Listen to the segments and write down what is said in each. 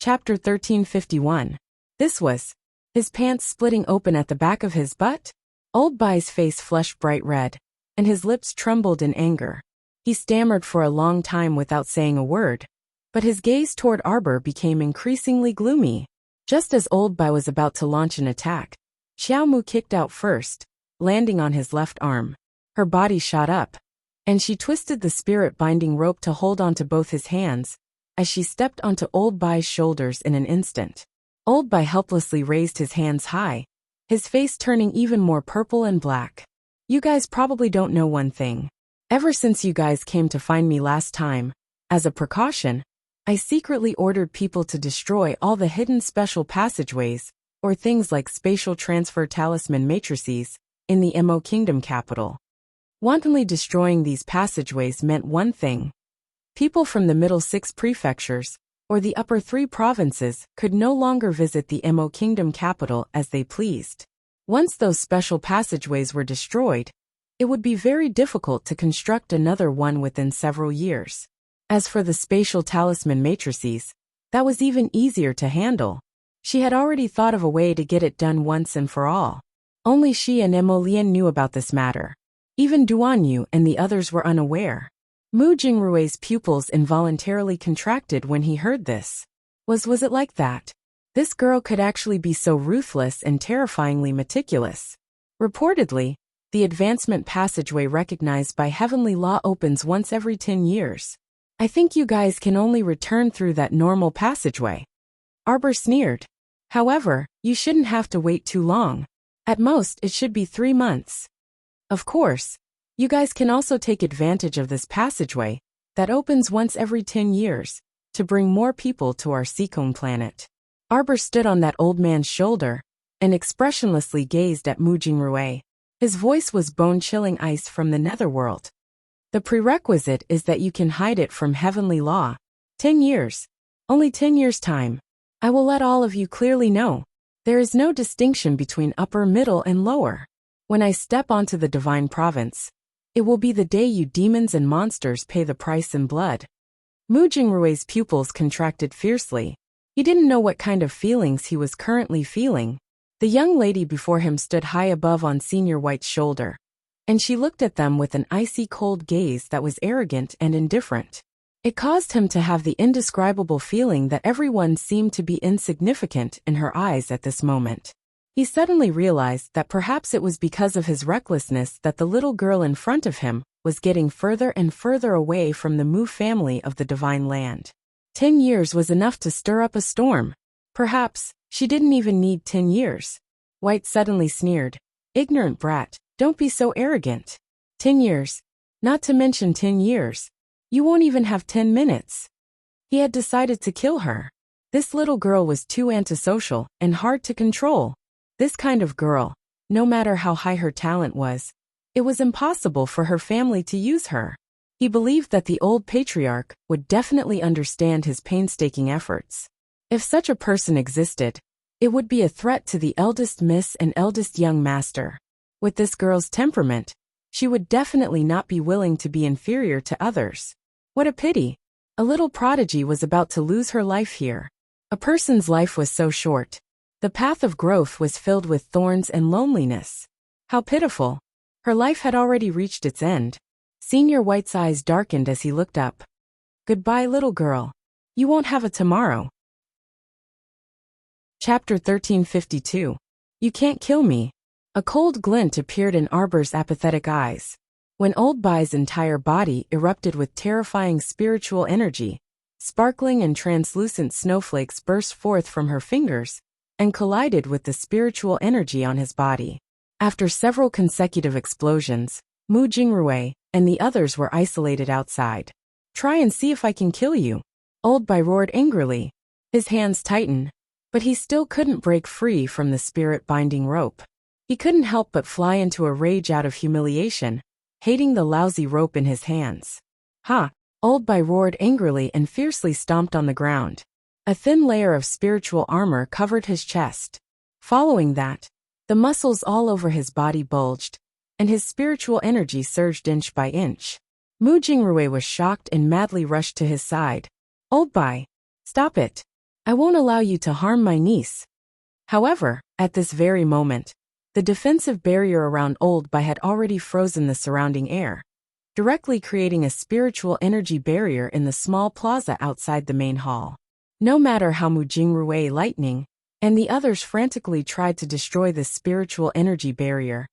Chapter 1351. This was his pants splitting open at the back of his butt? Old Bai's face flushed bright red, and his lips trembled in anger. He stammered for a long time without saying a word, but his gaze toward Arbor became increasingly gloomy. Just as Old Bai was about to launch an attack, Xiaomu kicked out first, landing on his left arm. Her body shot up, and she twisted the spirit-binding rope to hold onto both his hands, as she stepped onto Old Bai's shoulders in an instant. Old Bai helplessly raised his hands high, his face turning even more purple and black. You guys probably don't know one thing. Ever since you guys came to find me last time, as a precaution, I secretly ordered people to destroy all the hidden special passageways, or things like spatial transfer talisman matrices, in the Mo Kingdom capital. Wantonly destroying these passageways meant one thing. People from the middle 6 prefectures, or the upper 3 provinces, could no longer visit the Mo Kingdom capital as they pleased. Once those special passageways were destroyed, it would be very difficult to construct another one within several years. As for the spatial talisman matrices, that was even easier to handle. She had already thought of a way to get it done once and for all. Only she and Mo Lian knew about this matter. Even Duan Yu and the others were unaware. Mu Jingrui's pupils involuntarily contracted when he heard this. Was it like that? This girl could actually be so ruthless and terrifyingly meticulous. Reportedly, the advancement passageway recognized by heavenly law opens once every 10 years. I think you guys can only return through that normal passageway. Arbor sneered. However, you shouldn't have to wait too long. At most, it should be 3 months. Of course, you guys can also take advantage of this passageway, that opens once every 10 years, to bring more people to our Seacone planet. Arbor stood on that old man's shoulder, and expressionlessly gazed at Mu Jingrui. His voice was bone-chilling ice from the netherworld. The prerequisite is that you can hide it from heavenly law. 10 years. Only 10 years' time. I will let all of you clearly know. There is no distinction between upper, middle, and lower. When I step onto the divine province, it will be the day you demons and monsters pay the price in blood. Mu Jingrui's pupils contracted fiercely. He didn't know what kind of feelings he was currently feeling. The young lady before him stood high above on Senior White's shoulder, and she looked at them with an icy cold gaze that was arrogant and indifferent. It caused him to have the indescribable feeling that everyone seemed to be insignificant in her eyes at this moment. He suddenly realized that perhaps it was because of his recklessness that the little girl in front of him was getting further and further away from the Mu family of the Divine Land. 10 years was enough to stir up a storm. Perhaps she didn't even need 10 years. White suddenly sneered. Ignorant brat. Don't be so arrogant. 10 years. Not to mention 10 years. You won't even have 10 minutes. He had decided to kill her. This little girl was too antisocial and hard to control. This kind of girl, no matter how high her talent was, it was impossible for her family to use her. He believed that the old patriarch would definitely understand his painstaking efforts. If such a person existed, it would be a threat to the eldest miss and eldest young master. With this girl's temperament, she would definitely not be willing to be inferior to others. What a pity. A little prodigy was about to lose her life here. A person's life was so short. The path of growth was filled with thorns and loneliness. How pitiful. Her life had already reached its end. Senior White's eyes darkened as he looked up. Goodbye, little girl. You won't have a tomorrow. Chapter 1352. You can't kill me. A cold glint appeared in Arbor's apathetic eyes. When Old Bai's entire body erupted with terrifying spiritual energy, sparkling and translucent snowflakes burst forth from her fingers and collided with the spiritual energy on his body. After several consecutive explosions, Mu Jingrui and the others were isolated outside. Try and see if I can kill you. Old Bai roared angrily. His hands tightened, but he still couldn't break free from the spirit-binding rope. He couldn't help but fly into a rage out of humiliation, hating the lousy rope in his hands. Ha! Old Bai roared angrily and fiercely stomped on the ground. A thin layer of spiritual armor covered his chest. Following that, the muscles all over his body bulged, and his spiritual energy surged inch by inch. Mu Jingrui was shocked and madly rushed to his side. Old Bai! Stop it! I won't allow you to harm my niece. However, at this very moment, the defensive barrier around Old Bai had already frozen the surrounding air, directly creating a spiritual energy barrier in the small plaza outside the main hall. No matter how Mu Jingrui, Lightning, and the others frantically tried to destroy this spiritual energy barrier,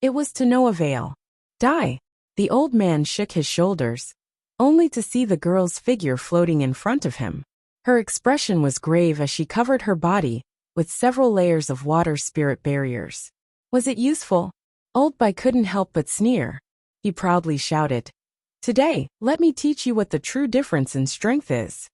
it was to no avail. Die! The old man shook his shoulders, only to see the girl's figure floating in front of him. Her expression was grave as she covered her body with several layers of water spirit barriers. Was it useful? Old Bai couldn't help but sneer. He proudly shouted, "Today, let me teach you what the true difference in strength is."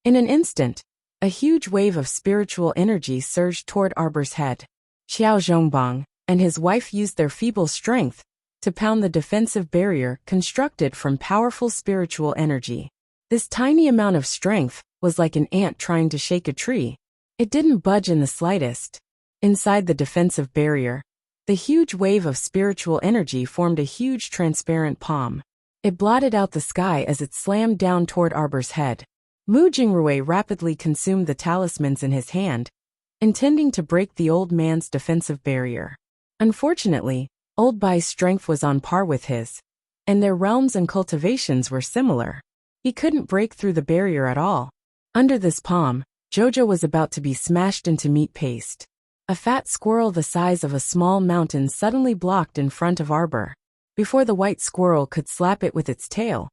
In an instant, a huge wave of spiritual energy surged toward Arbor's head. Xiao Zhongbang and his wife used their feeble strength to pound the defensive barrier constructed from powerful spiritual energy. This tiny amount of strength was like an ant trying to shake a tree. It didn't budge in the slightest. Inside the defensive barrier, the huge wave of spiritual energy formed a huge transparent palm. It blotted out the sky as it slammed down toward Arbor's head. Mu Jingrui rapidly consumed the talismans in his hand, intending to break the old man's defensive barrier. Unfortunately, Old Bai's strength was on par with his, and their realms and cultivations were similar. He couldn't break through the barrier at all. Under this palm, Jojo was about to be smashed into meat paste. A fat squirrel the size of a small mountain suddenly blocked in front of Arbor. Before the white squirrel could slap it with its tail,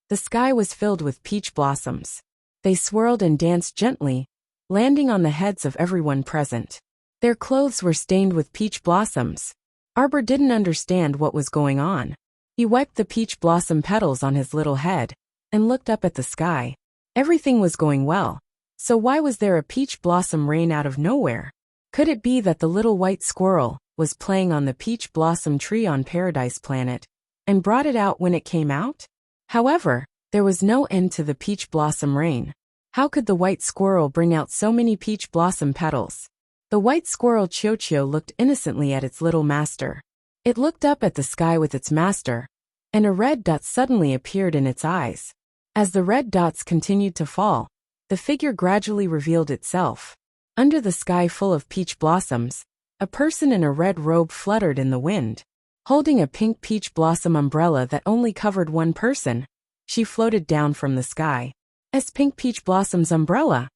the sky was filled with peach blossoms. They swirled and danced gently, landing on the heads of everyone present. Their clothes were stained with peach blossoms. Arbor didn't understand what was going on. He wiped the peach blossom petals on his little head and looked up at the sky. Everything was going well, so why was there a peach blossom rain out of nowhere? Could it be that the little white squirrel was playing on the peach blossom tree on Paradise Planet and brought it out when it came out? However, there was no end to the peach blossom rain. How could the white squirrel bring out so many peach blossom petals? The white squirrel Chio looked innocently at its little master. It looked up at the sky with its master, and a red dot suddenly appeared in its eyes. As the red dots continued to fall, the figure gradually revealed itself. Under the sky full of peach blossoms, a person in a red robe fluttered in the wind. Holding a pink peach blossom umbrella that only covered one person, she floated down from the sky. As Pink Peach Blossom's umbrella.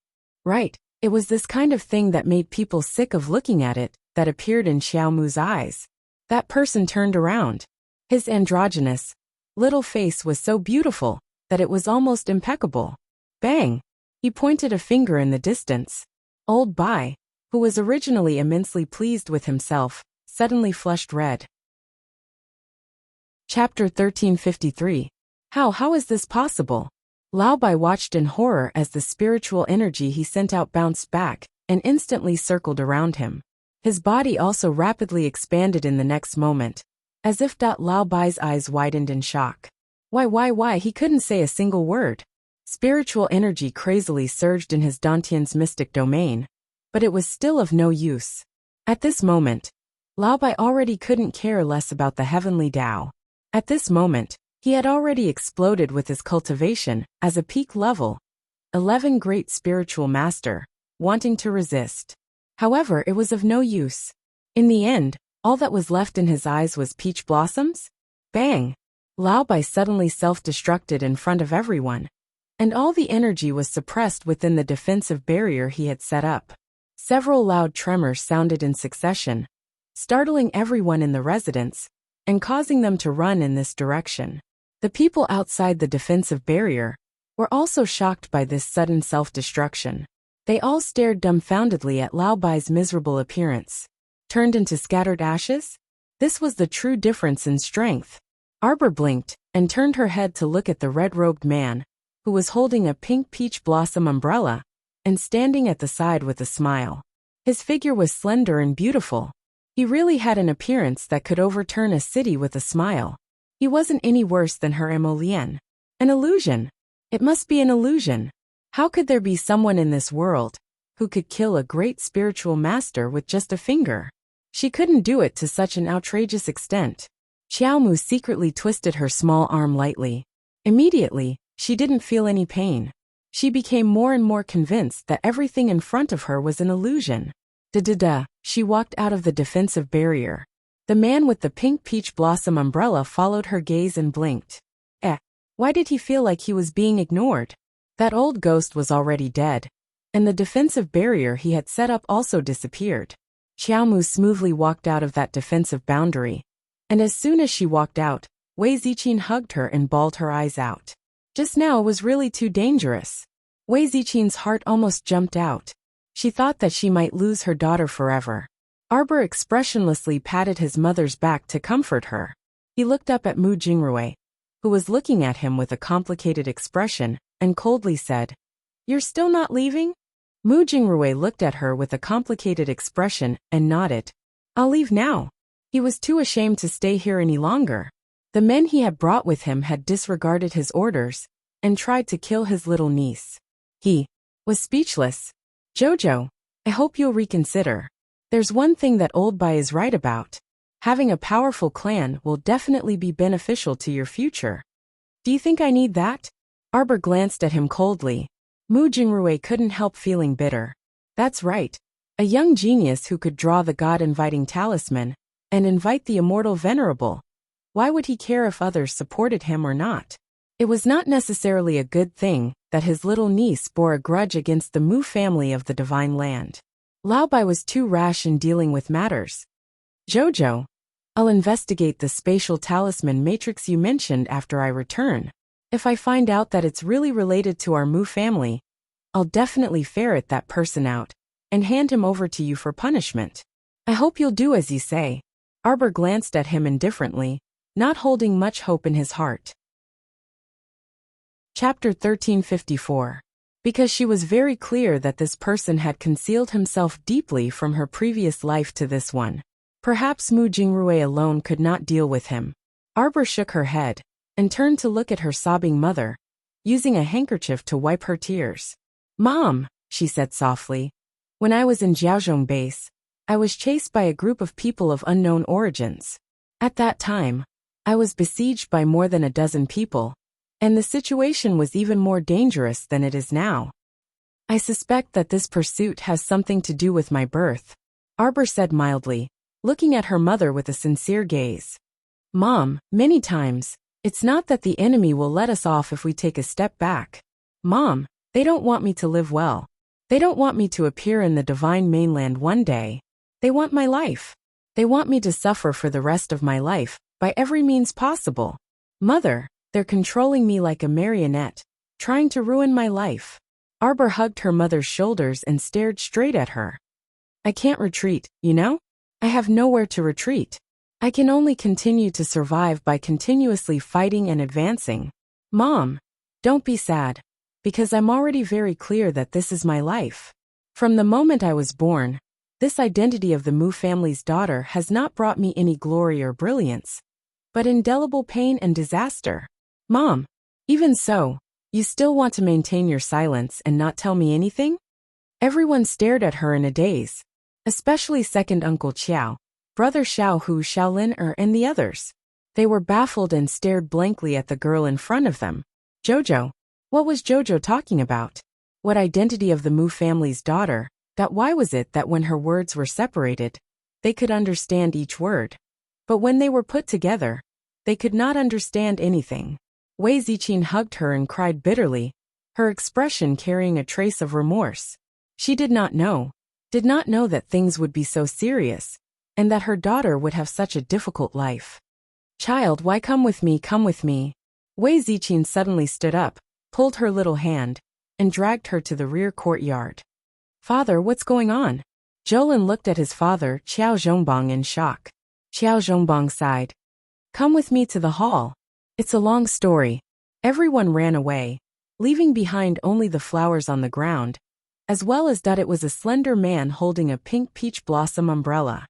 Right, it was this kind of thing that made people sick of looking at it that appeared in Xiaomu's eyes. That person turned around. His androgynous, little face was so beautiful that it was almost impeccable. Bang! He pointed a finger in the distance. Old Bai, who was originally immensely pleased with himself, suddenly flushed red. Chapter 1353. How is this possible? Lao Bai watched in horror as the spiritual energy he sent out bounced back and instantly circled around him. His body also rapidly expanded in the next moment, as if Lao Bai's eyes widened in shock. Why, he couldn't say a single word. Spiritual energy crazily surged in his Dantian's mystic domain, but it was still of no use. At this moment, Lao Bai already couldn't care less about the heavenly Tao. At this moment, he had already exploded with his cultivation as a peak level, 11 great spiritual master, wanting to resist. However, it was of no use. In the end, all that was left in his eyes was peach blossoms? Bang! Lao Bai suddenly self-destructed in front of everyone, and all the energy was suppressed within the defensive barrier he had set up. Several loud tremors sounded in succession, startling everyone in the residence and causing them to run in this direction. The people outside the defensive barrier were also shocked by this sudden self-destruction. They all stared dumbfoundedly at Lao Bai's miserable appearance. Turned into scattered ashes? This was the true difference in strength. Arbor blinked and turned her head to look at the red-robed man, who was holding a pink peach blossom umbrella and standing at the side with a smile. His figure was slender and beautiful. He really had an appearance that could overturn a city with a smile. He wasn't any worse than her emolien. An illusion. It must be an illusion. How could there be someone in this world who could kill a great spiritual master with just a finger? She couldn't do it to such an outrageous extent. Xiaomu secretly twisted her small arm lightly. Immediately, she didn't feel any pain. She became more and more convinced that everything in front of her was an illusion. Da-da-da, she walked out of the defensive barrier. The man with the pink peach blossom umbrella followed her gaze and blinked. Why did he feel like he was being ignored? That old ghost was already dead, and the defensive barrier he had set up also disappeared. Xiaomu smoothly walked out of that defensive boundary, and as soon as she walked out, Wei Ziqin hugged her and bawled her eyes out. Just now it was really too dangerous. Wei Ziqin's heart almost jumped out. She thought that she might lose her daughter forever. Arbor expressionlessly patted his mother's back to comfort her. He looked up at Mu Jingrui, who was looking at him with a complicated expression, and coldly said, "You're still not leaving?" Mu Jingrui looked at her with a complicated expression and nodded. "I'll leave now." He was too ashamed to stay here any longer. The men he had brought with him had disregarded his orders and tried to kill his little niece. He was speechless. "Jojo, I hope you'll reconsider. There's one thing that Old Bai is right about. Having a powerful clan will definitely be beneficial to your future." "Do you think I need that?" Arbor glanced at him coldly. Mu Jingrui couldn't help feeling bitter. That's right. A young genius who could draw the god-inviting talisman and invite the immortal venerable. Why would he care if others supported him or not? It was not necessarily a good thing that his little niece bore a grudge against the Mu family of the Divine Land. Lao Bai was too rash in dealing with matters. "Jojo, I'll investigate the spatial talisman matrix you mentioned after I return. If I find out that it's really related to our Mu family, I'll definitely ferret that person out and hand him over to you for punishment. I hope you'll do as you say." Arbor glanced at him indifferently, not holding much hope in his heart. Chapter 1354. Because she was very clear that this person had concealed himself deeply from her previous life to this one. Perhaps Mu Jingrui alone could not deal with him. Arbor shook her head and turned to look at her sobbing mother, using a handkerchief to wipe her tears. "Mom," she said softly, "when I was in Jiaozhong base, I was chased by a group of people of unknown origins. At that time, I was besieged by more than a dozen people, and the situation was even more dangerous than it is now. I suspect that this pursuit has something to do with my birth," Arbor said mildly, looking at her mother with a sincere gaze. "Mom, many times, it's not that the enemy will let us off if we take a step back. Mom, they don't want me to live well. They don't want me to appear in the divine mainland one day. They want my life. They want me to suffer for the rest of my life, by every means possible. Mother, they're controlling me like a marionette, trying to ruin my life." Arbor hugged her mother's shoulders and stared straight at her. "I can't retreat, you know? I have nowhere to retreat. I can only continue to survive by continuously fighting and advancing. Mom, don't be sad, because I'm already very clear that this is my life. From the moment I was born, this identity of the Mu family's daughter has not brought me any glory or brilliance, but indelible pain and disaster. Mom, even so, you still want to maintain your silence and not tell me anything?" Everyone stared at her in a daze, especially second Uncle Qiao, brother Xiao Hu, Xiaolin and the others. They were baffled and stared blankly at the girl in front of them. "Jojo, what was Jojo talking about? What identity of the Mu family's daughter? Why was it that when her words were separated, they could understand each word, but when they were put together, they could not understand anything?" Wei Ziqin hugged her and cried bitterly, her expression carrying a trace of remorse. She did not know that things would be so serious, and that her daughter would have such a difficult life. "Child, why come with me, come with me?" Wei Ziqin suddenly stood up, pulled her little hand, and dragged her to the rear courtyard. "Father, what's going on?" Jolin looked at his father, Qiao Zhongbang, in shock. Qiao Zhongbang sighed. "Come with me to the hall. It's a long story." Everyone ran away, leaving behind only the flowers on the ground, as well as that it was a slender man holding a pink peach blossom umbrella.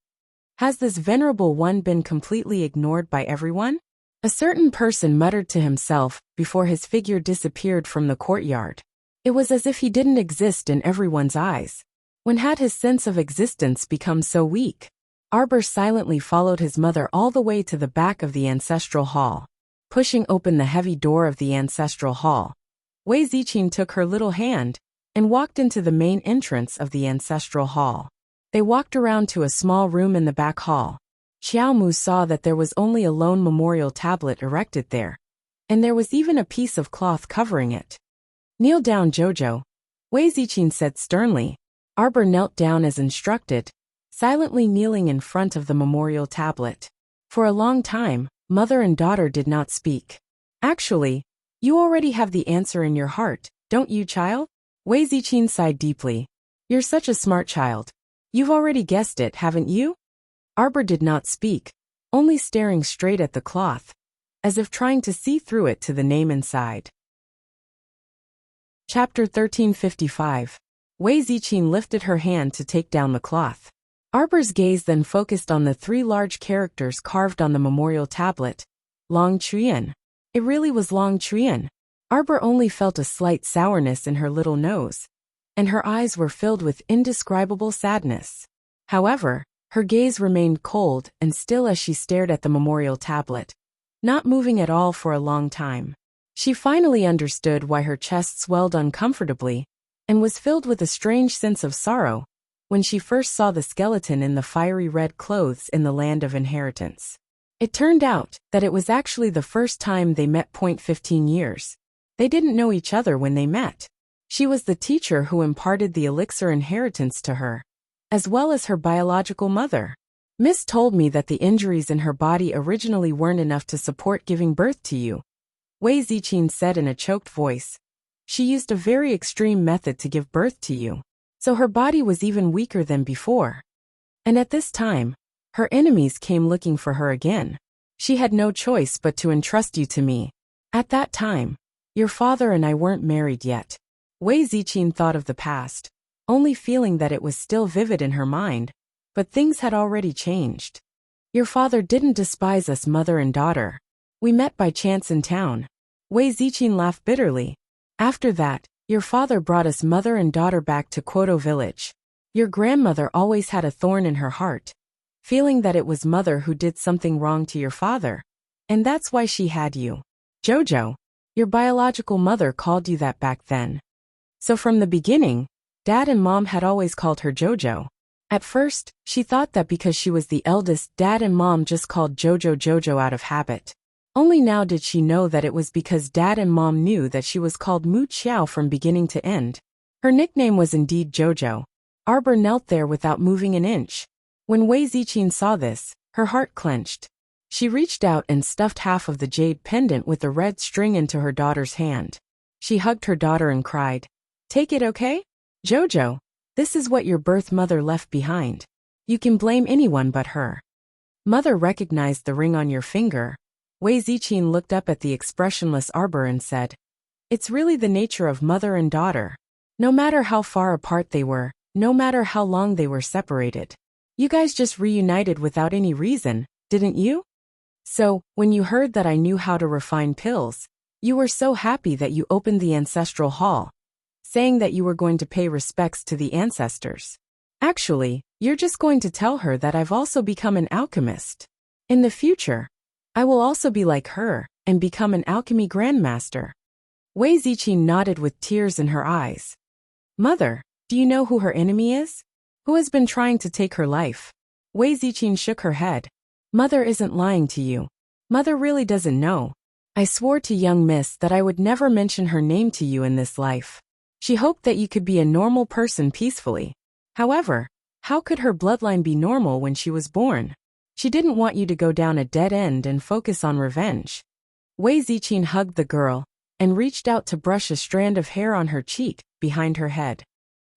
Has this venerable one been completely ignored by everyone? A certain person muttered to himself before his figure disappeared from the courtyard. It was as if he didn't exist in everyone's eyes. When had his sense of existence become so weak? Arbor silently followed his mother all the way to the back of the ancestral hall. Pushing open the heavy door of the ancestral hall, Wei Ziqing took her little hand and walked into the main entrance of the ancestral hall. They walked around to a small room in the back hall. Xiaomu saw that there was only a lone memorial tablet erected there, and there was even a piece of cloth covering it. "Kneel down, Jojo," Wei Ziqing said sternly. Arbor knelt down as instructed, silently kneeling in front of the memorial tablet. For a long time, mother and daughter did not speak. "Actually, you already have the answer in your heart, don't you, child?" Wei Ziqing sighed deeply. "You're such a smart child. You've already guessed it, haven't you?" Arbor did not speak, only staring straight at the cloth, as if trying to see through it to the name inside. Chapter 1355. Wei Ziqing lifted her hand to take down the cloth. Arbor's gaze then focused on the 3 large characters carved on the memorial tablet. Long Chuan. It really was Long Chuan. Arbor only felt a slight sourness in her little nose, and her eyes were filled with indescribable sadness. However, her gaze remained cold and still as she stared at the memorial tablet, not moving at all for a long time. She finally understood why her chest swelled uncomfortably and was filled with a strange sense of sorrow when she first saw the skeleton in the fiery red clothes in the land of inheritance. It turned out that it was actually the first time they met. 15 years. They didn't know each other when they met. She was the teacher who imparted the elixir inheritance to her, as well as her biological mother. "Miss told me that the injuries in her body originally weren't enough to support giving birth to you," Wei Ziqing said in a choked voice. "She used a very extreme method to give birth to you, so her body was even weaker than before. And at this time, her enemies came looking for her again. She had no choice but to entrust you to me. At that time, your father and I weren't married yet." Wei Ziqing thought of the past, only feeling that it was still vivid in her mind, but things had already changed. "Your father didn't despise us, mother and daughter. We met by chance in town." Wei Ziqing laughed bitterly. "After that, your father brought us mother and daughter back to Quoto village. Your grandmother always had a thorn in her heart, feeling that it was mother who did something wrong to your father, and that's why she had you. Jojo, your biological mother called you that back then. So from the beginning, Dad and Mom had always called her Jojo. At first, she thought that because she was the eldest, Dad and Mom just called Jojo Jojo out of habit. Only now did she know that it was because Dad and Mom knew that she was called Mu Qiao from beginning to end. Her nickname was indeed Jojo. Arbor knelt there without moving an inch. When Wei Ziqing saw this, her heart clenched. She reached out and stuffed half of the jade pendant with the red string into her daughter's hand. She hugged her daughter and cried, "Take it, okay? Jojo, this is what your birth mother left behind. You can blame anyone but her." Mother recognized the ring on your finger. Wei Ziqing looked up at the expressionless Arbor and said, "It's really the nature of mother and daughter. No matter how far apart they were, no matter how long they were separated. You guys just reunited without any reason, didn't you? So, when you heard that I knew how to refine pills, you were so happy that you opened the ancestral hall, saying that you were going to pay respects to the ancestors. Actually, you're just going to tell her that I've also become an alchemist. In the future, I will also be like her and become an alchemy grandmaster." Wei Ziqing nodded with tears in her eyes. "Mother, do you know who her enemy is? Who has been trying to take her life?" Wei Ziqing shook her head. "Mother isn't lying to you. Mother really doesn't know. I swore to young miss that I would never mention her name to you in this life. She hoped that you could be a normal person peacefully. However, how could her bloodline be normal when she was born? She didn't want you to go down a dead end and focus on revenge." Wei Ziqing hugged the girl and reached out to brush a strand of hair on her cheek behind her head.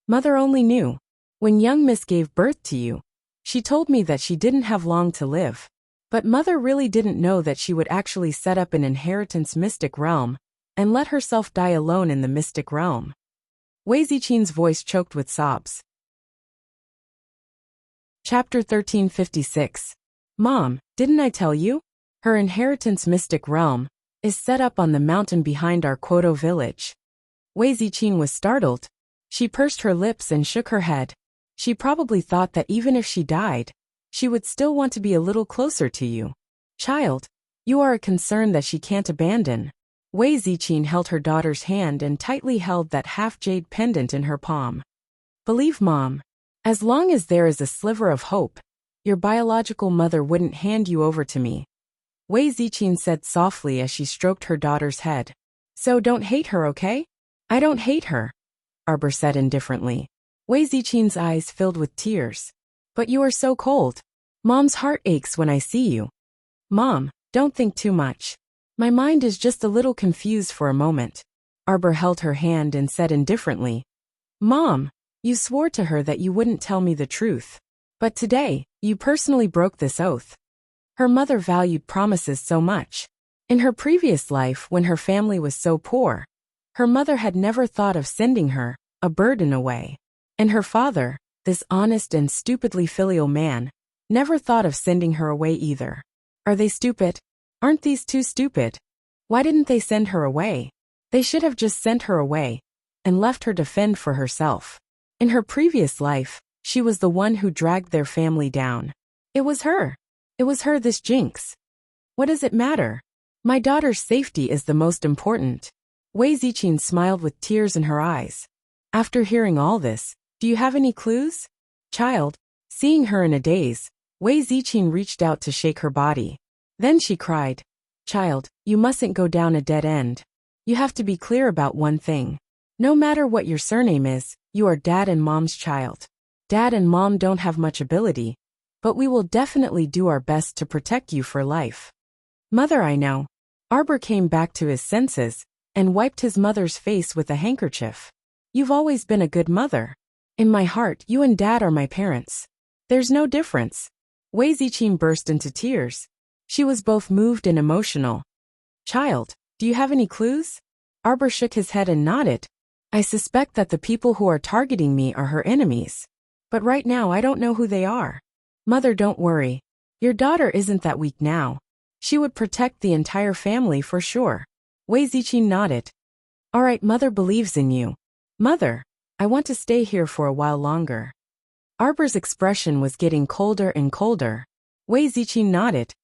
"Mother only knew. When young miss gave birth to you, she told me that she didn't have long to live. But mother really didn't know that she would actually set up an inheritance mystic realm and let herself die alone in the mystic realm." Wei Ziqing's voice choked with sobs. Chapter 1356. "Mom, didn't I tell you? Her inheritance mystic realm is set up on the mountain behind our Quoto village." Wei Ziqing was startled. She pursed her lips and shook her head. She probably thought that even if she died, she would still want to be a little closer to you. "Child, you are a concern that she can't abandon. Wei Ziqin held her daughter's hand and tightly held that half-jade pendant in her palm. Believe Mom. As long as there is a sliver of hope, your biological mother wouldn't hand you over to me. Wei Ziqin said softly as she stroked her daughter's head. So don't hate her, okay? I don't hate her, Arbor said indifferently. Wei Ziqin's eyes filled with tears. But you are so cold. Mom's heart aches when I see you. Mom, don't think too much. My mind is just a little confused for a moment. Arbor held her hand and said indifferently. Mom, you swore to her that you wouldn't tell me the truth. But today, you personally broke this oath. Her mother valued promises so much. In her previous life, when her family was so poor, her mother had never thought of sending her, a burden, away. And her father, this honest and stupidly filial man, never thought of sending her away either. Are they stupid? Aren't these two stupid? Why didn't they send her away? They should have just sent her away and left her to fend for herself. In her previous life, she was the one who dragged their family down. It was her. It was her, this jinx. What does it matter? My daughter's safety is the most important. Wei Ziqin smiled with tears in her eyes. After hearing all this, do you have any clues? Child, seeing her in a daze, Wei Ziqin reached out to shake her body. Then she cried, Child, you mustn't go down a dead end. You have to be clear about one thing. No matter what your surname is, you are Dad and Mom's child. Dad and Mom don't have much ability, but we will definitely do our best to protect you for life. Mother, I know. Arbor came back to his senses and wiped his mother's face with a handkerchief. You've always been a good mother. In my heart, you and Dad are my parents. There's no difference. Wei Ziqin burst into tears. She was both moved and emotional. Child, do you have any clues? Arbor shook his head and nodded. I suspect that the people who are targeting me are her enemies. But right now I don't know who they are. Mother, don't worry. Your daughter isn't that weak now. She would protect the entire family for sure. Wei Ziqin nodded. All right, Mother believes in you. Mother, I want to stay here for a while longer. Arbor's expression was getting colder and colder. Wei Ziqin nodded.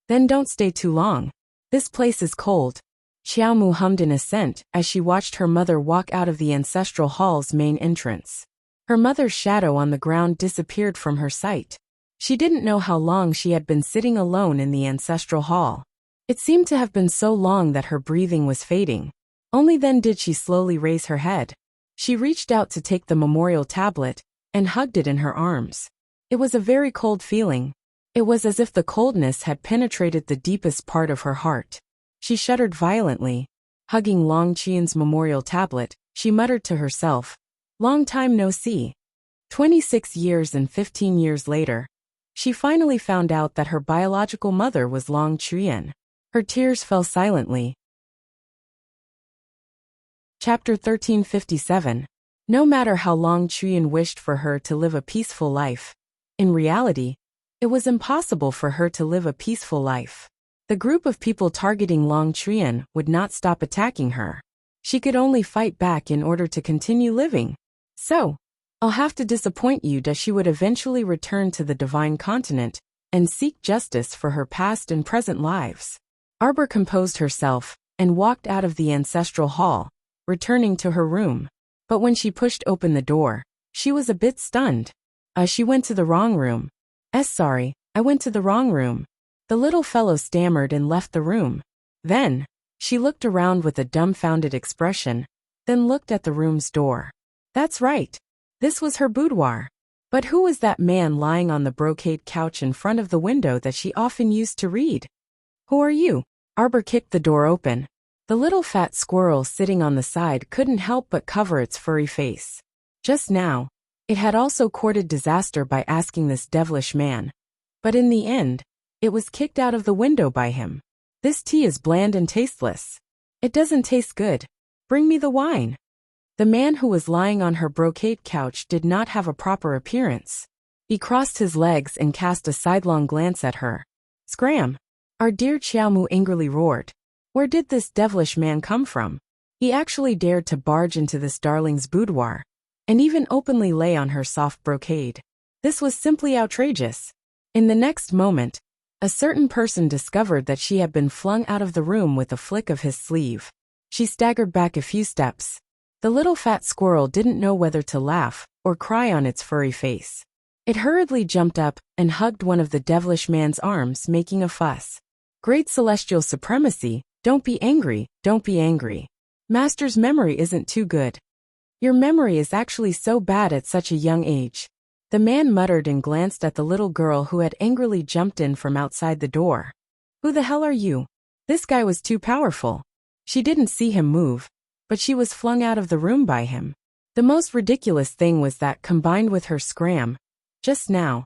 Then don't stay too long. This place is cold. Xiaomu hummed in assent as she watched her mother walk out of the ancestral hall's main entrance. Her mother's shadow on the ground disappeared from her sight. She didn't know how long she had been sitting alone in the ancestral hall. It seemed to have been so long that her breathing was fading. Only then did she slowly raise her head. She reached out to take the memorial tablet and hugged it in her arms. It was a very cold feeling. It was as if the coldness had penetrated the deepest part of her heart. She shuddered violently. Hugging Long Qian's memorial tablet, she muttered to herself, Long time no see. 26 years and 15 years later, she finally found out that her biological mother was Long Qian. Her tears fell silently. Chapter 1357. No matter how Long Qian wished for her to live a peaceful life, in reality, it was impossible for her to live a peaceful life. The group of people targeting Long Qian would not stop attacking her. She could only fight back in order to continue living. So, I'll have to disappoint you that she would eventually return to the Divine Continent and seek justice for her past and present lives. Arbor composed herself and walked out of the ancestral hall, returning to her room. But when she pushed open the door, she was a bit stunned. She went to the wrong room. Sorry, I went to the wrong room. The little fellow stammered and left the room. Then, she looked around with a dumbfounded expression, then looked at the room's door. That's right. This was her boudoir. But who was that man lying on the brocade couch in front of the window that she often used to read? Who are you? Arbor kicked the door open. The little fat squirrel sitting on the side couldn't help but cover its furry face. Just now, it had also courted disaster by asking this devilish man. But in the end, it was kicked out of the window by him. This tea is bland and tasteless. It doesn't taste good. Bring me the wine. The man who was lying on her brocade couch did not have a proper appearance. He crossed his legs and cast a sidelong glance at her. Scram! Our dear Xiaomu angrily roared. Where did this devilish man come from? He actually dared to barge into this darling's boudoir, and even openly lay on her soft brocade. This was simply outrageous. In the next moment, A certain person discovered that she had been flung out of the room with a flick of his sleeve. She staggered back a few steps. The little fat squirrel didn't know whether to laugh or cry on its furry face. It hurriedly jumped up and hugged one of the devilish man's arms, making a fuss. Great celestial supremacy, don't be angry, don't be angry. Master's memory isn't too good. Your memory is actually so bad at such a young age. The man muttered and glanced at the little girl who had angrily jumped in from outside the door. Who the hell are you? This guy was too powerful. She didn't see him move, but she was flung out of the room by him. The most ridiculous thing was that, combined with her scram, just now,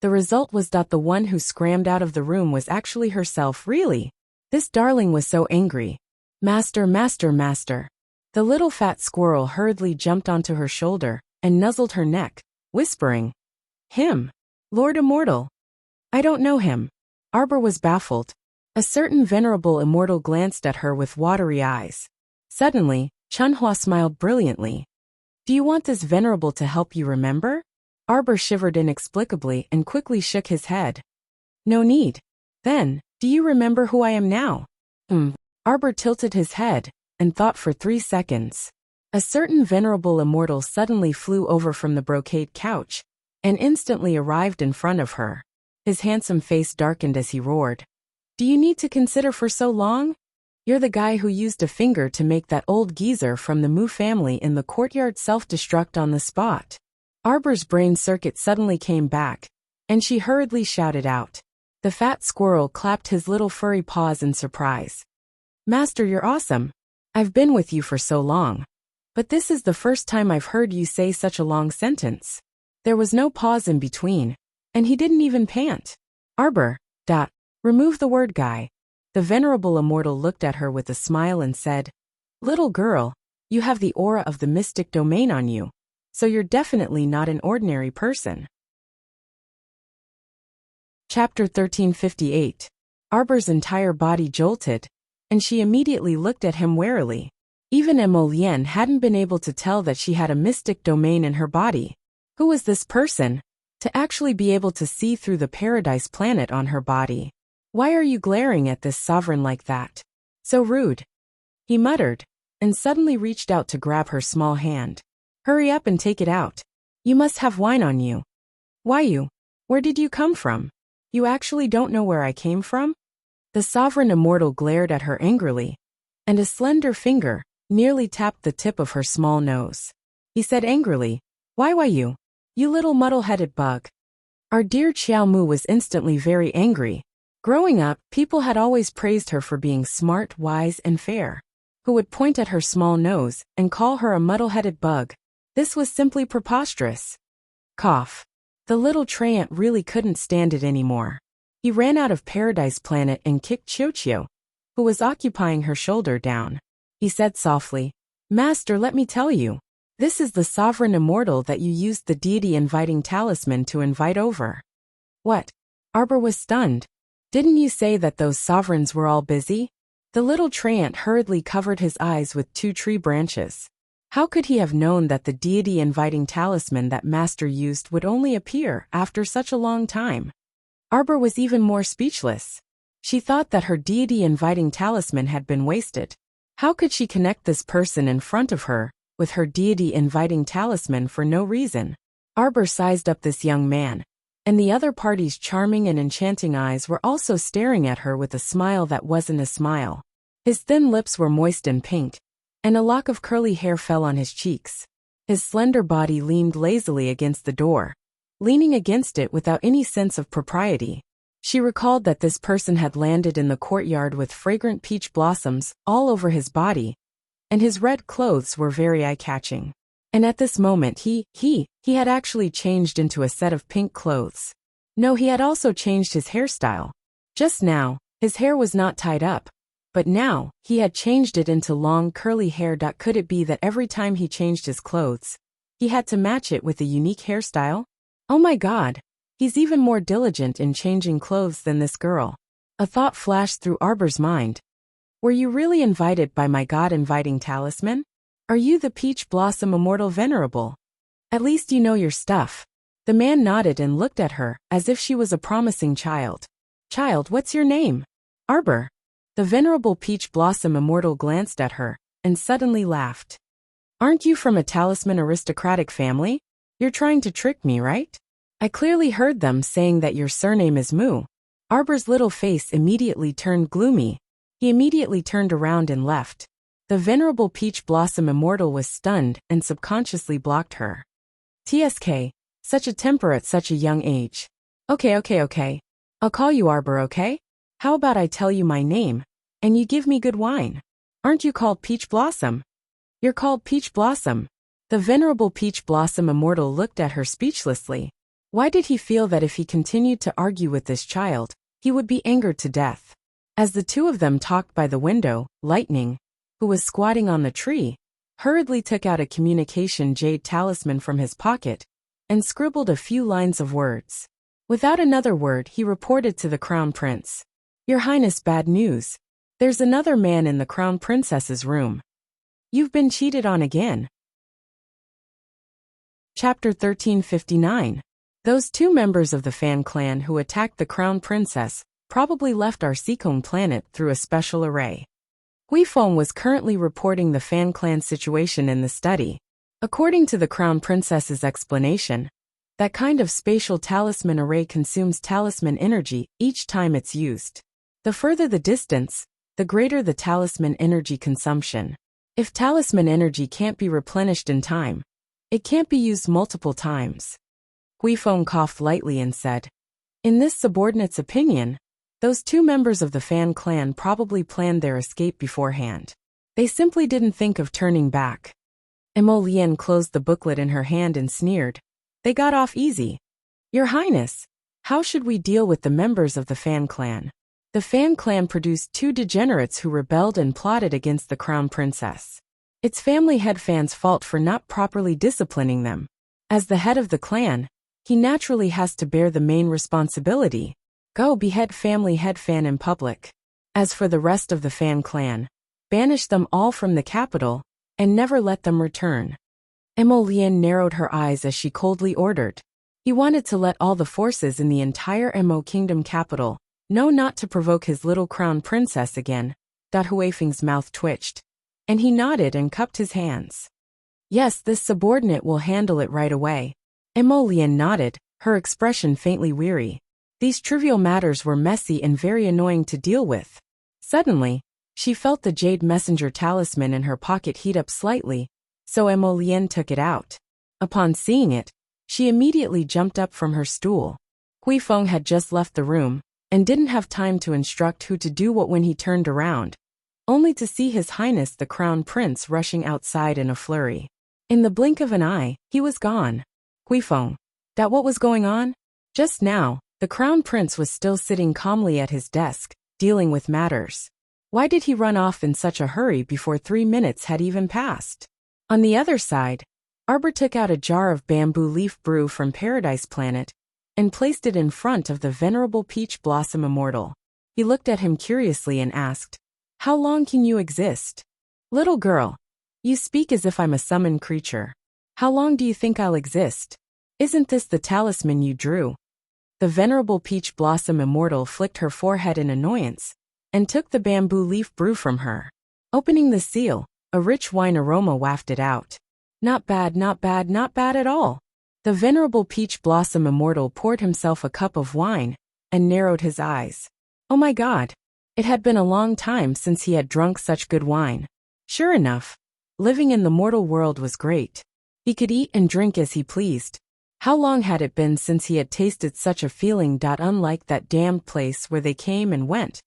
the result was that the one who scrammed out of the room was actually herself. Really? This darling was so angry. Master, master, master. The little fat squirrel hurriedly jumped onto her shoulder and nuzzled her neck, whispering, Him? Lord Immortal? I don't know him. Arbor was baffled. A certain venerable immortal glanced at her with watery eyes. Suddenly, Chunhua smiled brilliantly. Do you want this venerable to help you remember? Arbor shivered inexplicably and quickly shook his head. No need. Then, do you remember who I am now? Arbor tilted his head and thought for 3 seconds. A certain venerable immortal suddenly flew over from the brocade couch and instantly arrived in front of her. His handsome face darkened as he roared. Do you need to consider for so long? You're the guy who used a finger to make that old geezer from the Mu family in the courtyard self-destruct on the spot. Arbor's brain circuit suddenly came back, and she hurriedly shouted out. The fat squirrel clapped his little furry paws in surprise. Master, you're awesome. I've been with you for so long. But this is the first time I've heard you say such a long sentence. There was no pause in between, and he didn't even pant. Arbor, remove the word guy. The venerable immortal looked at her with a smile and said, Little girl, you have the aura of the mystic domain on you, so you're definitely not an ordinary person. Chapter 1358. Arbor's entire body jolted, and she immediately looked at him warily. Even Emolienne hadn't been able to tell that she had a mystic domain in her body. Who was this person, to actually be able to see through the paradise planet on her body? Why are you glaring at this sovereign like that? So rude. He muttered, and suddenly reached out to grab her small hand. Hurry up and take it out. You must have wine on you. Why you? Where did you come from? You actually don't know where I came from? The sovereign immortal glared at her angrily, and a slender finger nearly tapped the tip of her small nose. He said angrily, Why you? You little muddle-headed bug. Our dear Xiao Mu was instantly very angry. Growing up, people had always praised her for being smart, wise, and fair. Who would point at her small nose and call her a muddle-headed bug? This was simply preposterous. Cough. The little treant really couldn't stand it anymore. He ran out of Paradise Planet and kicked Qiuqiu, who was occupying her shoulder, down. He said softly, Master, let me tell you. This is the sovereign immortal that you used the deity inviting talisman to invite over. What? Arbor was stunned. Didn't you say that those sovereigns were all busy? The little treant hurriedly covered his eyes with 2 tree branches. How could he have known that the deity inviting talisman that Master used would only appear after such a long time? Arbor was even more speechless. She thought that her deity inviting talisman had been wasted. How could she connect this person in front of her with her deity inviting talisman for no reason? Arbor sized up this young man, and the other party's charming and enchanting eyes were also staring at her with a smile that wasn't a smile. His thin lips were moist and pink, and a lock of curly hair fell on his cheeks. His slender body leaned lazily against the door, leaning against it without any sense of propriety. She recalled that this person had landed in the courtyard with fragrant peach blossoms all over his body, and his red clothes were very eye-catching. And at this moment he had actually changed into a set of pink clothes. No, he had also changed his hairstyle. Just now, his hair was not tied up, but now, he had changed it into long curly hair. Could it be that every time he changed his clothes, he had to match it with a unique hairstyle? Oh my God, he's even more diligent in changing clothes than this girl. A thought flashed through Arbor's mind. Were you really invited by my God-inviting talisman? Are you the Peach Blossom Immortal Venerable? At least you know your stuff. The man nodded and looked at her as if she was a promising child. Child, what's your name? Arbor. The venerable peach blossom immortal glanced at her, and suddenly laughed. Aren't you from a talisman aristocratic family? You're trying to trick me, right? I clearly heard them saying that your surname is Mu. Arbor's little face immediately turned gloomy. He immediately turned around and left. The venerable peach blossom immortal was stunned and subconsciously blocked her. TSK, such a temper at such a young age. Okay. I'll call you Arbor, okay? How about I tell you my name, and you give me good wine? Aren't you called Peach Blossom? You're called Peach Blossom. The venerable peach blossom immortal looked at her speechlessly. Why did he feel that if he continued to argue with this child, he would be angered to death? As the two of them talked by the window, Lightning, who was squatting on the tree, hurriedly took out a communication jade talisman from his pocket and scribbled a few lines of words. Without another word, he reported to the Crown Prince. Your Highness, bad news. There's another man in the Crown Princess's room. You've been cheated on again. Chapter 1359. Those two members of the Fan clan who attacked the Crown Princess probably left our Seacombe planet through a special array. Guifeng was currently reporting the Fan clan situation in the study. According to the Crown Princess's explanation, that kind of spatial talisman array consumes talisman energy each time it's used. The further the distance, the greater the talisman energy consumption. If talisman energy can't be replenished in time, it can't be used multiple times. Guifeng coughed lightly and said, in this subordinate's opinion, those two members of the Fan clan probably planned their escape beforehand. They simply didn't think of turning back. Emolienne closed the booklet in her hand and sneered. They got off easy. Your Highness, how should we deal with the members of the Fan clan? The Fan clan produced two degenerates who rebelled and plotted against the Crown Princess. It's family head Fan's fault for not properly disciplining them. As the head of the clan, he naturally has to bear the main responsibility. Go behead family head Fan in public. As for the rest of the Fan clan, banish them all from the capital, and never let them return. Emolienne narrowed her eyes as she coldly ordered. He wanted to let all the forces in the entire Mo Kingdom capital know not to provoke his little crown princess again. Huifeng's mouth twitched, and he nodded and cupped his hands. Yes, this subordinate will handle it right away. Emolienne nodded, her expression faintly weary. These trivial matters were messy and very annoying to deal with. Suddenly, she felt the jade messenger talisman in her pocket heat up slightly, so Emolienne took it out. Upon seeing it, she immediately jumped up from her stool. Guifeng had just left the room, and didn't have time to instruct who to do what when he turned around, only to see His Highness the Crown Prince rushing outside in a flurry. In the blink of an eye, he was gone. Guifeng, that what was going on? Just now, the Crown Prince was still sitting calmly at his desk, dealing with matters. Why did he run off in such a hurry before 3 minutes had even passed? On the other side, Arbor took out a jar of bamboo leaf brew from Paradise Planet and placed it in front of the venerable Peach Blossom Immortal. He looked at him curiously and asked, how long can you exist? Little girl, you speak as if I'm a summoned creature. How long do you think I'll exist? Isn't this the talisman you drew? The venerable Peach Blossom Immortal flicked her forehead in annoyance and took the bamboo leaf brew from her. Opening the seal, a rich wine aroma wafted out. Not bad at all. The venerable Peach Blossom Immortal poured himself a cup of wine and narrowed his eyes. Oh my God! It had been a long time since he had drunk such good wine. Sure enough, living in the mortal world was great. He could eat and drink as he pleased. How long had it been since he had tasted such a feeling? Unlike that damned place where they came and went,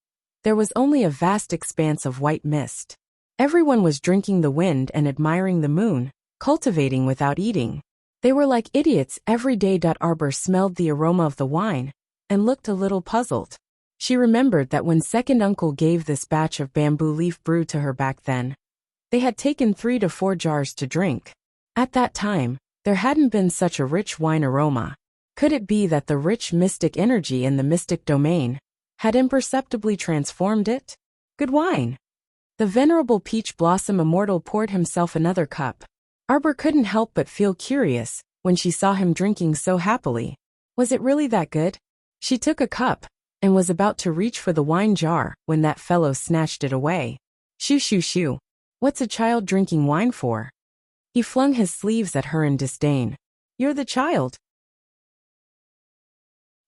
there was only a vast expanse of white mist. Everyone was drinking the wind and admiring the moon, cultivating without eating. They were like idiots every day. Arbor smelled the aroma of the wine and looked a little puzzled. She remembered that when second uncle gave this batch of bamboo leaf brew to her back then, they had taken 3 to 4 jars to drink. At that time, there hadn't been such a rich wine aroma. Could it be that the rich mystic energy in the mystic domain had imperceptibly transformed it? Good wine. The venerable Peach Blossom Immortal poured himself another cup. Arbor couldn't help but feel curious when she saw him drinking so happily. Was it really that good? She took a cup and was about to reach for the wine jar when that fellow snatched it away. Shoo shoo shoo. What's a child drinking wine for? He flung his sleeves at her in disdain. You're the child.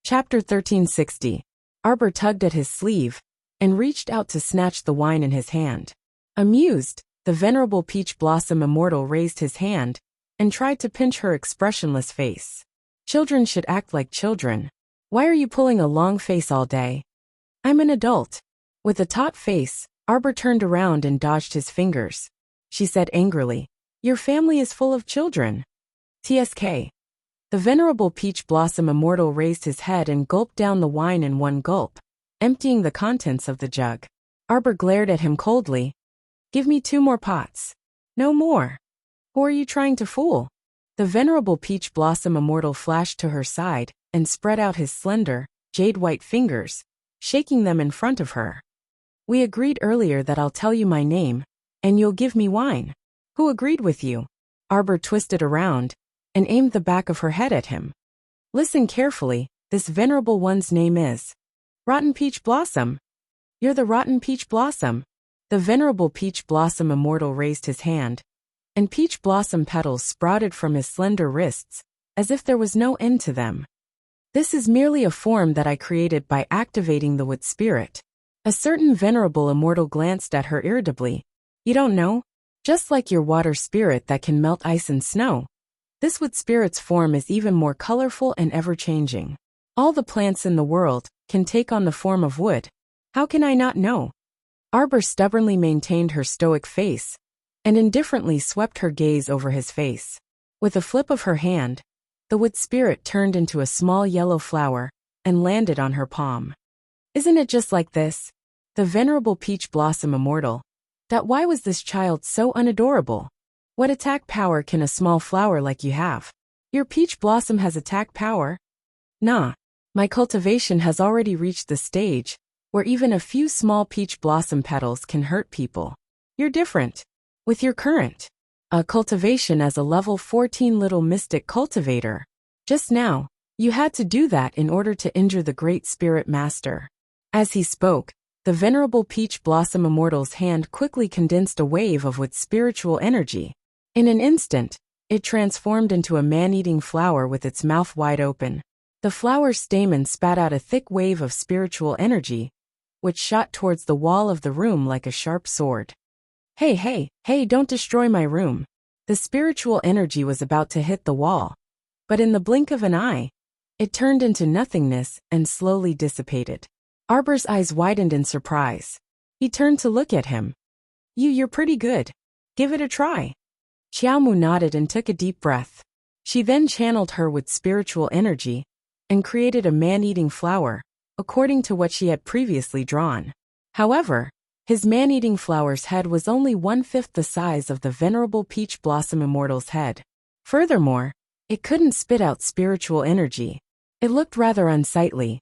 Chapter 1360. Arbor tugged at his sleeve and reached out to snatch the wine in his hand. Amused, the venerable Peach Blossom Immortal raised his hand and tried to pinch her expressionless face. Children should act like children. Why are you pulling a long face all day? I'm an adult. With a taut face, Arbor turned around and dodged his fingers. She said angrily, Your family is full of children. TSK. The venerable Peach Blossom Immortal raised his head and gulped down the wine in one gulp, emptying the contents of the jug. Arbor glared at him coldly. Give me 2 more pots. No more. Who are you trying to fool? The venerable Peach Blossom Immortal flashed to her side and spread out his slender, jade-white fingers, shaking them in front of her. We agreed earlier that I'll tell you my name, and you'll give me wine. Who agreed with you? Arbor twisted around and aimed the back of her head at him. Listen carefully, this venerable one's name is Rotten Peach Blossom. You're the Rotten Peach Blossom. The venerable Peach Blossom Immortal raised his hand, and peach blossom petals sprouted from his slender wrists, as if there was no end to them. This is merely a form that I created by activating the wood spirit. A certain venerable immortal glanced at her irritably. You don't know? Just like your water spirit that can melt ice and snow. This wood spirit's form is even more colorful and ever-changing. All the plants in the world can take on the form of wood. How can I not know? Arbor stubbornly maintained her stoic face, and indifferently swept her gaze over his face. With a flip of her hand, the wood spirit turned into a small yellow flower and landed on her palm. Isn't it just like this? The venerable Peach Blossom Immortal. That why was this child so unadorable? What attack power can a small flower like you have? Your peach blossom has attack power? Nah. My cultivation has already reached the stage where even a few small peach blossom petals can hurt people. You're different. With your current cultivation as a level 14 little mystic cultivator. Just now, you had to do that in order to injure the great spirit master. As he spoke, the venerable Peach Blossom Immortal's hand quickly condensed a wave of wood spiritual energy. In an instant, it transformed into a man-eating flower with its mouth wide open. The flower's stamen spat out a thick wave of spiritual energy, which shot towards the wall of the room like a sharp sword. Hey, don't destroy my room. The spiritual energy was about to hit the wall, but in the blink of an eye, it turned into nothingness and slowly dissipated. Arbor's eyes widened in surprise. He turned to look at him. You're pretty good. Give it a try. Xiaomu nodded and took a deep breath. She then channeled her with spiritual energy and created a man-eating flower, according to what she had previously drawn. However, his man-eating flower's head was only 1/5 the size of the venerable Peach Blossom Immortal's head. Furthermore, it couldn't spit out spiritual energy. It looked rather unsightly.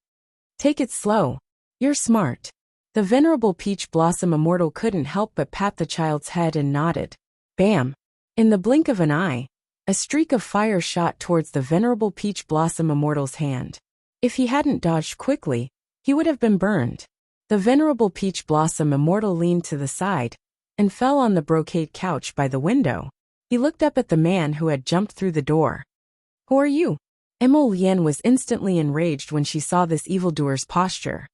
Take it slow. You're smart. The venerable Peach Blossom Immortal couldn't help but pat the child's head and nodded. Bam! In the blink of an eye, a streak of fire shot towards the venerable Peach Blossom Immortal's hand. If he hadn't dodged quickly, he would have been burned. The venerable Peach Blossom Immortal leaned to the side and fell on the brocade couch by the window. He looked up at the man who had jumped through the door. Who are you? Emolian was instantly enraged when she saw this evildoer's posture.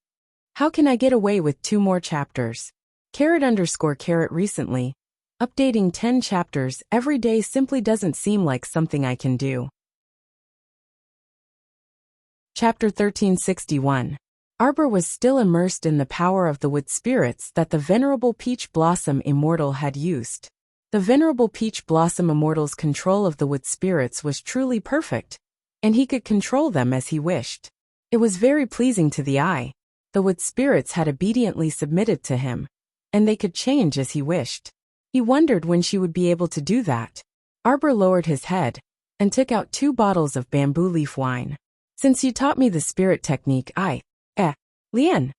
How can I get away with 2 more chapters? _carrot recently. Updating 10 chapters every day simply doesn't seem like something I can do. Chapter 1361. Arbor was still immersed in the power of the wood spirits that the venerable Peach Blossom Immortal had used. The venerable Peach Blossom Immortal's control of the wood spirits was truly perfect, and he could control them as he wished. It was very pleasing to the eye. The wood spirits had obediently submitted to him, and they could change as he wished. He wondered when she would be able to do that. Arbor lowered his head and took out 2 bottles of bamboo leaf wine. Since you taught me the spirit technique, Lien.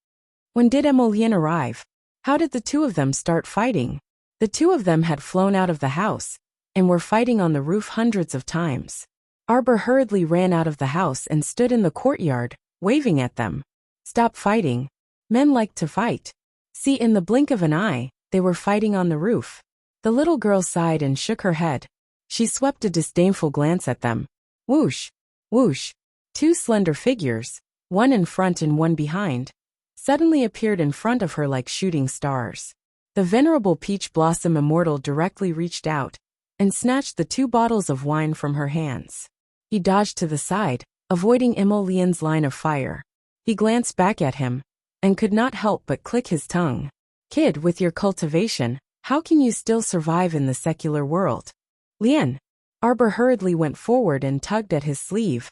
When did Emolian arrive? How did the 2 of them start fighting? The 2 of them had flown out of the house and were fighting on the roof hundreds of times. Arbor hurriedly ran out of the house and stood in the courtyard, waving at them. Stop fighting. Men like to fight. See, in the blink of an eye, they were fighting on the roof. The little girl sighed and shook her head. She swept a disdainful glance at them. Whoosh! Whoosh! Two slender figures, one in front and one behind, suddenly appeared in front of her like shooting stars. The venerable Peach Blossom Immortal directly reached out and snatched the 2 bottles of wine from her hands. He dodged to the side, avoiding Emolien's line of fire. He glanced back at him and could not help but click his tongue. Kid, with your cultivation, how can you still survive in the secular world? Lien. Arbor hurriedly went forward and tugged at his sleeve.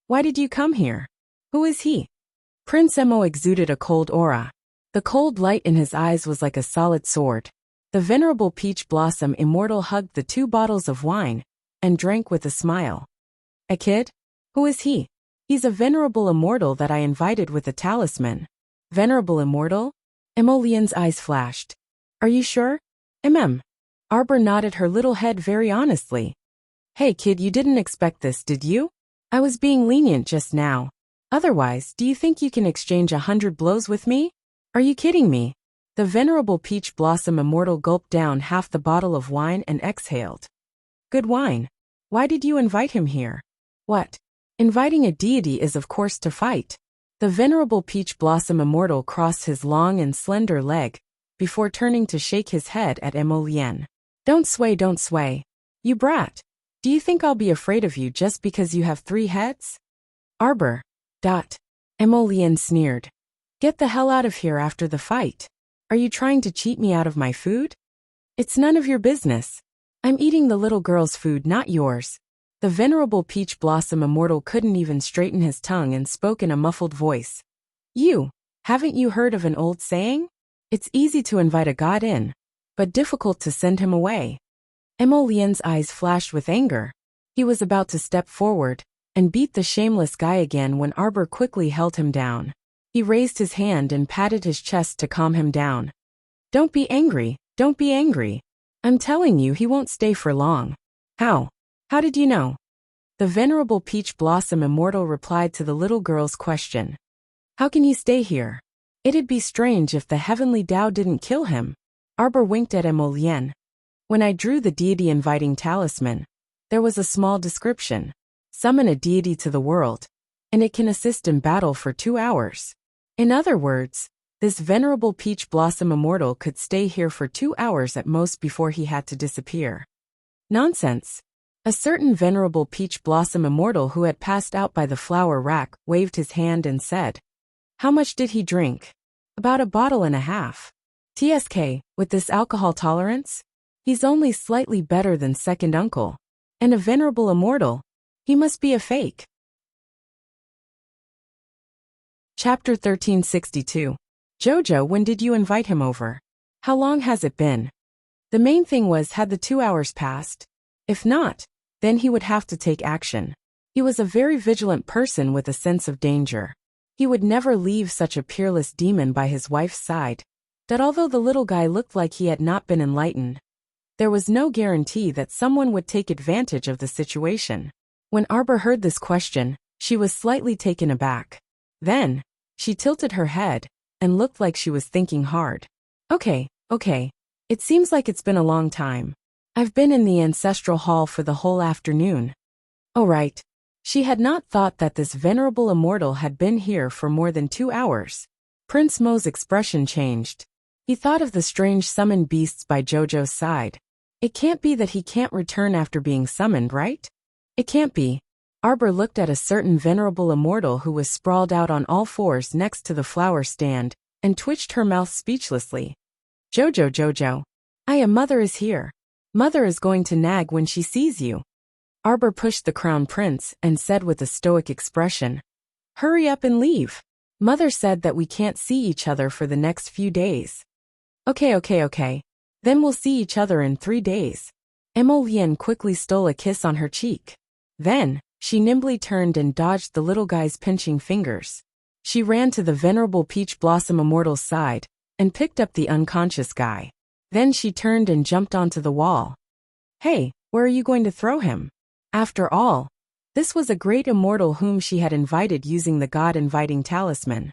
Why did you come here? Who is he? Prince Emo exuded a cold aura. The cold light in his eyes was like a solid sword. The venerable Peach Blossom Immortal hugged the 2 bottles of wine and drank with a smile. A kid? Who is he? He's a venerable immortal that I invited with a talisman. Venerable immortal? Emolien's eyes flashed. Are you sure? Arbor nodded her little head very honestly. Hey kid, you didn't expect this, did you? I was being lenient just now. Otherwise, do you think you can exchange 100 blows with me? Are you kidding me? The venerable Peach Blossom Immortal gulped down half the bottle of wine and exhaled. Good wine. Why did you invite him here? What? Inviting a deity is of course to fight. The venerable Peach Blossom Immortal crossed his long and slender leg before turning to shake his head at Emolien. Don't sway, don't sway. You brat. Do you think I'll be afraid of you just because you have 3 heads? Arbor. Emolien sneered. Get the hell out of here after the fight. Are you trying to cheat me out of my food? It's none of your business. I'm eating the little girl's food, not yours. The venerable Peach Blossom Immortal couldn't even straighten his tongue and spoke in a muffled voice. Haven't you heard of an old saying? It's easy to invite a god in, but difficult to send him away. Emolien's eyes flashed with anger. He was about to step forward and beat the shameless guy again when Arbor quickly held him down. He raised his hand and patted his chest to calm him down. Don't be angry, don't be angry. I'm telling you he won't stay for long. How? How did you know? The venerable Peach Blossom Immortal replied to the little girl's question. How can he stay here? It'd be strange if the heavenly Tao didn't kill him. Arbor winked at Emolien. When I drew the deity inviting talisman, there was a small description. Summon a deity to the world, and it can assist in battle for 2 hours. In other words, this venerable Peach Blossom Immortal could stay here for 2 hours at most before he had to disappear. Nonsense. A certain venerable Peach Blossom Immortal who had passed out by the flower rack waved his hand and said, How much did he drink? About 1.5 bottles. TSK, with this alcohol tolerance? He's only slightly better than second uncle. And a venerable immortal. He must be a fake. Chapter 1362. Jojo, when did you invite him over? How long has it been? The main thing was, had the 2 hours passed? If not, then he would have to take action. He was a very vigilant person with a sense of danger. He would never leave such a peerless demon by his wife's side, that although the little guy looked like he had not been enlightened, there was no guarantee that someone would take advantage of the situation. When Arbor heard this question, she was slightly taken aback. Then, she tilted her head and looked like she was thinking hard. Okay. It seems like it's been a long time. I've been in the ancestral hall for the whole afternoon. Oh right. She had not thought that this venerable immortal had been here for more than 2 hours. Prince Mo's expression changed. He thought of the strange summoned beasts by Jojo's side. It can't be that he can't return after being summoned, right? It can't be. Arbor looked at a certain venerable immortal who was sprawled out on all fours next to the flower stand and twitched her mouth speechlessly. Jojo. Mother is here. Mother is going to nag when she sees you. Arbor pushed the crown prince and said with a stoic expression, Hurry up and leave. Mother said that we can't see each other for the next few days. Okay. Then we'll see each other in 3 days. Emolien quickly stole a kiss on her cheek. Then, she nimbly turned and dodged the little guy's pinching fingers. She ran to the venerable Peach Blossom Immortal's side and picked up the unconscious guy. Then she turned and jumped onto the wall. Hey, where are you going to throw him? After all, this was a great immortal whom she had invited using the god-inviting talisman.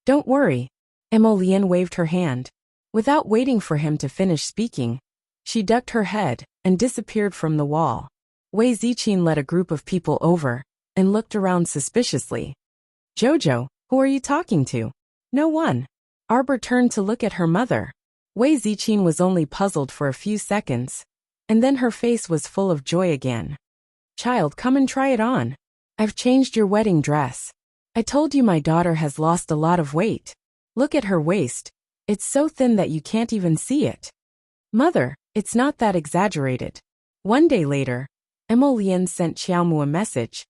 Don't worry. Emolian waved her hand. Without waiting for him to finish speaking, she ducked her head and disappeared from the wall. Wei Ziqin led a group of people over and looked around suspiciously. Jojo, who are you talking to? No one. Arbor turned to look at her mother. Wei Ziqin was only puzzled for a few seconds, and then her face was full of joy again. Child, come and try it on. I've changed your wedding dress. I told you my daughter has lost a lot of weight. Look at her waist. It's so thin that you can't even see it. Mother, it's not that exaggerated. One day later, Emolian sent Xiaomu a message.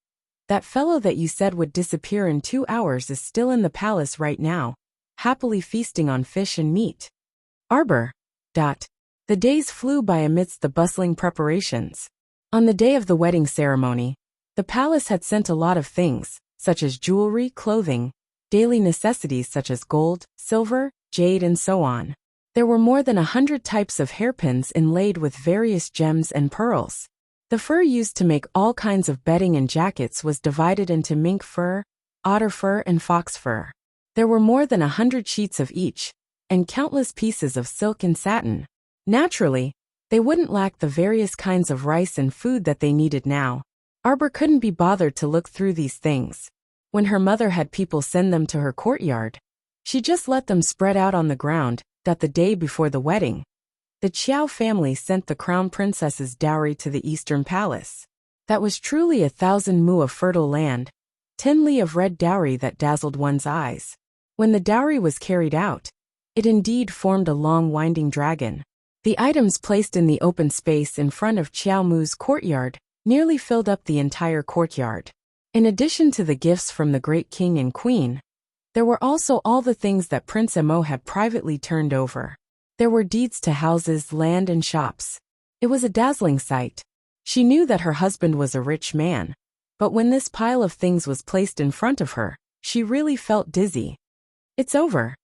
That fellow that you said would disappear in 2 hours is still in the palace right now, happily feasting on fish and meat. Arbor. The days flew by amidst the bustling preparations. On the day of the wedding ceremony, the palace had sent a lot of things, such as jewelry, clothing, daily necessities such as gold, silver, jade and so on. There were more than 100 types of hairpins inlaid with various gems and pearls. The fur used to make all kinds of bedding and jackets was divided into mink fur, otter fur and fox fur. There were more than 100 sheets of each, and countless pieces of silk and satin. Naturally, they wouldn't lack the various kinds of rice and food that they needed now. Arbor couldn't be bothered to look through these things. When her mother had people send them to her courtyard, she just let them spread out on the ground. The day before the wedding, the Qiao family sent the crown princess's dowry to the eastern palace. That was truly 1,000 mu of fertile land, 10 li of red dowry that dazzled one's eyes. When the dowry was carried out, it indeed formed a long winding dragon. The items placed in the open space in front of Qiaomu's courtyard nearly filled up the entire courtyard. In addition to the gifts from the great king and queen, there were also all the things that Prince Emo had privately turned over. There were deeds to houses, land and shops. It was a dazzling sight. She knew that her husband was a rich man, but when this pile of things was placed in front of her, she really felt dizzy. It's over.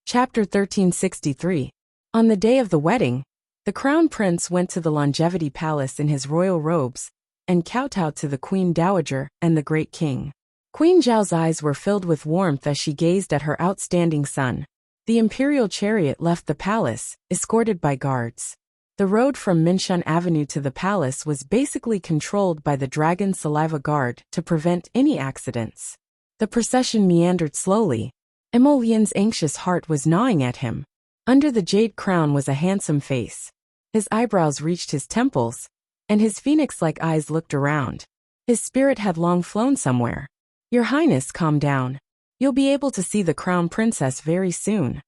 Chapter 1363. On the day of the wedding, the crown prince went to the Longevity Palace in his royal robes and kowtowed to the Queen Dowager and the great king. Queen Zhao's eyes were filled with warmth as she gazed at her outstanding son. The imperial chariot left the palace, escorted by guards. The road from Minshan Avenue to the palace was basically controlled by the Dragon Saliva Guard to prevent any accidents. The procession meandered slowly. Emolian's anxious heart was gnawing at him. Under the jade crown was a handsome face. His eyebrows reached his temples, and his phoenix-like eyes looked around. His spirit had long flown somewhere. Your Highness, calm down. You'll be able to see the crown princess very soon.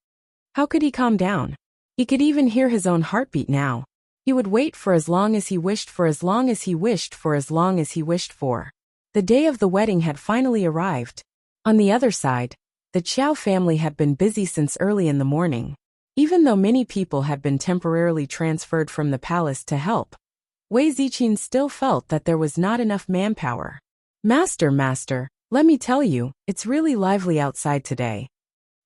How could he calm down? He could even hear his own heartbeat now. He would wait for as long as he wished for as long as he wished for as long as he wished for. The day of the wedding had finally arrived. On the other side, the Qiao family had been busy since early in the morning. Even though many people had been temporarily transferred from the palace to help, Wei Ziqin still felt that there was not enough manpower. Master, let me tell you, it's really lively outside today.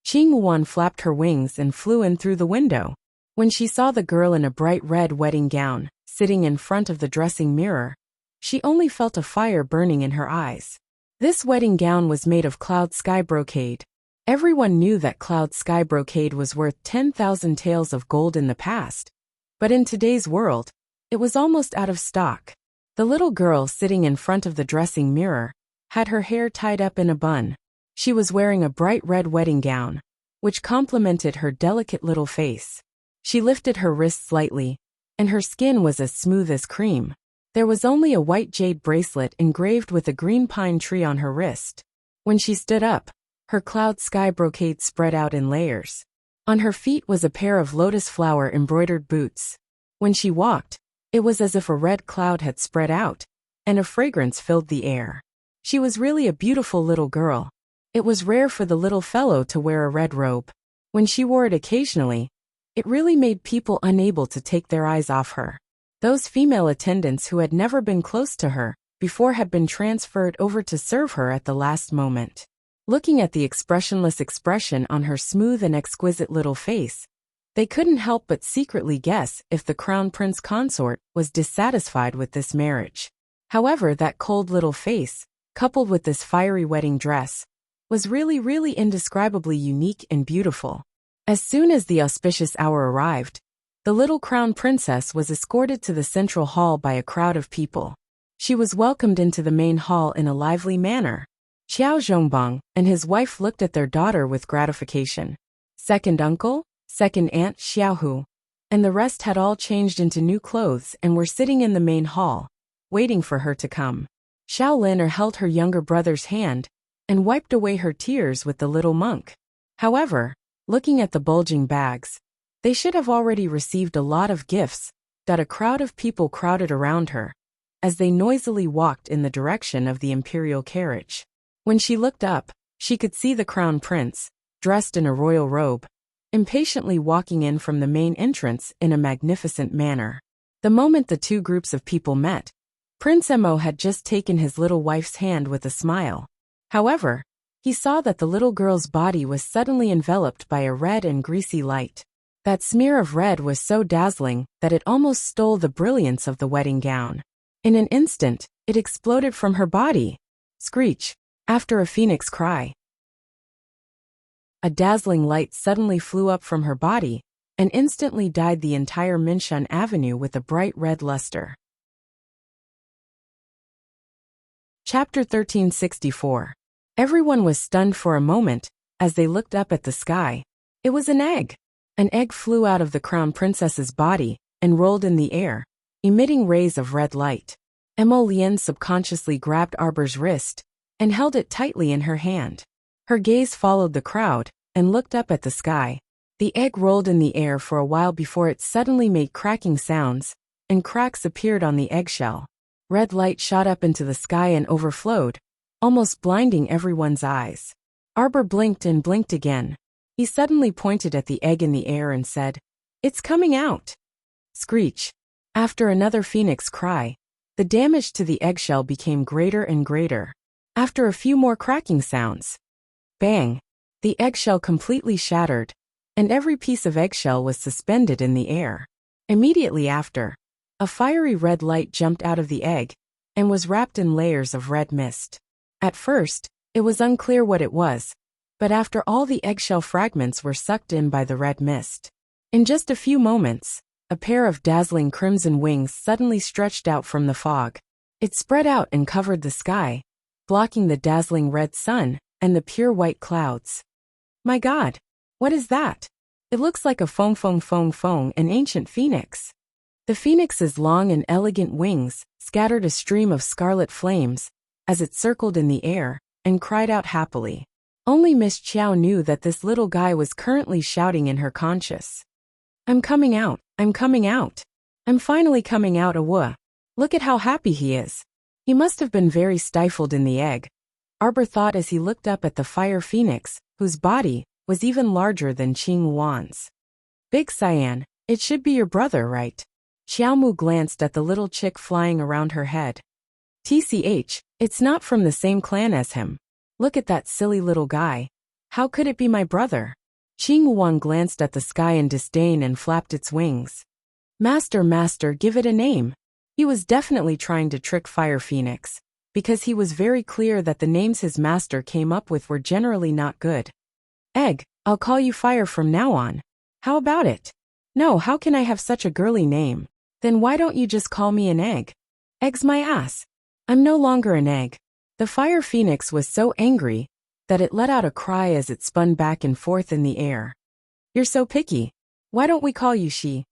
Qing Wuan flapped her wings and flew in through the window. When she saw the girl in a bright red wedding gown, sitting in front of the dressing mirror, she only felt a fire burning in her eyes. This wedding gown was made of cloud sky brocade. Everyone knew that cloud sky brocade was worth 10,000 taels of gold in the past. But in today's world, it was almost out of stock. The little girl sitting in front of the dressing mirror had her hair tied up in a bun. She was wearing a bright red wedding gown, which complemented her delicate little face. She lifted her wrists slightly, and her skin was as smooth as cream. There was only a white jade bracelet engraved with a green pine tree on her wrist. When she stood up, her cloud sky brocade spread out in layers. On her feet was a pair of lotus flower embroidered boots. When she walked, it was as if a red cloud had spread out, and a fragrance filled the air. She was really a beautiful little girl. It was rare for the little fellow to wear a red robe. When she wore it occasionally, it really made people unable to take their eyes off her. Those female attendants who had never been close to her before had been transferred over to serve her at the last moment. Looking at the expressionless expression on her smooth and exquisite little face, they couldn't help but secretly guess if the crown prince consort was dissatisfied with this marriage. However, that cold little face coupled with this fiery wedding dress, was really indescribably unique and beautiful. As soon as the auspicious hour arrived, the little crown princess was escorted to the central hall by a crowd of people. She was welcomed into the main hall in a lively manner. Xiao Zhongbang and his wife looked at their daughter with gratification. Second uncle, second aunt Xiaohu, and the rest had all changed into new clothes and were sitting in the main hall, waiting for her to come. Xiao Lin held her younger brother's hand and wiped away her tears with the little monk. However, looking at the bulging bags, they should have already received a lot of gifts. That a crowd of people crowded around her, as they noisily walked in the direction of the imperial carriage. When she looked up, she could see the crown prince, dressed in a royal robe, impatiently walking in from the main entrance in a magnificent manner. The moment the two groups of people met, Prince Emo had just taken his little wife's hand with a smile. However, he saw that the little girl's body was suddenly enveloped by a red and greasy light. That smear of red was so dazzling that it almost stole the brilliance of the wedding gown. In an instant, it exploded from her body. Screech. After a phoenix cry, a dazzling light suddenly flew up from her body and instantly dyed the entire Minshan Avenue with a bright red luster. Chapter 1364. Everyone was stunned for a moment as they looked up at the sky. It was an egg. An egg flew out of the crown princess's body and rolled in the air, emitting rays of red light. Emo Lien subconsciously grabbed Arbor's wrist and held it tightly in her hand. Her gaze followed the crowd and looked up at the sky. The egg rolled in the air for a while before it suddenly made cracking sounds, and cracks appeared on the eggshell. Red light shot up into the sky and overflowed, almost blinding everyone's eyes. Arbor blinked and blinked again. He suddenly pointed at the egg in the air and said, "It's coming out." Screech. After another phoenix cry, the damage to the eggshell became greater and greater. After a few more cracking sounds, bang, the eggshell completely shattered, and every piece of eggshell was suspended in the air. Immediately after, a fiery red light jumped out of the egg and was wrapped in layers of red mist. At first, it was unclear what it was, but after all the eggshell fragments were sucked in by the red mist, in just a few moments, a pair of dazzling crimson wings suddenly stretched out from the fog. It spread out and covered the sky, blocking the dazzling red sun and the pure white clouds. My God, what is that? It looks like a an ancient phoenix. The phoenix's long and elegant wings scattered a stream of scarlet flames as it circled in the air and cried out happily. Only Miss Chiao knew that this little guy was currently shouting in her conscience. I'm coming out, I'm coming out. I'm finally coming out, awwa. Look at how happy he is. He must have been very stifled in the egg, Arbor thought as he looked up at the fire phoenix, whose body was even larger than Qing Wan's. Big Cyan, it should be your brother, right? Xiaomu glanced at the little chick flying around her head. TCH, it's not from the same clan as him. Look at that silly little guy. How could it be my brother? Qing Wan glanced at the sky in disdain and flapped its wings. Master, give it a name. He was definitely trying to trick Fire Phoenix, because he was very clear that the names his master came up with were generally not good. Egg, I'll call you Fire from now on. How about it? No, how can I have such a girly name? Then why don't you just call me an egg? Egg's my ass. I'm no longer an egg. The Fire Phoenix was so angry that it let out a cry as it spun back and forth in the air. You're so picky. Why don't we call you she?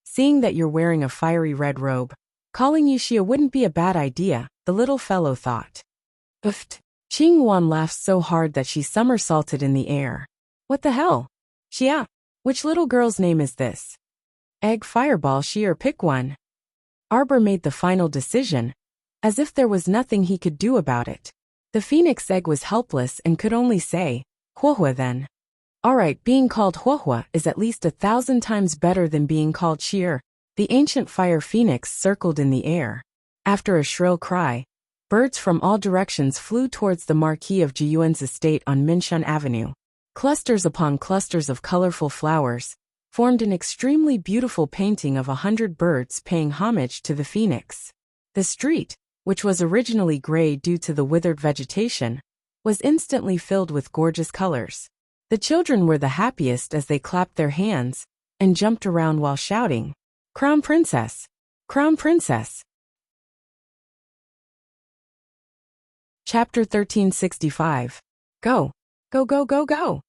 Seeing that you're wearing a fiery red robe, calling you Xia wouldn't be a bad idea, the little fellow thought. Ooft. Qing Wan laughed so hard that she somersaulted in the air. What the hell? Xia, which little girl's name is this? Egg, Fireball, she, or pick one? Arbor made the final decision, as if there was nothing he could do about it. The phoenix egg was helpless and could only say, Huohua then. Alright, being called Huohua is at least 1,000 times better than being called Sheer. The ancient fire phoenix circled in the air. After a shrill cry, birds from all directions flew towards the marquee of Jiyuan's estate on Minshan Avenue. Clusters upon clusters of colorful flowers formed an extremely beautiful painting of 100 birds paying homage to the phoenix. The street, which was originally gray due to the withered vegetation, was instantly filled with gorgeous colors. The children were the happiest as they clapped their hands and jumped around while shouting, "Crown Princess! Crown Princess!" Chapter 1365. Go! Go go go go!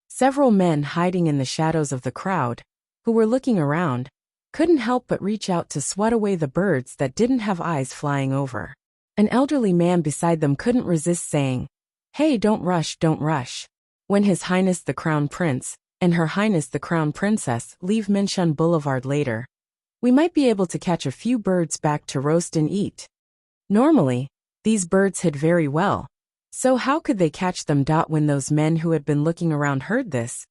Several men hiding in the shadows of the crowd, who were looking around, couldn't help but reach out to swat away the birds that didn't have eyes flying over. An elderly man beside them couldn't resist saying, "Hey, don't rush, don't rush. When His Highness the Crown Prince and Her Highness the Crown Princess leave Minshun Boulevard later, we might be able to catch a few birds back to roast and eat." Normally, these birds hid very well, so how could they catch them? When those men who had been looking around heard this,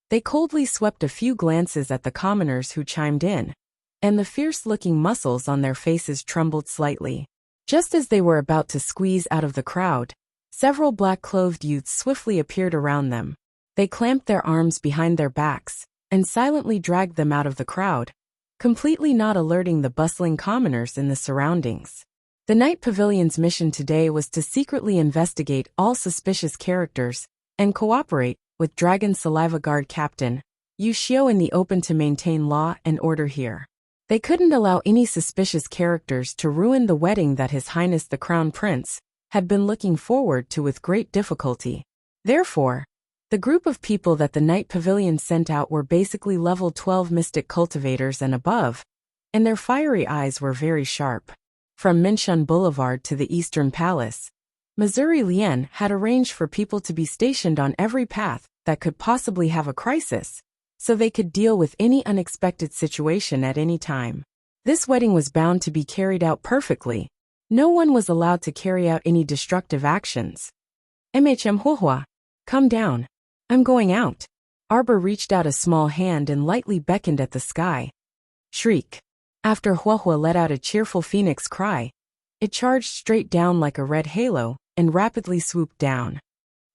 they coldly swept a few glances at the commoners who chimed in, and the fierce-looking muscles on their faces trembled slightly. Just as they were about to squeeze out of the crowd, several black-clothed youths swiftly appeared around them. They clamped their arms behind their backs and silently dragged them out of the crowd, completely not alerting the bustling commoners in the surroundings. The Night Pavilion's mission today was to secretly investigate all suspicious characters and cooperate with Dragon Saliva Guard Captain Wuxia in the open to maintain law and order here. They couldn't allow any suspicious characters to ruin the wedding that His Highness the Crown Prince had been looking forward to with great difficulty. Therefore, the group of people that the Night Pavilion sent out were basically level 12 mystic cultivators and above, and their fiery eyes were very sharp. From Minshun Boulevard to the Eastern Palace, Missouri Lien had arranged for people to be stationed on every path that could possibly have a crisis, so they could deal with any unexpected situation at any time. This wedding was bound to be carried out perfectly. No one was allowed to carry out any destructive actions. Huahua, come down. I'm going out. Arbor reached out a small hand and lightly beckoned at the sky. Shriek. After Huahua let out a cheerful phoenix cry, it charged straight down like a red halo and rapidly swooped down.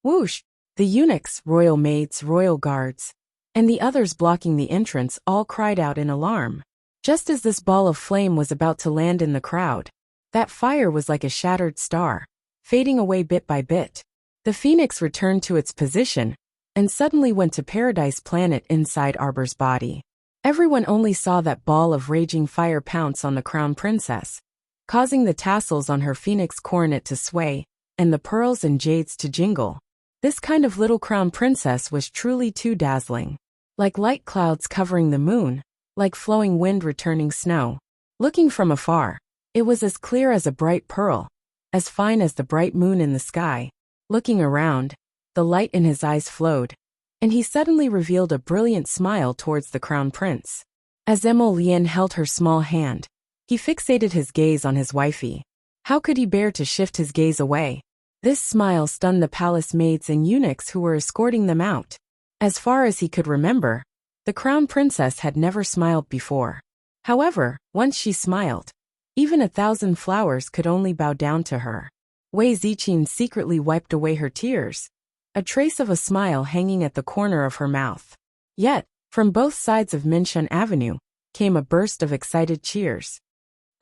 Whoosh! The eunuchs, royal maids, royal guards, and the others blocking the entrance all cried out in alarm. Just as this ball of flame was about to land in the crowd, that fire was like a shattered star, fading away bit by bit. The phoenix returned to its position and suddenly went to Paradise Planet inside Arbor's body. Everyone only saw that ball of raging fire pounce on the Crown Princess, causing the tassels on her phoenix coronet to sway and the pearls and jades to jingle. This kind of little Crown Princess was truly too dazzling. Like light clouds covering the moon, like flowing wind returning snow. Looking from afar, it was as clear as a bright pearl, as fine as the bright moon in the sky. Looking around, the light in his eyes flowed, and he suddenly revealed a brilliant smile towards the Crown Prince. As Lien held her small hand, he fixated his gaze on his wifey. How could he bear to shift his gaze away? This smile stunned the palace maids and eunuchs who were escorting them out. As far as he could remember, the Crown Princess had never smiled before. However, once she smiled, even 1,000 flowers could only bow down to her. Wei Ziqin secretly wiped away her tears, a trace of a smile hanging at the corner of her mouth. Yet, from both sides of Minshun Avenue, came a burst of excited cheers.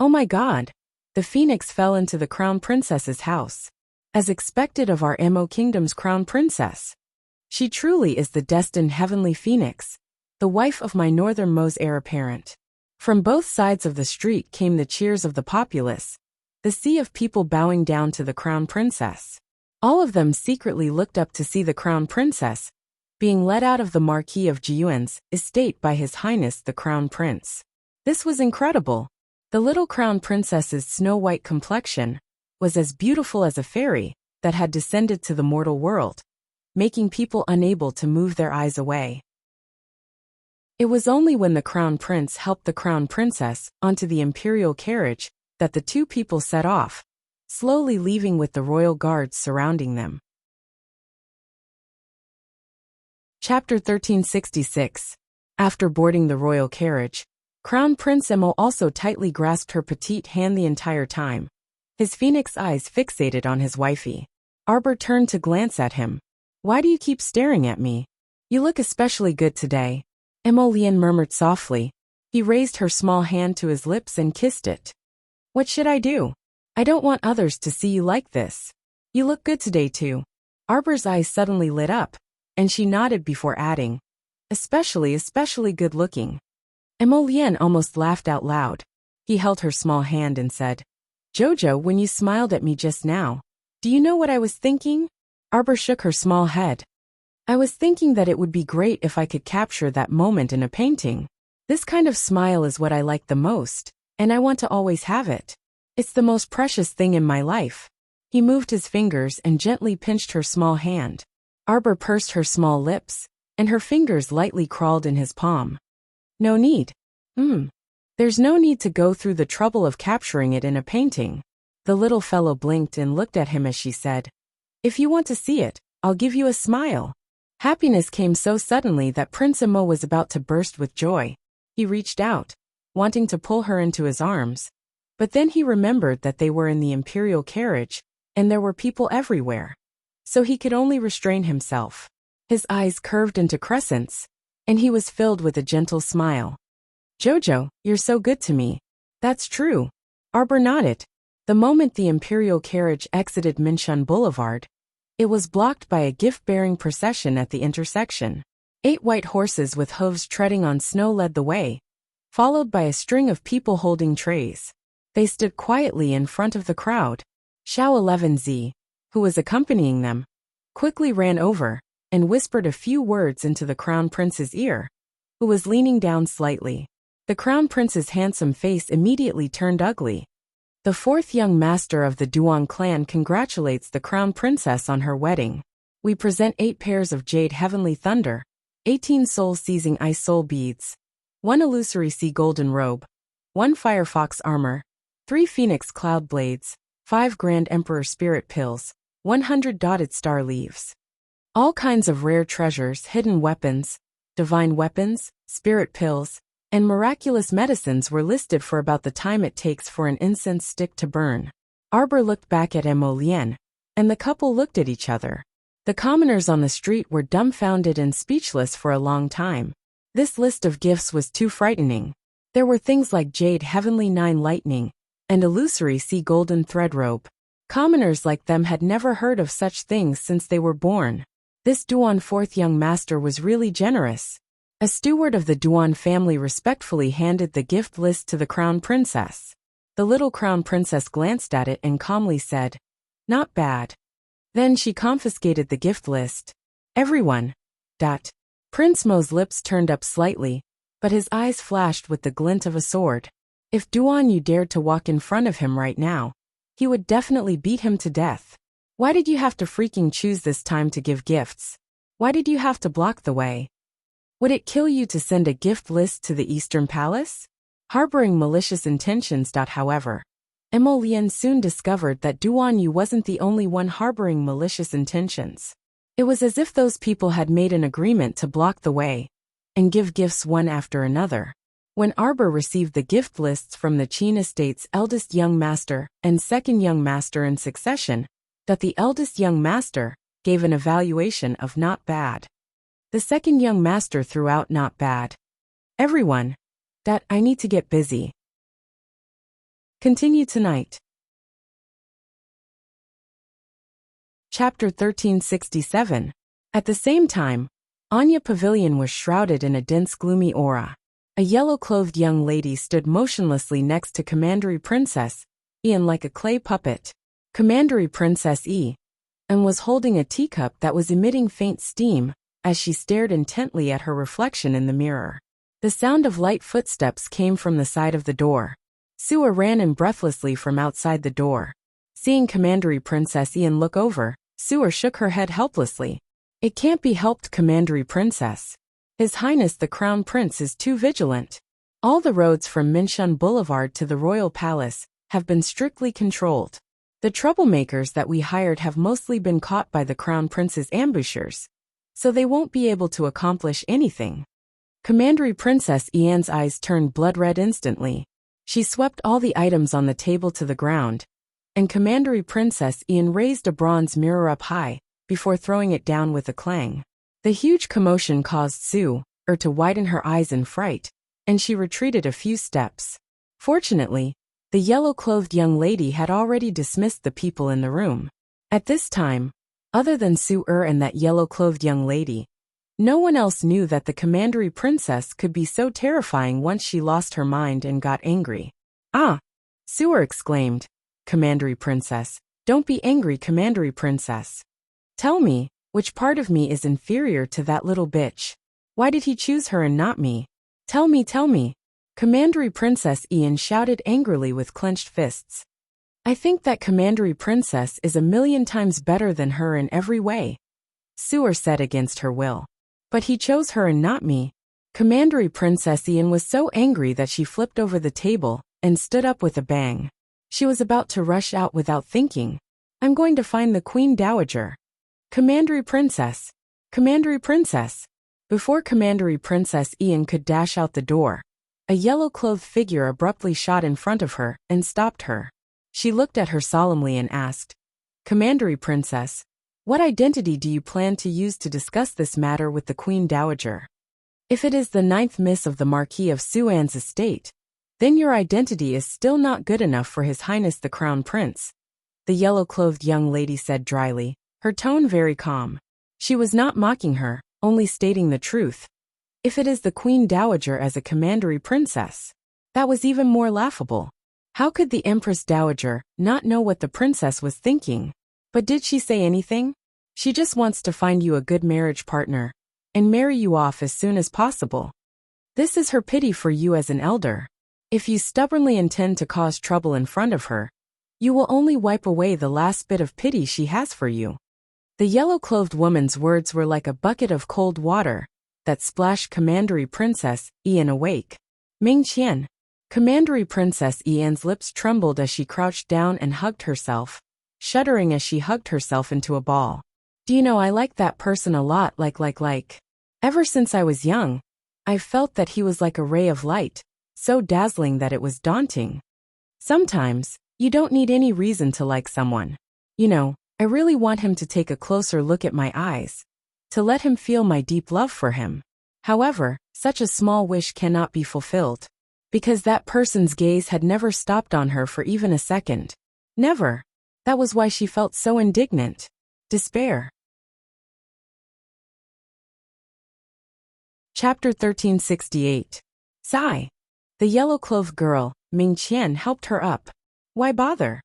Oh my God! The phoenix fell into the Crown Princess's house. As expected of our Mo Kingdom's Crown Princess. She truly is the destined heavenly phoenix, the wife of my northernmost heir apparent. From both sides of the street came the cheers of the populace, the sea of people bowing down to the Crown Princess. All of them secretly looked up to see the Crown Princess being led out of the Marquis of Jiyuan's estate by His Highness the Crown Prince. This was incredible. The little Crown Princess's snow-white complexion was as beautiful as a fairy that had descended to the mortal world, making people unable to move their eyes away. It was only when the Crown Prince helped the Crown Princess onto the imperial carriage that the two people set off, slowly leaving with the royal guards surrounding them. Chapter 1366. After boarding the royal carriage, Crown Prince Mo also tightly grasped her petite hand the entire time, his phoenix eyes fixated on his wifey. Arbor turned to glance at him. Why do you keep staring at me? You look especially good today. Lien murmured softly. He raised her small hand to his lips and kissed it. What should I do? I don't want others to see you like this. You look good today too. Arbor's eyes suddenly lit up, and she nodded before adding, especially good looking. Emolien almost laughed out loud. He held her small hand and said, Jojo, when you smiled at me just now, do you know what I was thinking? Arbor shook her small head. I was thinking that it would be great if I could capture that moment in a painting. This kind of smile is what I like the most, and I want to always have it. It's the most precious thing in my life. He moved his fingers and gently pinched her small hand. Arbor pursed her small lips, and her fingers lightly crawled in his palm. No need. There's no need to go through the trouble of capturing it in a painting. The little fellow blinked and looked at him as she said, If you want to see it, I'll give you a smile. Happiness came so suddenly that Prince Emo was about to burst with joy. He reached out, wanting to pull her into his arms. But then he remembered that they were in the imperial carriage, and there were people everywhere. So he could only restrain himself. His eyes curved into crescents, and he was filled with a gentle smile. Jojo, you're so good to me. That's true. Arbor nodded. The moment the imperial carriage exited Minshun Boulevard, it was blocked by a gift-bearing procession at the intersection. 8 white horses with hooves treading on snow led the way, followed by a string of people holding trays. They stood quietly in front of the crowd. Xiao 11Z, who was accompanying them, quickly ran over and whispered a few words into the crown prince's ear, who was leaning down slightly. The crown prince's handsome face immediately turned ugly. The 4th young master of the Duan clan congratulates the crown princess on her wedding. We present 8 pairs of jade heavenly thunder, 18 soul-seizing ice soul beads, 1 illusory sea golden robe, 1 firefox armor, 3 phoenix cloud blades, 5 grand emperor spirit pills, 100 dotted star leaves. All kinds of rare treasures, hidden weapons, divine weapons, spirit pills, and miraculous medicines were listed for about the time it takes for an incense stick to burn. Arbor looked back at Emolien, and the couple looked at each other. The commoners on the street were dumbfounded and speechless for a long time. This list of gifts was too frightening. There were things like jade heavenly 9 lightning, and illusory sea golden thread robe. Commoners like them had never heard of such things since they were born. This Duan 4th young master was really generous. A steward of the Duan family respectfully handed the gift list to the crown princess. The little crown princess glanced at it and calmly said, Not bad. Then she confiscated the gift list. Everyone. Prince Mo's lips turned up slightly, but his eyes flashed with the glint of a sword. If Duan Yu dared to walk in front of him right now, he would definitely beat him to death. Why did you have to freaking choose this time to give gifts? Why did you have to block the way? Would it kill you to send a gift list to the Eastern Palace? Harboring malicious intentions. However, Emolien soon discovered that Duan Yu wasn't the only one harboring malicious intentions. It was as if those people had made an agreement to block the way and give gifts one after another. When Arbor received the gift lists from the Qin estate's eldest young master and 2nd young master in succession, the eldest young master gave an evaluation of not bad. The 2nd young master threw out not bad. Everyone. I need to get busy. Continue tonight. Chapter 1367. At the same time, Anya Pavilion was shrouded in a dense gloomy aura. A yellow-clothed young lady stood motionlessly next to Commandery Princess Ian like a clay puppet. Commandery Princess and was holding a teacup that was emitting faint steam as she stared intently at her reflection in the mirror. The sound of light footsteps came from the side of the door. Sua ran in breathlessly from outside the door. Seeing Commandery Princess Ian look over, Sua shook her head helplessly. It can't be helped, Commandery Princess. His Highness the Crown Prince is too vigilant. All the roads from Minshun Boulevard to the Royal Palace have been strictly controlled. The troublemakers that we hired have mostly been caught by the Crown Prince's ambushers, so they won't be able to accomplish anything. Commandery Princess Ian's eyes turned blood red instantly. She swept all the items on the table to the ground, and Commandery Princess Ian raised a bronze mirror up high, before throwing it down with a clang. The huge commotion caused Sue to widen her eyes in fright, and she retreated a few steps. Fortunately, The yellow-clothed young lady had already dismissed the people in the room. At this time, other than Su-er and that yellow-clothed young lady, no one else knew that the commandery princess could be so terrifying once she lost her mind and got angry. Ah! Su-er exclaimed. Commandery princess, don't be angry, commandery princess. Tell me, which part of me is inferior to that little bitch? Why did he choose her and not me? Tell me, tell me. Commandery Princess Ian shouted angrily with clenched fists. I think that Commandery Princess is 1,000,000 times better than her in every way, Su-er said against her will. But he chose her and not me. Commandery Princess Ian was so angry that she flipped over the table and stood up with a bang. She was about to rush out without thinking. I'm going to find the Queen Dowager. Commandery Princess! Commandery Princess! Before Commandery Princess Ian could dash out the door, a yellow-clothed figure abruptly shot in front of her and stopped her. She looked at her solemnly and asked, Commandery Princess, what identity do you plan to use to discuss this matter with the Queen Dowager? If it is the 9th Miss of the Marquis of Suan's estate, then your identity is still not good enough for His Highness the Crown Prince, the yellow-clothed young lady said dryly, her tone very calm. She was not mocking her, only stating the truth. If it is the Queen Dowager as a commandery princess, that was even more laughable. How could the Empress Dowager not know what the princess was thinking? But did she say anything? She just wants to find you a good marriage partner and marry you off as soon as possible. This is her pity for you as an elder. If you stubbornly intend to cause trouble in front of her, you will only wipe away the last bit of pity she has for you. The yellow-clothed woman's words were like a bucket of cold water that splashed Commandery Princess Ian awake. Ming Qian. Commandery Princess Ian's lips trembled as she crouched down and hugged herself, shuddering as she hugged herself into a ball. Do you know, I like that person a lot, like. Ever since I was young, I've felt that he was like a ray of light, so dazzling that it was daunting. Sometimes, you don't need any reason to like someone. You know, I really want him to take a closer look at my eyes, to let him feel my deep love for him. However, such a small wish cannot be fulfilled, because that person's gaze had never stopped on her for even a second. Never. That was why she felt so indignant. Despair. Chapter 1368. Sigh. The yellow-clothed girl, Ming Qian, helped her up. Why bother?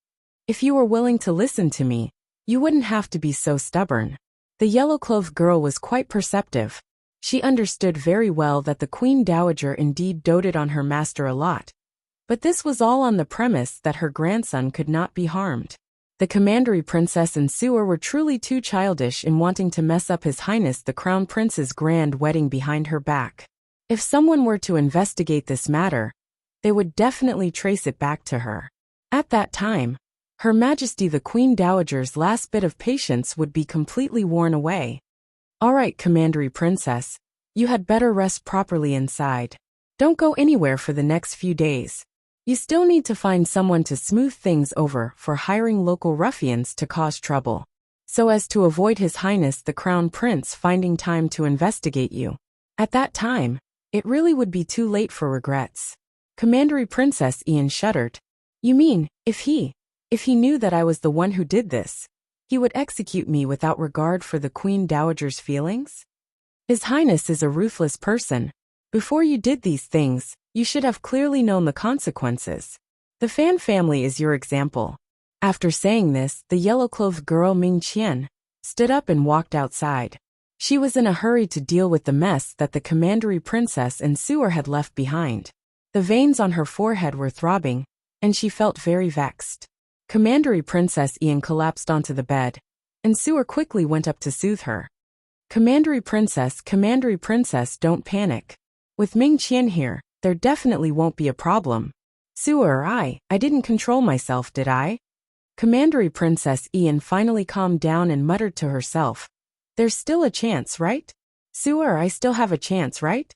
If you were willing to listen to me, you wouldn't have to be so stubborn. The yellow-clothed girl was quite perceptive. She understood very well that the Queen Dowager indeed doted on her master a lot. But this was all on the premise that her grandson could not be harmed. The Commandery Princess and Su-er were truly too childish in wanting to mess up His Highness the Crown Prince's grand wedding behind her back. If someone were to investigate this matter, they would definitely trace it back to her. At that time, Her Majesty the Queen Dowager's last bit of patience would be completely worn away. All right, Commandery Princess, you had better rest properly inside. Don't go anywhere for the next few days. You still need to find someone to smooth things over for hiring local ruffians to cause trouble, so as to avoid His Highness the Crown Prince finding time to investigate you. At that time, it really would be too late for regrets. Commandery Princess Ian shuddered. You mean, if he knew that I was the one who did this, he would execute me without regard for the Queen Dowager's feelings? His Highness is a ruthless person. Before you did these things, you should have clearly known the consequences. The Fan family is your example. After saying this, the yellow-clothed girl Ming Qian stood up and walked outside. She was in a hurry to deal with the mess that the Commandery Princess and Su-er had left behind. The veins on her forehead were throbbing, and she felt very vexed. Commandery Princess Ian collapsed onto the bed, and Su-er quickly went up to soothe her. Commandery Princess, don't panic. With Ming Qian here, there definitely won't be a problem. Su-er, I didn't control myself, did I? Commandery Princess Ian finally calmed down and muttered to herself. There's still a chance, right? Su-er, I still have a chance, right?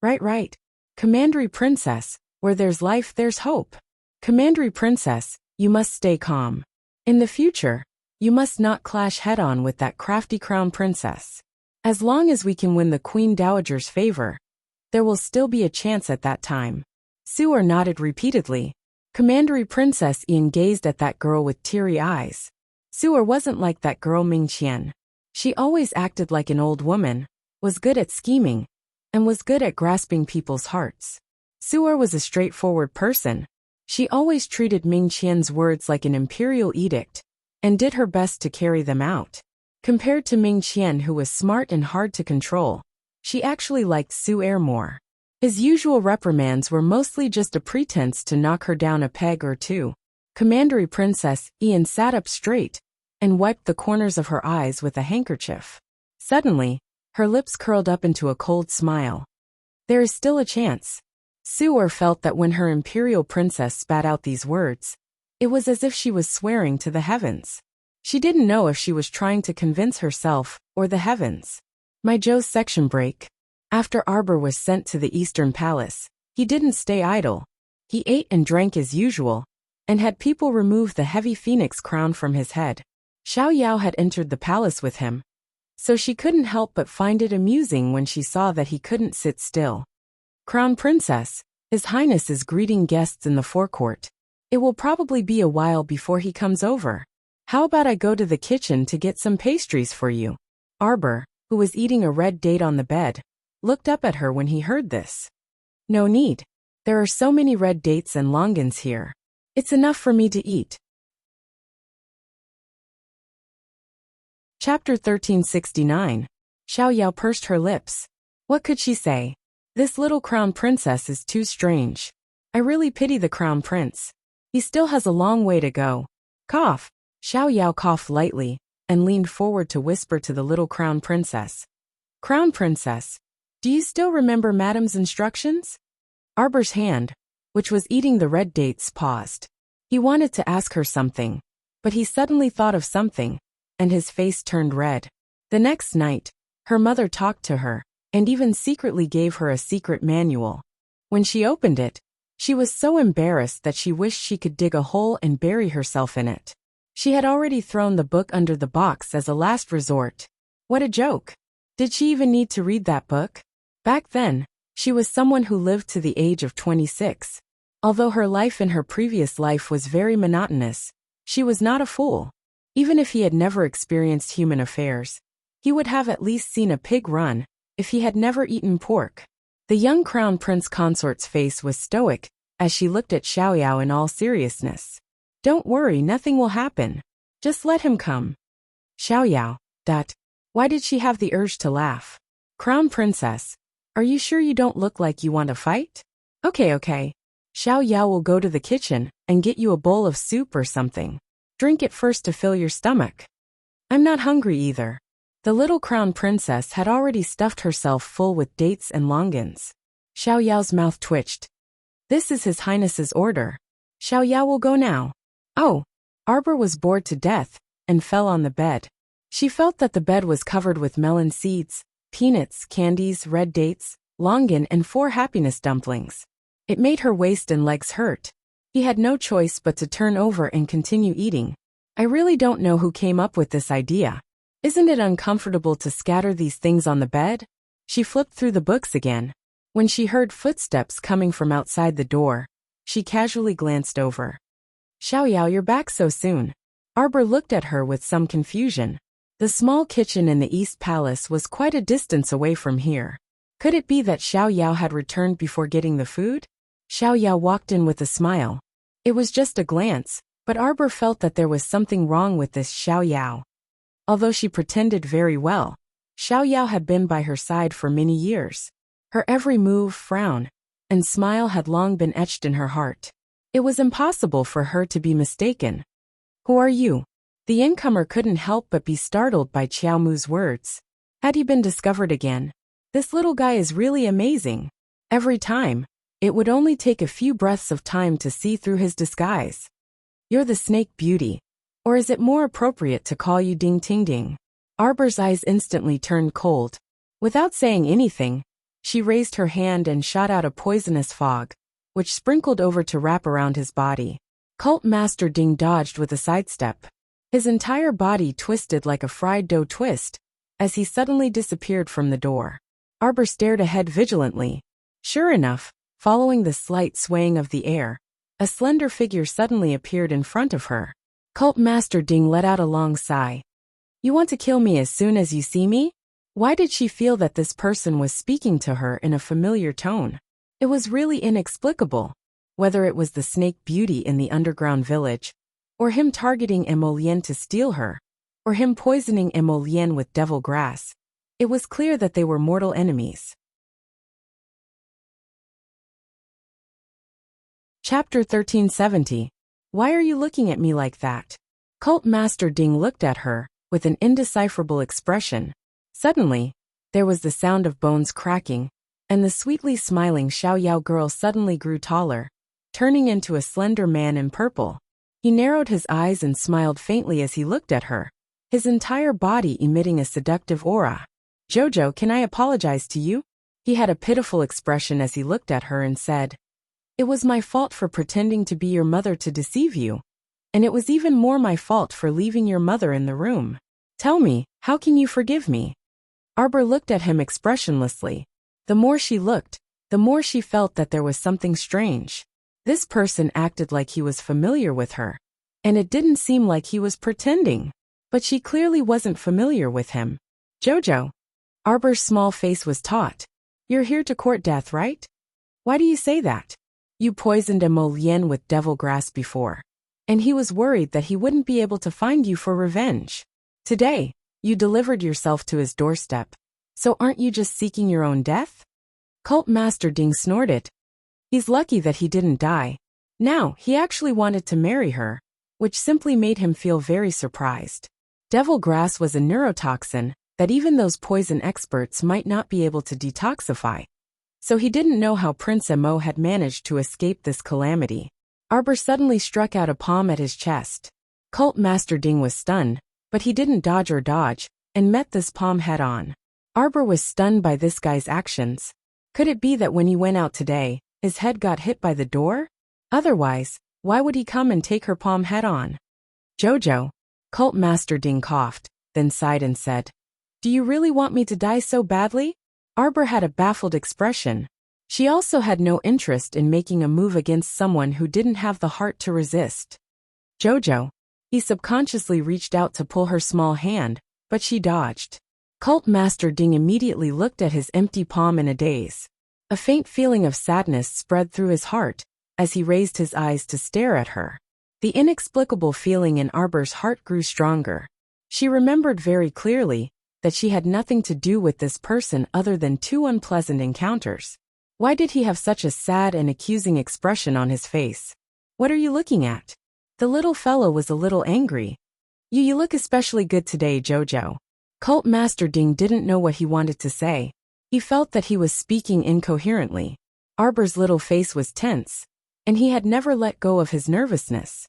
Right. Commandery Princess, where there's life there's hope. Commandery Princess, you must stay calm. In the future, you must not clash head-on with that crafty Crown Princess. As long as we can win the Queen Dowager's favor, there will still be a chance at that time. Su-er nodded repeatedly. Commandery Princess Ian gazed at that girl with teary eyes. Su'er wasn't like that girl Ming Qian. She always acted like an old woman, was good at scheming, and was good at grasping people's hearts. Su'er was a straightforward person. She always treated Ming Qian's words like an imperial edict, and did her best to carry them out. Compared to Ming Qian, who was smart and hard to control, she actually liked Su'er more. His usual reprimands were mostly just a pretense to knock her down a peg or two. Commandery Princess Ian sat up straight and wiped the corners of her eyes with a handkerchief. Suddenly, her lips curled up into a cold smile. There is still a chance. Su'er felt that when her imperial princess spat out these words, it was as if she was swearing to the heavens. She didn't know if she was trying to convince herself or the heavens. My Joe's section break. After Arbor was sent to the Eastern Palace, he didn't stay idle. He ate and drank as usual, and had people remove the heavy phoenix crown from his head. Xiao Yao had entered the palace with him, so she couldn't help but find it amusing when she saw that he couldn't sit still. Crown Princess, His Highness is greeting guests in the forecourt. It will probably be a while before he comes over. How about I go to the kitchen to get some pastries for you? Arbor, who was eating a red date on the bed, looked up at her when he heard this. No need. There are so many red dates and longans here. It's enough for me to eat. Chapter 1369. Xiao Yao pursed her lips. What could she say? This little crown princess is too strange. I really pity the crown prince. He still has a long way to go. Cough. Xiao Yao coughed lightly and leaned forward to whisper to the little crown princess. Crown princess, do you still remember Madame's instructions? Arbor's hand, which was eating the red dates, paused. He wanted to ask her something, but he suddenly thought of something, and his face turned red. The next night, her mother talked to her, and even secretly gave her a secret manual. When she opened it, she was so embarrassed that she wished she could dig a hole and bury herself in it. She had already thrown the book under the box as a last resort. What a joke! Did she even need to read that book? Back then, she was someone who lived to the age of 26. Although her life in her previous life was very monotonous, she was not a fool. Even if he had never experienced human affairs, he would have at least seen a pig run if he had never eaten pork. The young crown prince consort's face was stoic as she looked at Xiao Yao in all seriousness. Don't worry, nothing will happen. Just let him come. Xiao Yao. Why did she have the urge to laugh? Crown princess, are you sure you don't look like you want to fight? Okay. Xiao Yao will go to the kitchen and get you a bowl of soup or something. Drink it first to fill your stomach. I'm not hungry either. The little crown princess had already stuffed herself full with dates and longans. Xiao Yao's mouth twitched. This is His Highness's order. Xiao Yao will go now. Oh, Arbor was bored to death and fell on the bed. She felt that the bed was covered with melon seeds, peanuts, candies, red dates, longan, and 4 happiness dumplings. It made her waist and legs hurt. He had no choice but to turn over and continue eating. I really don't know who came up with this idea. Isn't it uncomfortable to scatter these things on the bed? She flipped through the books again. When she heard footsteps coming from outside the door, she casually glanced over. Xiao Yao, you're back so soon. Arbor looked at her with some confusion. The small kitchen in the East Palace was quite a distance away from here. Could it be that Xiao Yao had returned before getting the food? Xiao Yao walked in with a smile. It was just a glance, but Arbor felt that there was something wrong with this Xiao Yao. Although she pretended very well, Xiao Yao had been by her side for many years. Her every move, frown, and smile had long been etched in her heart. It was impossible for her to be mistaken. Who are you? The incomer couldn't help but be startled by Qiao Mu's words. Had he been discovered again? This little guy is really amazing. Every time, it would only take a few breaths of time to see through his disguise. You're the Snake Beauty. Or is it more appropriate to call you Ding Ting Ding? Arbor's eyes instantly turned cold. Without saying anything, she raised her hand and shot out a poisonous fog, which sprinkled over to wrap around his body. Cult Master Ding dodged with a sidestep. His entire body twisted like a fried dough twist, as he suddenly disappeared from the door. Arbor stared ahead vigilantly. Sure enough, following the slight swaying of the air, A slender figure suddenly appeared in front of her. Cult Master Ding let out a long sigh. You want to kill me as soon as you see me? Why did she feel that this person was speaking to her in a familiar tone? It was really inexplicable. Whether it was the snake beauty in the underground village, or him targeting Emolien to steal her, or him poisoning Emolien with devil grass, it was clear that they were mortal enemies. Chapter 1370. Why are you looking at me like that? Cult Master Ding looked at her with an indecipherable expression. Suddenly, there was the sound of bones cracking, and the sweetly smiling Xiaoyao girl suddenly grew taller, turning into a slender man in purple. He narrowed his eyes and smiled faintly as he looked at her, his entire body emitting a seductive aura. Jojo, can I apologize to you? He had a pitiful expression as he looked at her and said, It was my fault for pretending to be your mother to deceive you. And it was even more my fault for leaving your mother in the room. Tell me, how can you forgive me? Arbor looked at him expressionlessly. The more she looked, the more she felt that there was something strange. This person acted like he was familiar with her, and it didn't seem like he was pretending. But she clearly wasn't familiar with him. Jojo. Arbor's small face was taut. You're here to court death, right? Why do you say that? You poisoned Emolien with devil grass before, and he was worried that he wouldn't be able to find you for revenge. Today, you delivered yourself to his doorstep. So aren't you just seeking your own death? Cult Master Ding snorted. He's lucky that he didn't die. Now, he actually wanted to marry her, which simply made him feel very surprised. Devil grass was a neurotoxin that even those poison experts might not be able to detoxify. So he didn't know how Prince Emo had managed to escape this calamity. Arbor suddenly struck out a palm at his chest. Cult Master Ding was stunned, but he didn't dodge or dodge, and met this palm head-on. Arbor was stunned by this guy's actions. Could it be that when he went out today, his head got hit by the door? Otherwise, why would he come and take her palm head-on? Jojo. Cult Master Ding coughed, then sighed and said, Do you really want me to die so badly? Arbor had a baffled expression. She also had no interest in making a move against someone who didn't have the heart to resist. Jojo. He subconsciously reached out to pull her small hand, but she dodged. Cult Master Ding immediately looked at his empty palm in a daze. A faint feeling of sadness spread through his heart as he raised his eyes to stare at her. The inexplicable feeling in Arbor's heart grew stronger. She remembered very clearly that she had nothing to do with this person other than two unpleasant encounters. Why did he have such a sad and accusing expression on his face? What are you looking at? The little fellow was a little angry. You look especially good today, Jojo. Cult Master Ding didn't know what he wanted to say. He felt that he was speaking incoherently. Arbor's little face was tense, and he had never let go of his nervousness.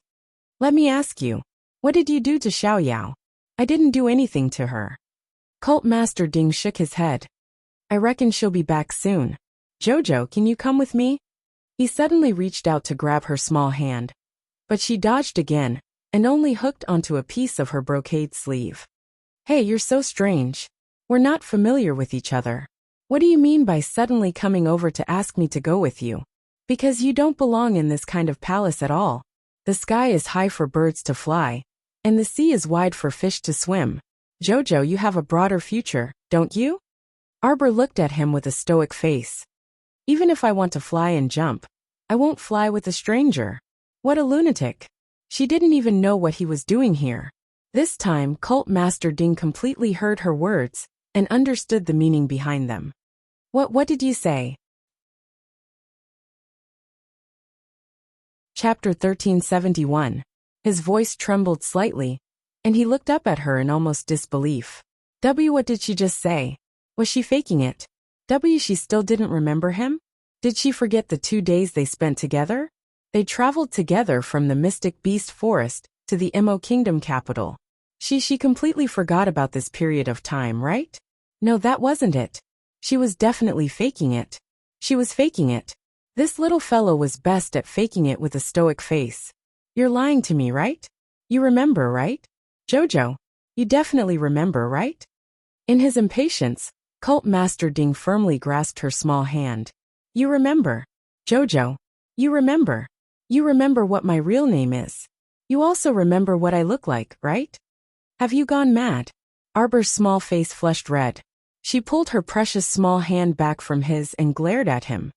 Let me ask you, what did you do to Xiaoyao? I didn't do anything to her. Cult Master Ding shook his head. I reckon she'll be back soon. Jojo, can you come with me? He suddenly reached out to grab her small hand, but she dodged again, and only hooked onto a piece of her brocade sleeve. Hey, you're so strange. We're not familiar with each other. What do you mean by suddenly coming over to ask me to go with you? Because you don't belong in this kind of palace at all. The sky is high for birds to fly, and the sea is wide for fish to swim. Jojo, you have a broader future, don't you? Arbor looked at him with a stoic face. Even if I want to fly and jump, I won't fly with a stranger. What a lunatic. She didn't even know what he was doing here. This time, Cult Master Ding completely heard her words and understood the meaning behind them. What did you say? Chapter 1371. His voice trembled slightly, and he looked up at her in almost disbelief. What did she just say? Was she faking it? She still didn't remember him? Did she forget the 2 days they spent together? They traveled together from the Mystic Beast Forest to the Emo Kingdom capital. She completely forgot about this period of time, right? No, that wasn't it. She was definitely faking it. She was faking it. This little fellow was best at faking it with a stoic face. You're lying to me, right? You remember, right? Jojo, you definitely remember, right? In his impatience, Cult Master Ding firmly grasped her small hand. You remember. Jojo, you remember. You remember what my real name is. You also remember what I look like, right? Have you gone mad? Arbor's small face flushed red. She pulled her precious small hand back from his and glared at him.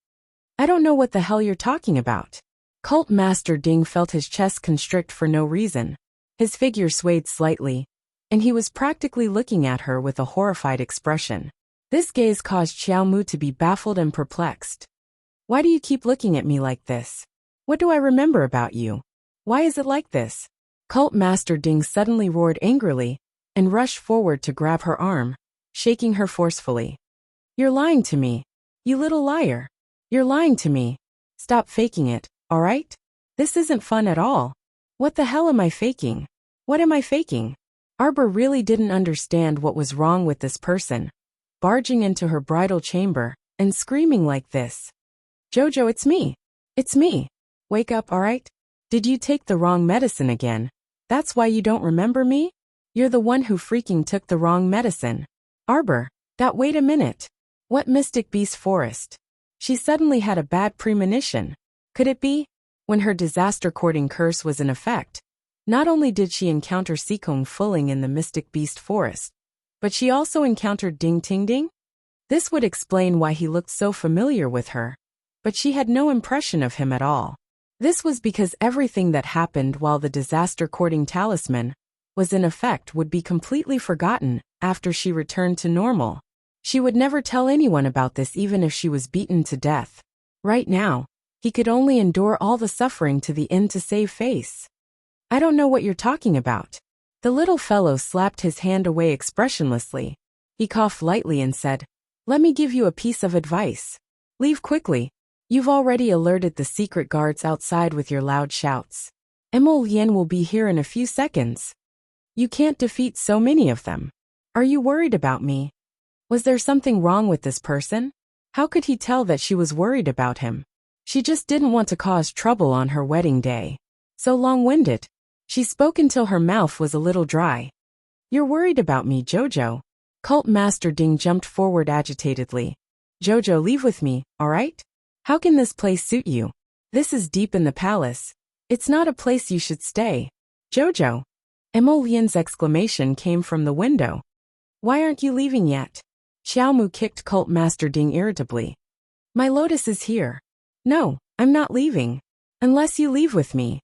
I don't know what the hell you're talking about. Cult Master Ding felt his chest constrict for no reason. His figure swayed slightly, and he was practically looking at her with a horrified expression. This gaze caused Xiao Mu to be baffled and perplexed. Why do you keep looking at me like this? What do I remember about you? Why is it like this? Cult Master Ding suddenly roared angrily and rushed forward to grab her arm, shaking her forcefully. You're lying to me. You little liar. You're lying to me. Stop faking it, all right? This isn't fun at all. What the hell am I faking? What am I faking? Arbor really didn't understand what was wrong with this person, barging into her bridal chamber and screaming like this. Jojo, it's me. It's me. Wake up, all right? Did you take the wrong medicine again? That's why you don't remember me? You're the one who freaking took the wrong medicine. Arbor, wait a minute. What mystic beast forest? She suddenly had a bad premonition. Could it be? When her disaster-courting curse was in effect, not only did she encounter Sikong Fuling in the mystic beast forest, but she also encountered Ding Ting Ding? This would explain why he looked so familiar with her, but she had no impression of him at all. This was because everything that happened while the disaster-courting talisman was in effect would be completely forgotten after she returned to normal. She would never tell anyone about this even if she was beaten to death. Right now, he could only endure all the suffering to the end to save face. I don't know what you're talking about. The little fellow slapped his hand away expressionlessly. He coughed lightly and said, Let me give you a piece of advice. Leave quickly. You've already alerted the secret guards outside with your loud shouts. Emolien will be here in a few seconds. You can't defeat so many of them. Are you worried about me? Was there something wrong with this person? How could he tell that she was worried about him? She just didn't want to cause trouble on her wedding day. So long-winded. She spoke until her mouth was a little dry. You're worried about me, Jojo. Cult Master Ding jumped forward agitatedly. Jojo, leave with me, all right? How can this place suit you? This is deep in the palace. It's not a place you should stay. Jojo. Emolien's exclamation came from the window. Why aren't you leaving yet? Xiaomu kicked Cult Master Ding irritably. My lotus is here. No, I'm not leaving. Unless you leave with me.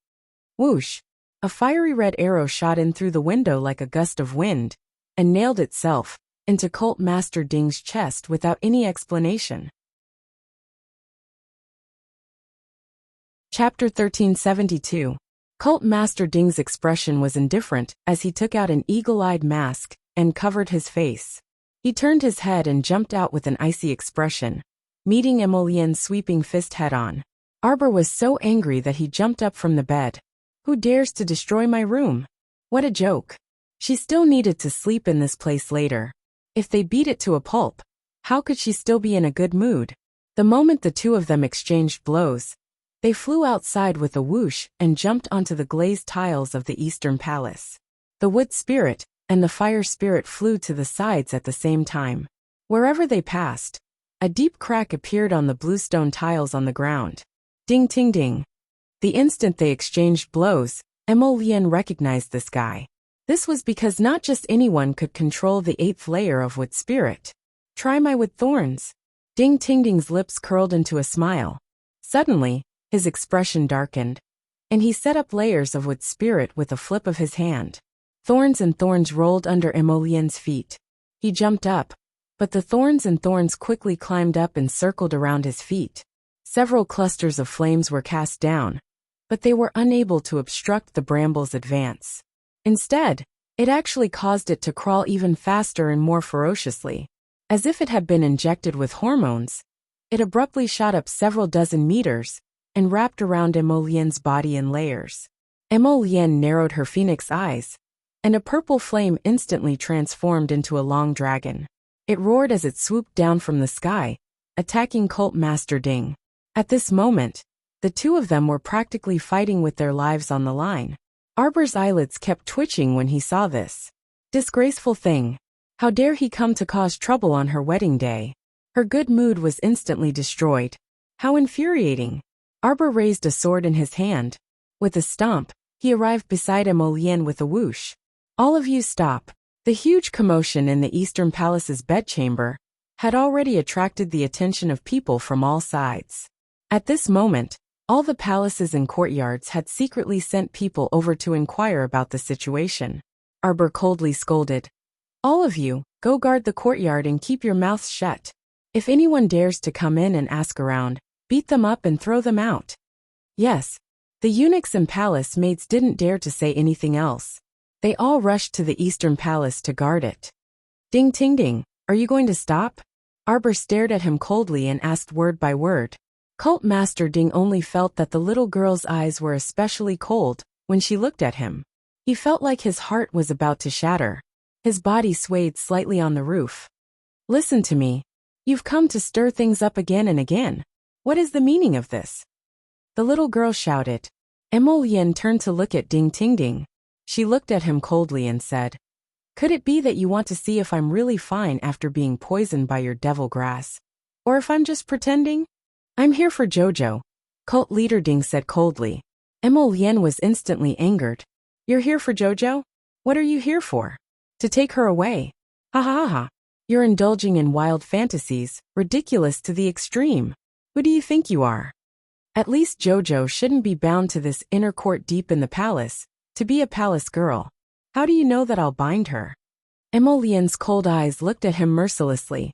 Whoosh. A fiery red arrow shot in through the window like a gust of wind, and nailed itself into Cult Master Ding's chest without any explanation. Chapter 1372. Cult Master Ding's expression was indifferent as he took out an eagle-eyed mask and covered his face. He turned his head and jumped out with an icy expression, meeting Emolien's sweeping fist head-on. Arbor was so angry that he jumped up from the bed. Who dares to destroy my room? What a joke. She still needed to sleep in this place later. If they beat it to a pulp, how could she still be in a good mood? The moment the two of them exchanged blows, they flew outside with a whoosh and jumped onto the glazed tiles of the Eastern Palace. The wood spirit and the fire spirit flew to the sides at the same time. Wherever they passed, a deep crack appeared on the bluestone tiles on the ground. Ding ting ding. The instant they exchanged blows, Emolien recognized this guy. This was because not just anyone could control the 8th layer of wood spirit. Try my wood thorns. Ding ting ding's lips curled into a smile. Suddenly, his expression darkened, and he set up layers of wood spirit with a flip of his hand. Thorns and thorns rolled under Emolien's feet. He jumped up, but the thorns and thorns quickly climbed up and circled around his feet. Several clusters of flames were cast down, but they were unable to obstruct the bramble's advance. Instead, it actually caused it to crawl even faster and more ferociously. As if it had been injected with hormones, it abruptly shot up several dozen meters and wrapped around Emolien's body in layers. Emolien narrowed her phoenix eyes, and a purple flame instantly transformed into a long dragon. It roared as it swooped down from the sky, attacking Cult Master Ding. At this moment, the two of them were practically fighting with their lives on the line. Arbor's eyelids kept twitching when he saw this. Disgraceful thing. How dare he come to cause trouble on her wedding day? Her good mood was instantly destroyed. How infuriating. Arbor raised a sword in his hand. With a stomp, he arrived beside Emolien with a whoosh. All of you stop. The huge commotion in the Eastern Palace's bedchamber had already attracted the attention of people from all sides. At this moment, all the palaces and courtyards had secretly sent people over to inquire about the situation. Arbor coldly scolded. All of you, go guard the courtyard and keep your mouths shut. If anyone dares to come in and ask around, beat them up and throw them out. Yes, the eunuchs and palace maids didn't dare to say anything else. They all rushed to the Eastern Palace to guard it. Ding ting ding, are you going to stop? Arbor stared at him coldly and asked word by word. Cult Master Ding only felt that the little girl's eyes were especially cold when she looked at him. He felt like his heart was about to shatter. His body swayed slightly on the roof. Listen to me. You've come to stir things up again and again. What is the meaning of this? The little girl shouted. Emolien turned to look at Ding Ting Ding. She looked at him coldly and said, Could it be that you want to see if I'm really fine after being poisoned by your devil grass? Or if I'm just pretending? I'm here for Jojo, cult leader Ding said coldly. Emolien was instantly angered. You're here for Jojo? What are you here for? To take her away? Ha ha ha. You're indulging in wild fantasies, ridiculous to the extreme. Who do you think you are? At least Jojo shouldn't be bound to this inner court deep in the palace, to be a palace girl. How do you know that I'll bind her? Emolien's cold eyes looked at him mercilessly.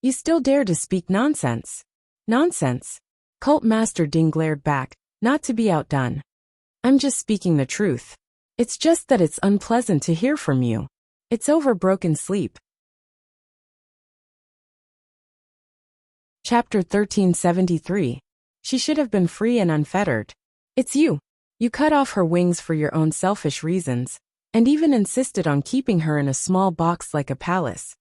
You still dare to speak nonsense? Nonsense? Cult Master Ding glared back, not to be outdone. I'm just speaking the truth. It's just that it's unpleasant to hear from you. It's over broken sleep. Chapter 1373. She should have been free and unfettered. It's you. You cut off her wings for your own selfish reasons, and even insisted on keeping her in a small box like a palace.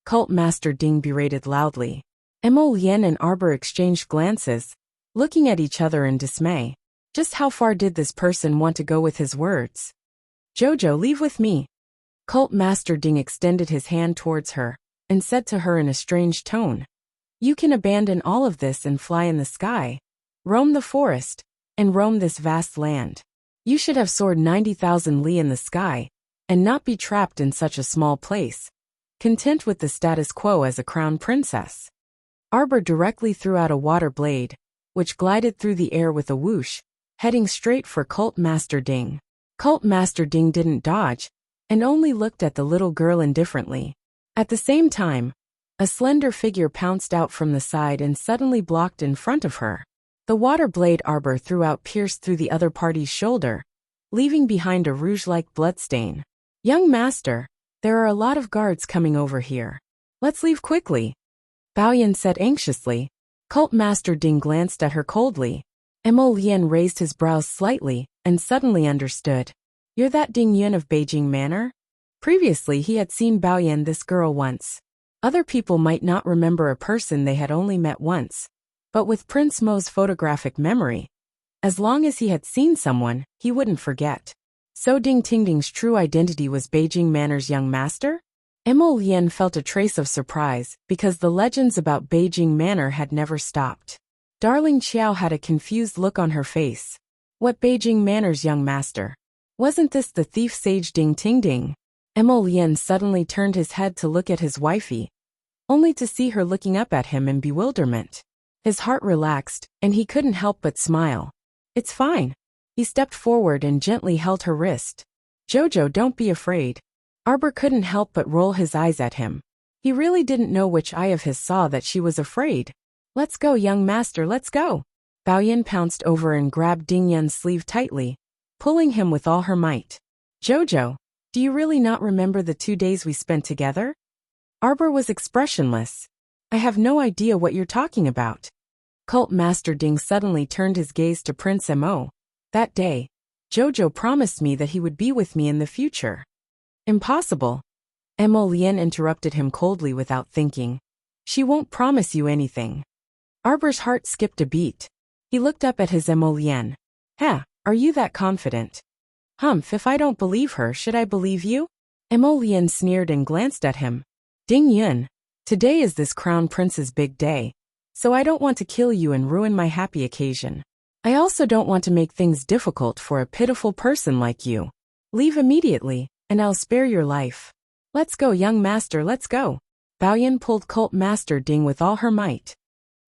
Cult Master Ding berated loudly. Emolien and Arbor exchanged glances, looking at each other in dismay. Just how far did this person want to go with his words? Jojo, leave with me. Cult Master Ding extended his hand towards her, and said to her in a strange tone. You can abandon all of this and fly in the sky, roam the forest, and roam this vast land. You should have soared 90,000 li in the sky, and not be trapped in such a small place, content with the status quo as a crown princess. Arbor directly threw out a water blade, which glided through the air with a whoosh, heading straight for Cult Master Ding. Cult Master Ding didn't dodge, and only looked at the little girl indifferently. At the same time, a slender figure pounced out from the side and suddenly blocked in front of her. The water blade Arbor threw out pierced through the other party's shoulder, leaving behind a rouge-like bloodstain. Young master, there are a lot of guards coming over here. Let's leave quickly. Baoyan said anxiously. Cult Master Ding glanced at her coldly. Emolien raised his brows slightly, and suddenly understood. You're that Ding Yun of Beijing Manor? Previously he had seen Baoyan this girl once. Other people might not remember a person they had only met once. But with Prince Mo's photographic memory, as long as he had seen someone, he wouldn't forget. So Ding Ting Ding's true identity was Beijing Manor's young master? Emolien felt a trace of surprise, because the legends about Beijing Manor had never stopped. Darling Qiao had a confused look on her face. What Beijing Manor's young master? Wasn't this the thief sage Ding Ting Ding? Emolien suddenly turned his head to look at his wifey, only to see her looking up at him in bewilderment. His heart relaxed, and he couldn't help but smile. It's fine. He stepped forward and gently held her wrist. Jojo, don't be afraid. Arbor couldn't help but roll his eyes at him. He really didn't know which eye of his saw that she was afraid. Let's go, young master, let's go. Baoyan pounced over and grabbed Ding Yun's sleeve tightly, pulling him with all her might. Jojo, do you really not remember the 2 days we spent together? Arbor was expressionless. I have no idea what you're talking about. Cult Master Ding suddenly turned his gaze to Prince Mo. That day, Jojo promised me that he would be with me in the future. Impossible. Emolien interrupted him coldly without thinking. She won't promise you anything. Arbor's heart skipped a beat. He looked up at his Emolien. Huh, are you that confident? Humph, if I don't believe her, should I believe you? Emolien sneered and glanced at him. Ding Yun, today is this crown prince's big day, so I don't want to kill you and ruin my happy occasion. I also don't want to make things difficult for a pitiful person like you. Leave immediately, and I'll spare your life. Let's go, young master, let's go. Baoyan pulled Cult Master Ding with all her might.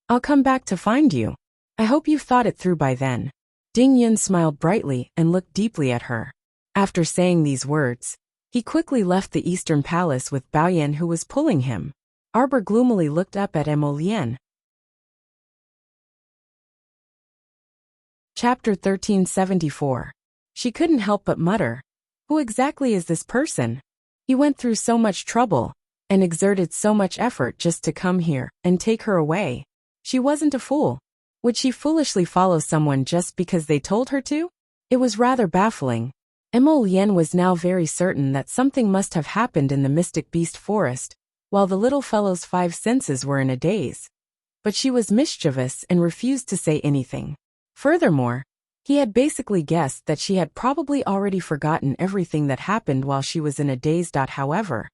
I'll come back to find you. I hope you've thought it through by then. Ding Yun smiled brightly and looked deeply at her. After saying these words, he quickly left the Eastern Palace with Baoyan, who was pulling him. Arbor gloomily looked up at Emolien. Chapter 1374. She couldn't help but mutter, "Who exactly is this person? He went through so much trouble and exerted so much effort just to come here and take her away. She wasn't a fool. Would she foolishly follow someone just because they told her to?" It was rather baffling. Emolien was now very certain that something must have happened in the Mystic Beast Forest, while the little fellow's 5 senses were in a daze. But she was mischievous and refused to say anything. Furthermore, he had basically guessed that she had probably already forgotten everything that happened while she was in a daze. However,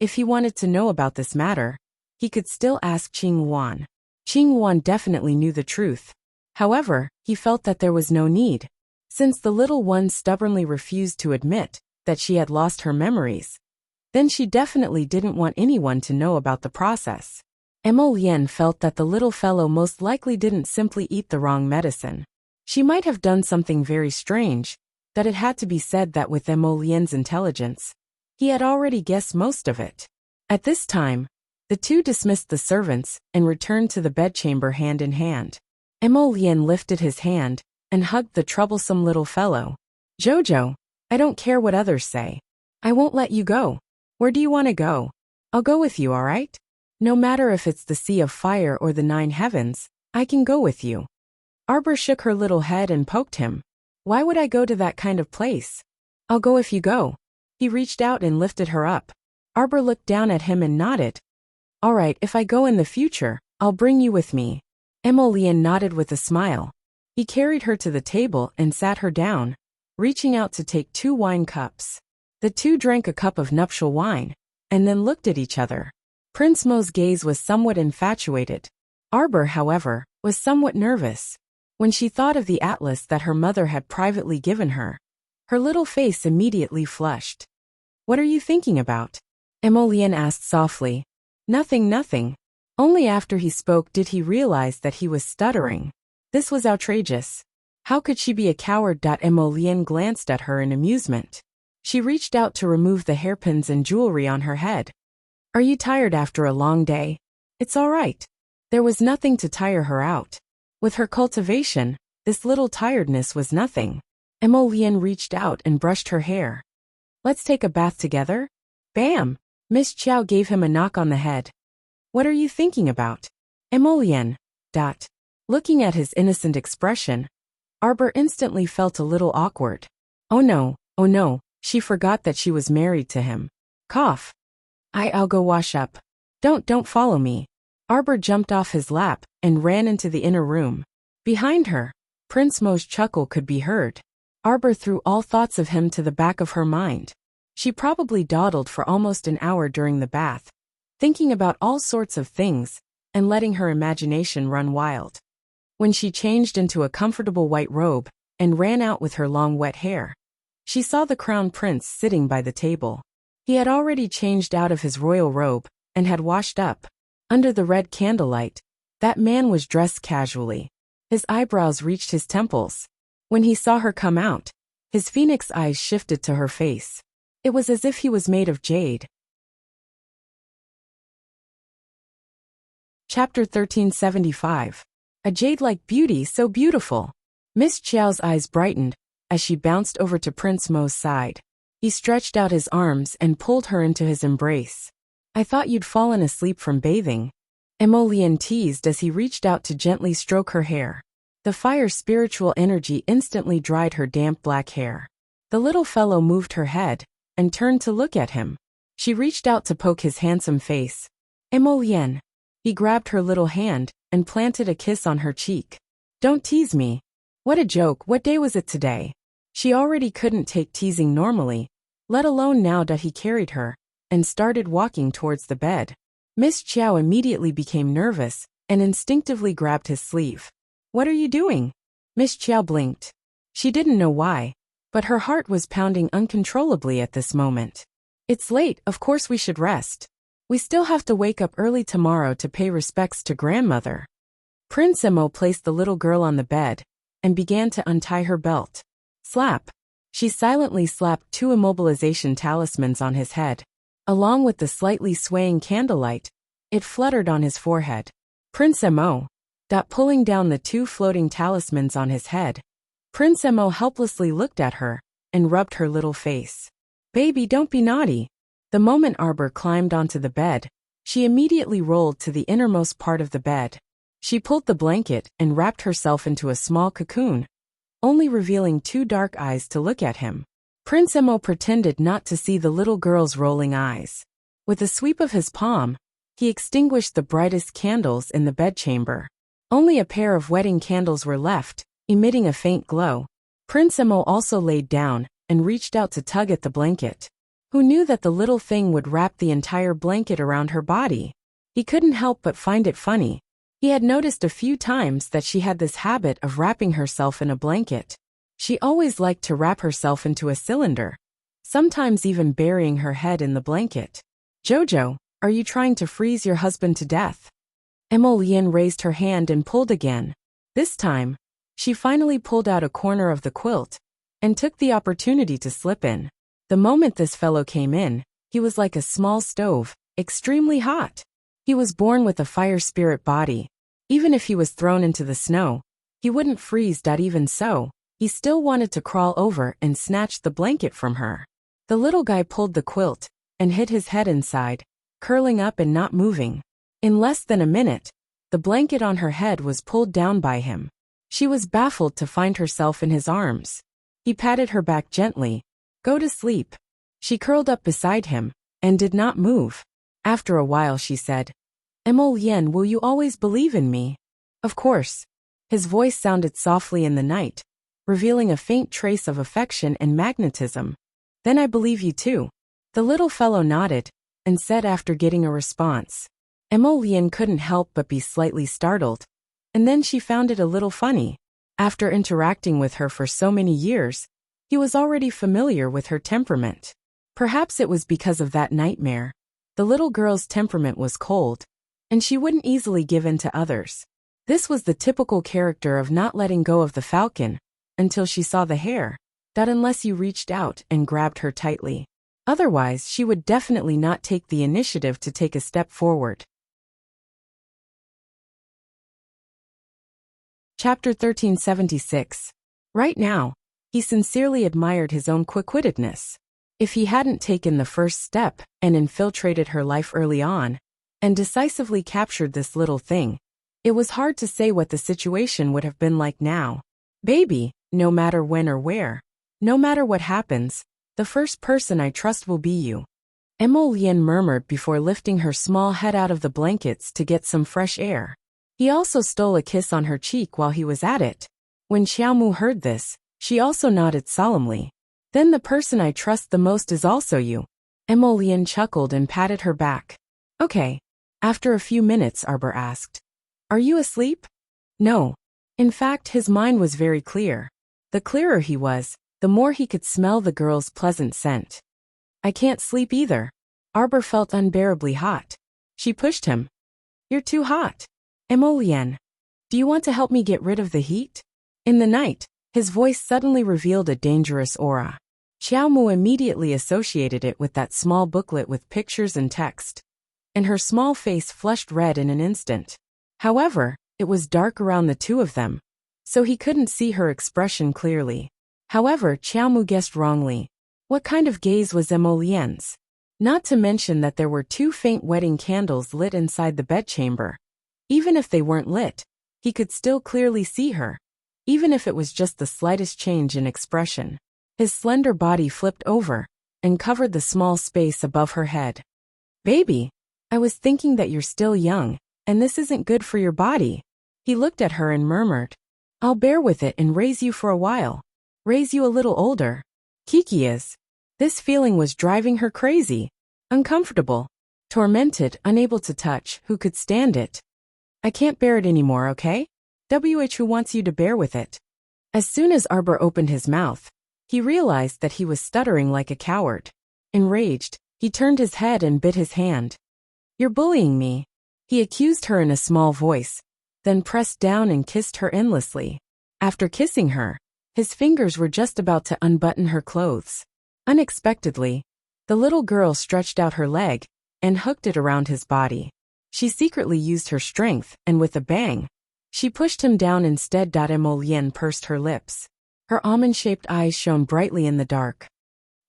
if he wanted to know about this matter, he could still ask Qing Wan. Qing Wan definitely knew the truth. However, he felt that there was no need. Since the little one stubbornly refused to admit that she had lost her memories, then she definitely didn't want anyone to know about the process. Emolien felt that the little fellow most likely didn't simply eat the wrong medicine. She might have done something very strange, that it had to be said that with Emolien's intelligence, he had already guessed most of it. At this time, the two dismissed the servants and returned to the bedchamber hand in hand. Emolien lifted his hand and hugged the troublesome little fellow. "Jojo, I don't care what others say. I won't let you go. Where do you want to go? I'll go with you, all right? No matter if it's the Sea of Fire or the 9 Heavens, I can go with you." Arbor shook her little head and poked him. "Why would I go to that kind of place? I'll go if you go." He reached out and lifted her up. Arbor looked down at him and nodded. "All right, if I go in the future, I'll bring you with me." Emolien nodded with a smile. He carried her to the table and sat her down, reaching out to take 2 wine cups. The two drank a cup of nuptial wine, and then looked at each other. Prince Mo's gaze was somewhat infatuated. Arbor, however, was somewhat nervous. When she thought of the atlas that her mother had privately given her, her little face immediately flushed. "What are you thinking about?" Emolien asked softly. "Nothing, nothing." Only after he spoke did he realize that he was stuttering. This was outrageous. How could she be a coward? Emolien glanced at her in amusement. She reached out to remove the hairpins and jewelry on her head. "Are you tired after a long day?" "It's all right." There was nothing to tire her out. With her cultivation, this little tiredness was nothing. Emolien reached out and brushed her hair. "Let's take a bath together?" Bam! Miss Chow gave him a knock on the head. "What are you thinking about?" Emolien. Looking at his innocent expression, Arbor instantly felt a little awkward. Oh no, she forgot that she was married to him. Cough. I'll go wash up. Don't follow me." Arbor jumped off his lap and ran into the inner room. Behind her, Prince Mo's chuckle could be heard. Arbor threw all thoughts of him to the back of her mind. She probably dawdled for almost an hour during the bath, thinking about all sorts of things and letting her imagination run wild. When she changed into a comfortable white robe and ran out with her long wet hair, she saw the crown prince sitting by the table. He had already changed out of his royal robe and had washed up. Under the red candlelight, that man was dressed casually. His eyebrows reached his temples. When he saw her come out, his phoenix eyes shifted to her face. It was as if he was made of jade. Chapter 1375. A jade-like beauty so beautiful. Miss Chiao's eyes brightened as she bounced over to Prince Mo's side. He stretched out his arms and pulled her into his embrace. "I thought you'd fallen asleep from bathing," Emolien teased as he reached out to gently stroke her hair. The fire spiritual energy instantly dried her damp black hair. The little fellow moved her head and turned to look at him. She reached out to poke his handsome face. "Emolien." He grabbed her little hand and planted a kiss on her cheek. "Don't tease me." What a joke, what day was it today? She already couldn't take teasing normally, let alone now that he carried her and started walking towards the bed. Miss Chiao immediately became nervous and instinctively grabbed his sleeve. "What are you doing?" Miss Chiao blinked. She didn't know why, but her heart was pounding uncontrollably at this moment. It's late, of course we should rest. We still have to wake up early tomorrow to pay respects to grandmother. Prince Emo placed the little girl on the bed and began to untie her belt. Slap. She silently slapped 2 immobilization talismans on his head. Along with the slightly swaying candlelight, it fluttered on his forehead. Prince Emo. Pulling down the 2 floating talismans on his head. Prince Emo helplessly looked at her and rubbed her little face. Baby, don't be naughty. The moment Arbor climbed onto the bed, she immediately rolled to the innermost part of the bed. She pulled the blanket and wrapped herself into a small cocoon, only revealing 2 dark eyes to look at him. Prince Emo pretended not to see the little girl's rolling eyes. With a sweep of his palm, he extinguished the brightest candles in the bedchamber. Only a pair of wedding candles were left, emitting a faint glow. Prince Emo also laid down and reached out to tug at the blanket. Who knew that the little thing would wrap the entire blanket around her body? He couldn't help but find it funny. He had noticed a few times that she had this habit of wrapping herself in a blanket. She always liked to wrap herself into a cylinder, sometimes even burying her head in the blanket. Jojo, are you trying to freeze your husband to death? Emolian raised her hand and pulled again. This time, she finally pulled out a corner of the quilt and took the opportunity to slip in. The moment this fellow came in, he was like a small stove, extremely hot. He was born with a fire spirit body. Even if he was thrown into the snow, he wouldn't freeze. Even so, he still wanted to crawl over and snatch the blanket from her. The little guy pulled the quilt and hid his head inside, curling up and not moving. In less than a minute, the blanket on her head was pulled down by him. She was baffled to find herself in his arms. He patted her back gently. Go to sleep. She curled up beside him and did not move. After a while she said, Emolian, will you always believe in me? Of course. His voice sounded softly in the night, revealing a faint trace of affection and magnetism. Then I believe you too. The little fellow nodded and said after getting a response. Emolian couldn't help but be slightly startled, and then she found it a little funny. After interacting with her for so many years, he was already familiar with her temperament. Perhaps it was because of that nightmare. The little girl's temperament was cold, and she wouldn't easily give in to others. This was the typical character of not letting go of the falcon until she saw the hair, that unless you reached out and grabbed her tightly. Otherwise, she would definitely not take the initiative to take a step forward. Chapter 1376. Right now, he sincerely admired his own quick-wittedness. If he hadn't taken the first step and infiltrated her life early on, and decisively captured this little thing, it was hard to say what the situation would have been like now. Baby, no matter when or where, no matter what happens, the first person I trust will be you. Emolian murmured before lifting her small head out of the blankets to get some fresh air. He also stole a kiss on her cheek while he was at it. When Xiaomu heard this, she also nodded solemnly. Then the person I trust the most is also you. Emolian chuckled and patted her back. Okay. After a few minutes, Arbor asked, Are you asleep? No. In fact, his mind was very clear. The clearer he was, the more he could smell the girl's pleasant scent. I can't sleep either. Arbor felt unbearably hot. She pushed him. You're too hot. Emolian, do you want to help me get rid of the heat? In the night, his voice suddenly revealed a dangerous aura. Xiaomu immediately associated it with that small booklet with pictures and text, and her small face flushed red in an instant. However, it was dark around the two of them, so he couldn't see her expression clearly. However, Xiaomu guessed wrongly. What kind of gaze was Emolien's? Not to mention that there were 2 faint wedding candles lit inside the bedchamber. Even if they weren't lit, he could still clearly see her, even if it was just the slightest change in expression. His slender body flipped over and covered the small space above her head. Baby, I was thinking that you're still young, and this isn't good for your body. He looked at her and murmured, I'll bear with it and raise you for a while. Raise you a little older. Kiki is. This feeling was driving her crazy. Uncomfortable. Tormented, unable to touch, who could stand it? I can't bear it anymore, okay? Who wants you to bear with it? As soon as Arbor opened his mouth, he realized that he was stuttering like a coward. Enraged, he turned his head and bit his hand. "You're bullying me," he accused her in a small voice, then pressed down and kissed her endlessly. After kissing her, his fingers were just about to unbutton her clothes. Unexpectedly, the little girl stretched out her leg and hooked it around his body. She secretly used her strength, and with a bang, she pushed him down instead. Emolienne pursed her lips. Her almond-shaped eyes shone brightly in the dark.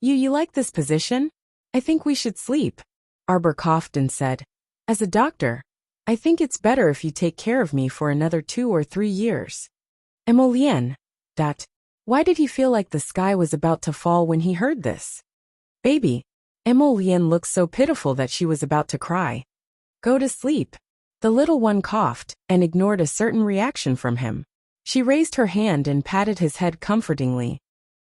You like this position? I think we should sleep." Arbor coughed and said, "As a doctor, I think it's better if you take care of me for another 2 or 3 years." Emolienne. Why did he feel like the sky was about to fall when he heard this? "Baby." Emolienne looked so pitiful that she was about to cry. "Go to sleep." The little one coughed and ignored a certain reaction from him. She raised her hand and patted his head comfortingly.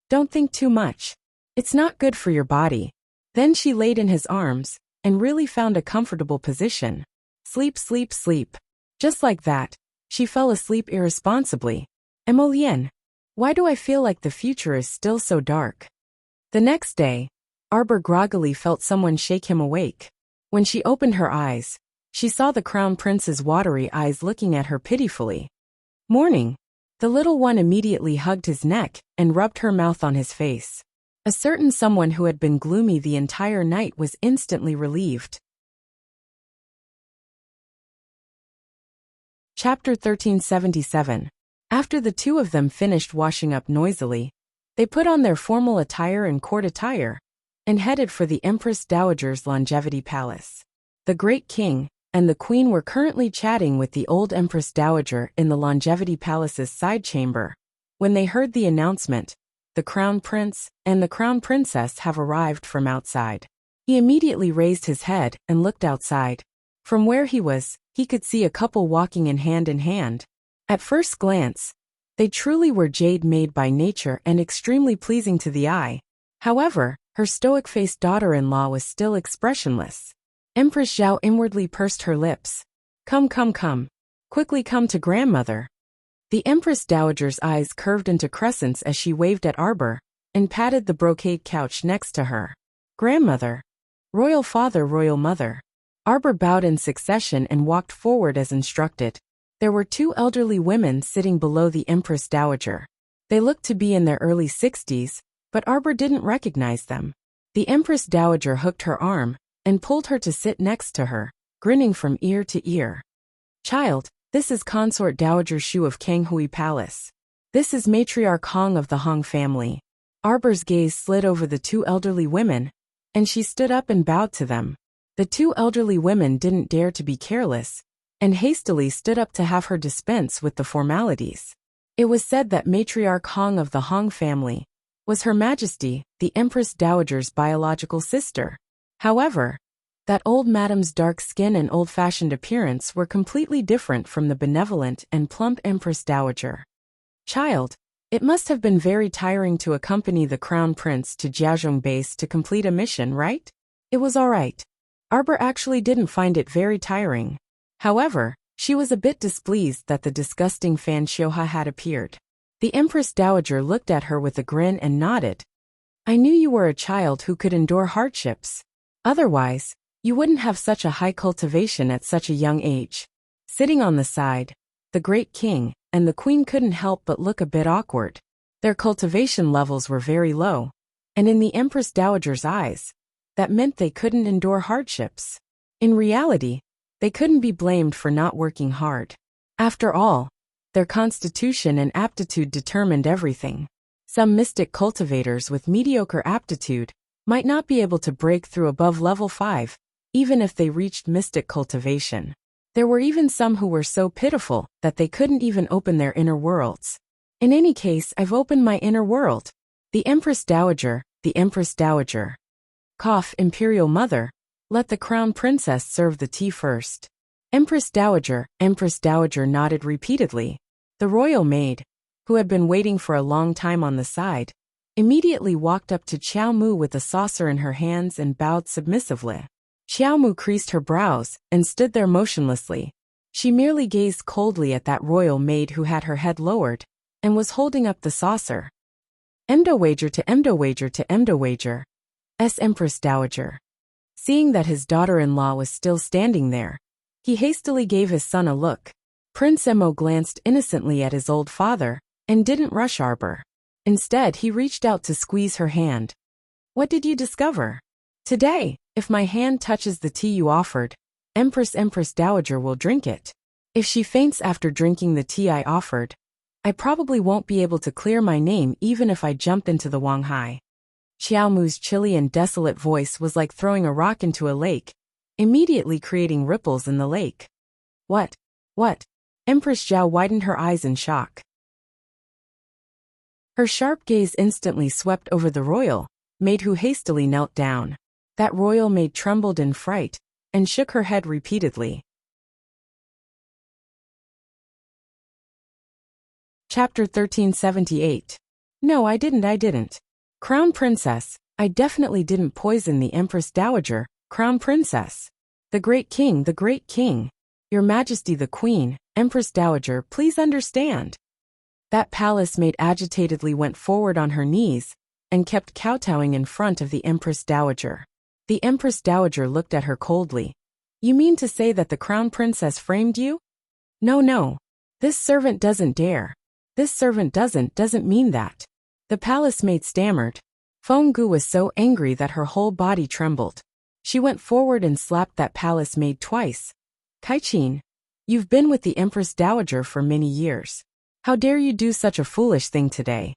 "Don't think too much. It's not good for your body." Then she laid in his arms and really found a comfortable position. Sleep, sleep, sleep. Just like that, she fell asleep irresponsibly. Emolienne, why do I feel like the future is still so dark? The next day, Arbor groggily felt someone shake him awake. When she opened her eyes, she saw the Crown Prince's watery eyes looking at her pitifully. "Morning." The little one immediately hugged his neck and rubbed her mouth on his face. A certain someone who had been gloomy the entire night was instantly relieved. Chapter 1377. After the two of them finished washing up noisily, they put on their formal attire and court attire, and headed for the Empress Dowager's Longevity Palace. The Great King and the Queen were currently chatting with the old Empress Dowager in the Longevity Palace's side chamber, when they heard the announcement, "The Crown Prince and the Crown Princess have arrived," from outside. He immediately raised his head and looked outside. From where he was, he could see a couple walking in hand. At first glance, they truly were jade made by nature and extremely pleasing to the eye. However, her stoic-faced daughter-in-law was still expressionless. Empress Zhao inwardly pursed her lips. Come. Quickly come to grandmother." The Empress Dowager's eyes curved into crescents as she waved at Arbor and patted the brocade couch next to her. "Grandmother. Royal father, royal mother." Arbor bowed in succession and walked forward as instructed. There were 2 elderly women sitting below the Empress Dowager. They looked to be in their early 60s, but Arbor didn't recognize them. The Empress Dowager hooked her arm and pulled her to sit next to her, grinning from ear to ear. "Child, this is Consort Dowager Shu of Kanghui Palace. This is Matriarch Hong of the Hong family." Arbor's gaze slid over the 2 elderly women, and she stood up and bowed to them. The 2 elderly women didn't dare to be careless, and hastily stood up to have her dispense with the formalities. It was said that Matriarch Hong of the Hong family was Her Majesty, the Empress Dowager's biological sister. However, that old madam's dark skin and old-fashioned appearance were completely different from the benevolent and plump Empress Dowager. "Child, it must have been very tiring to accompany the Crown Prince to Jiaozhong Base to complete a mission, right?" It was all right. Arbor actually didn't find it very tiring. However, she was a bit displeased that the disgusting Fan Xiuha had appeared. The Empress Dowager looked at her with a grin and nodded. "I knew you were a child who could endure hardships. Otherwise, you wouldn't have such a high cultivation at such a young age." Sitting on the side, the Great King and the Queen couldn't help but look a bit awkward. Their cultivation levels were very low, and in the Empress Dowager's eyes, that meant they couldn't endure hardships. In reality, they couldn't be blamed for not working hard. After all, their constitution and aptitude determined everything. Some mystic cultivators with mediocre aptitude might not be able to break through above level 5, even if they reached mystic cultivation. There were even some who were so pitiful that they couldn't even open their inner worlds. In any case, I've opened my inner world. The Empress Dowager, the Empress Dowager. Cough, Imperial Mother, let the Crown Princess serve the tea first. Empress Dowager nodded repeatedly. The royal maid, who had been waiting for a long time on the side, immediately walked up to Qiao Mu with a saucer in her hands and bowed submissively. Qiao Mu creased her brows and stood there motionlessly. She merely gazed coldly at that royal maid who had her head lowered and was holding up the saucer. Emdo wager to Emdo wager to Emdo wager. Empress Dowager. Seeing that his daughter-in-law was still standing there, he hastily gave his son a look. Prince Emo glanced innocently at his old father, and didn't rush Arbor. Instead, he reached out to squeeze her hand. What did you discover? Today, if my hand touches the tea you offered, Empress Dowager will drink it. If she faints after drinking the tea I offered, I probably won't be able to clear my name even if I jump into the Wanghai. Xiaomu's chilly and desolate voice was like throwing a rock into a lake, immediately creating ripples in the lake. What? Empress Zhao widened her eyes in shock. Her sharp gaze instantly swept over the royal maid who hastily knelt down. That royal maid trembled in fright, and shook her head repeatedly. Chapter 1378. No, I didn't. Crown Princess, I definitely didn't poison the Empress Dowager, Crown Princess. The Great King. Your Majesty the Queen, Empress Dowager, please understand. That palace maid agitatedly went forward on her knees, and kept kowtowing in front of the Empress Dowager. The Empress Dowager looked at her coldly. You mean to say that the Crown Princess framed you? No. This servant doesn't dare. This servant doesn't mean that. The palace maid stammered. Fenggu was so angry that her whole body trembled. She went forward and slapped that palace maid twice. Kaiqin, you've been with the Empress Dowager for many years. How dare you do such a foolish thing today?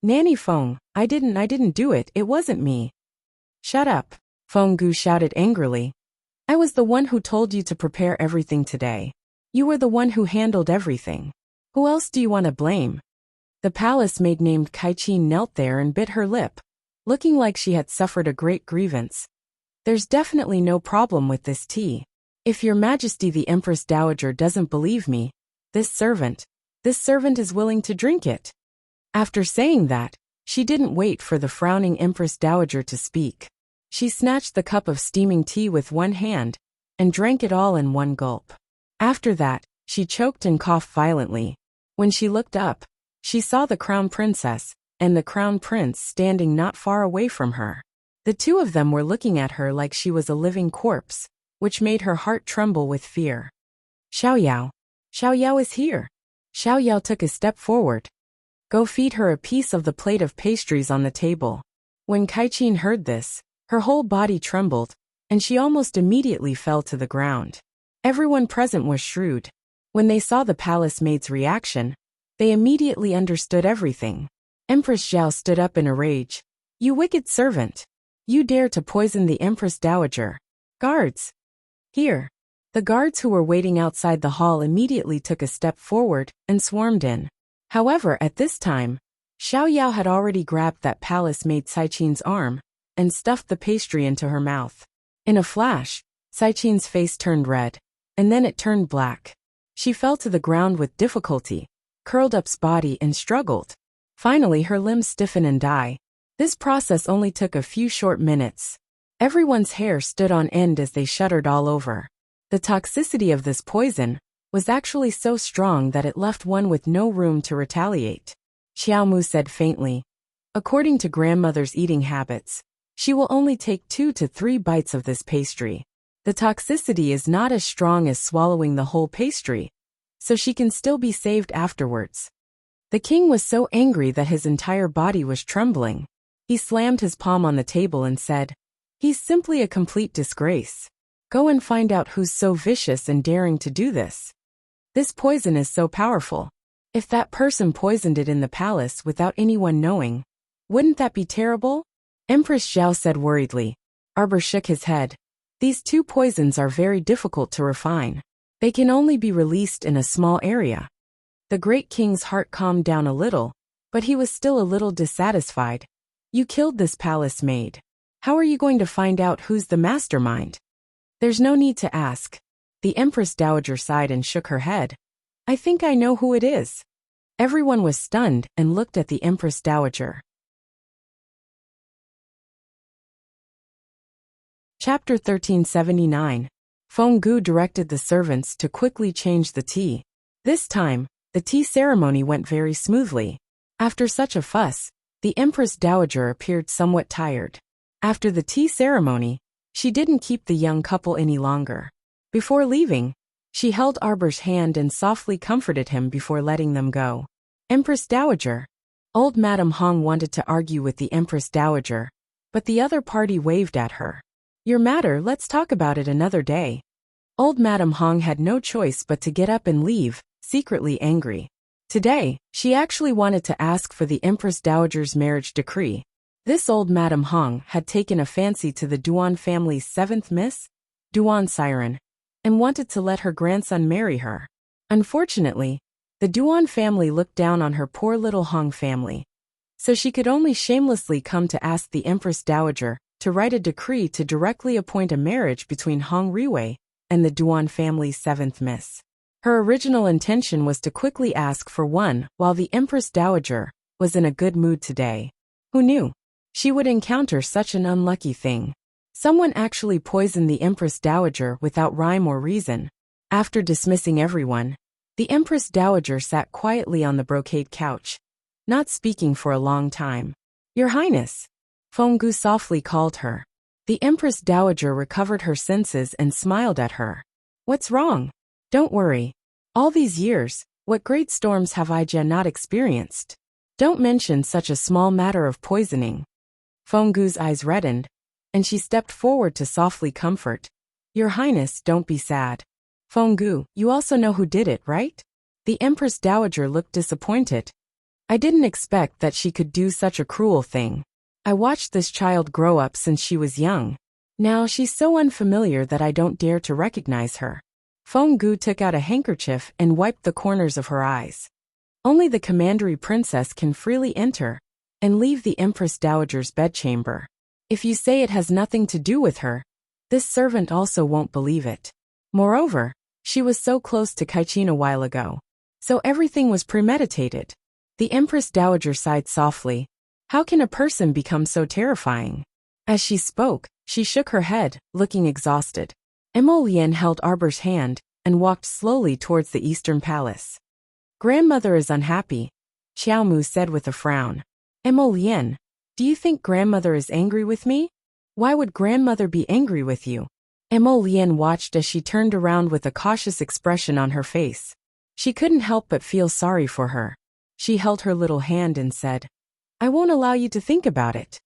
Nanny Feng, I didn't do it, it wasn't me. Shut up, Fenggu shouted angrily. I was the one who told you to prepare everything today. You were the one who handled everything. Who else do you want to blame? The palace maid named Kaiqin knelt there and bit her lip, looking like she had suffered a great grievance. There's definitely no problem with this tea. If your Majesty the Empress Dowager doesn't believe me, this servant is willing to drink it. After saying that, she didn't wait for the frowning Empress Dowager to speak. She snatched the cup of steaming tea with one hand, and drank it all in one gulp. After that, she choked and coughed violently. When she looked up, she saw the Crown Princess, and the Crown Prince standing not far away from her. The two of them were looking at her like she was a living corpse, which made her heart tremble with fear. Xiao Yao is here. Xiao Yao took a step forward. Go feed her a piece of the plate of pastries on the table. When Kaiqin heard this, her whole body trembled, and she almost immediately fell to the ground. Everyone present was shrewd. When they saw the palace maid's reaction, they immediately understood everything. Empress Zhao stood up in a rage. You wicked servant! You dare to poison the Empress Dowager. Guards! Here! The guards who were waiting outside the hall immediately took a step forward and swarmed in. However, at this time, Xiao Yao had already grabbed that palace maid Kaiqin's arm and stuffed the pastry into her mouth. In a flash, Kaiqin's face turned red, and then it turned black. She fell to the ground with difficulty, curled up body and struggled. Finally, her limbs stiffened and died. This process only took a few short minutes. Everyone's hair stood on end as they shuddered all over. The toxicity of this poison was actually so strong that it left one with no room to retaliate. Xiaomu said faintly, according to grandmother's eating habits, she will only take 2 to 3 bites of this pastry. The toxicity is not as strong as swallowing the whole pastry, so she can still be saved afterwards. The king was so angry that his entire body was trembling. He slammed his palm on the table and said, he's simply a complete disgrace. Go and find out who's so vicious and daring to do this. This poison is so powerful. If that person poisoned it in the palace without anyone knowing, wouldn't that be terrible? Empress Zhao said worriedly. Arbor shook his head. These 2 poisons are very difficult to refine. They can only be released in a small area. The great king's heart calmed down a little, but he was still a little dissatisfied. You killed this palace maid. How are you going to find out who's the mastermind? There's no need to ask. The Empress Dowager sighed and shook her head. I think I know who it is. Everyone was stunned and looked at the Empress Dowager. Chapter 1379. Fenggu directed the servants to quickly change the tea. This time, The tea ceremony went very smoothly. After such a fuss, the Empress Dowager appeared somewhat tired. After the tea ceremony, she didn't keep the young couple any longer. Before leaving, she held Arbor's hand and softly comforted him before letting them go. Empress Dowager. Old Madame Hong wanted to argue with the Empress Dowager, but the other party waved at her. Your matter, let's talk about it another day. Old Madame Hong had no choice but to get up and leave, secretly angry. Today, she actually wanted to ask for the Empress Dowager's marriage decree. This old Madame Hong had taken a fancy to the Duan family's 7th Miss, Duan Siren, and wanted to let her grandson marry her. Unfortunately, the Duan family looked down on her poor little Hong family. So she could only shamelessly come to ask the Empress Dowager to write a decree to directly appoint a marriage between Hong Riwei and the Duan family's 7th Miss. Her original intention was to quickly ask for one while the Empress Dowager was in a good mood today. Who knew? She would encounter such an unlucky thing. Someone actually poisoned the Empress Dowager without rhyme or reason. After dismissing everyone, the Empress Dowager sat quietly on the brocade couch, not speaking for a long time. Your Highness, Fenggu softly called her. The Empress Dowager recovered her senses and smiled at her. What's wrong? Don't worry. All these years, what great storms have I not experienced? Don't mention such a small matter of poisoning. Fenggu's eyes reddened, and she stepped forward to softly comfort. Your Highness, don't be sad. Fenggu, you also know who did it, right? The Empress Dowager looked disappointed. I didn't expect that she could do such a cruel thing. I watched this child grow up since she was young. Now she's so unfamiliar that I don't dare to recognize her. Fenggu took out a handkerchief and wiped the corners of her eyes. Only the commandery princess can freely enter and leave the Empress Dowager's bedchamber. If you say it has nothing to do with her, this servant also won't believe it. Moreover, she was so close to Kaichin a while ago. So everything was premeditated. The Empress Dowager sighed softly. How can a person become so terrifying? As she spoke, she shook her head, looking exhausted. Emolien held Arbor's hand and walked slowly towards the Eastern Palace. Grandmother is unhappy, Xiaomu said with a frown. Emolien, do you think grandmother is angry with me? Why would grandmother be angry with you? Emolien watched as she turned around with a cautious expression on her face. She couldn't help but feel sorry for her. She held her little hand and said, I won't allow you to think about it.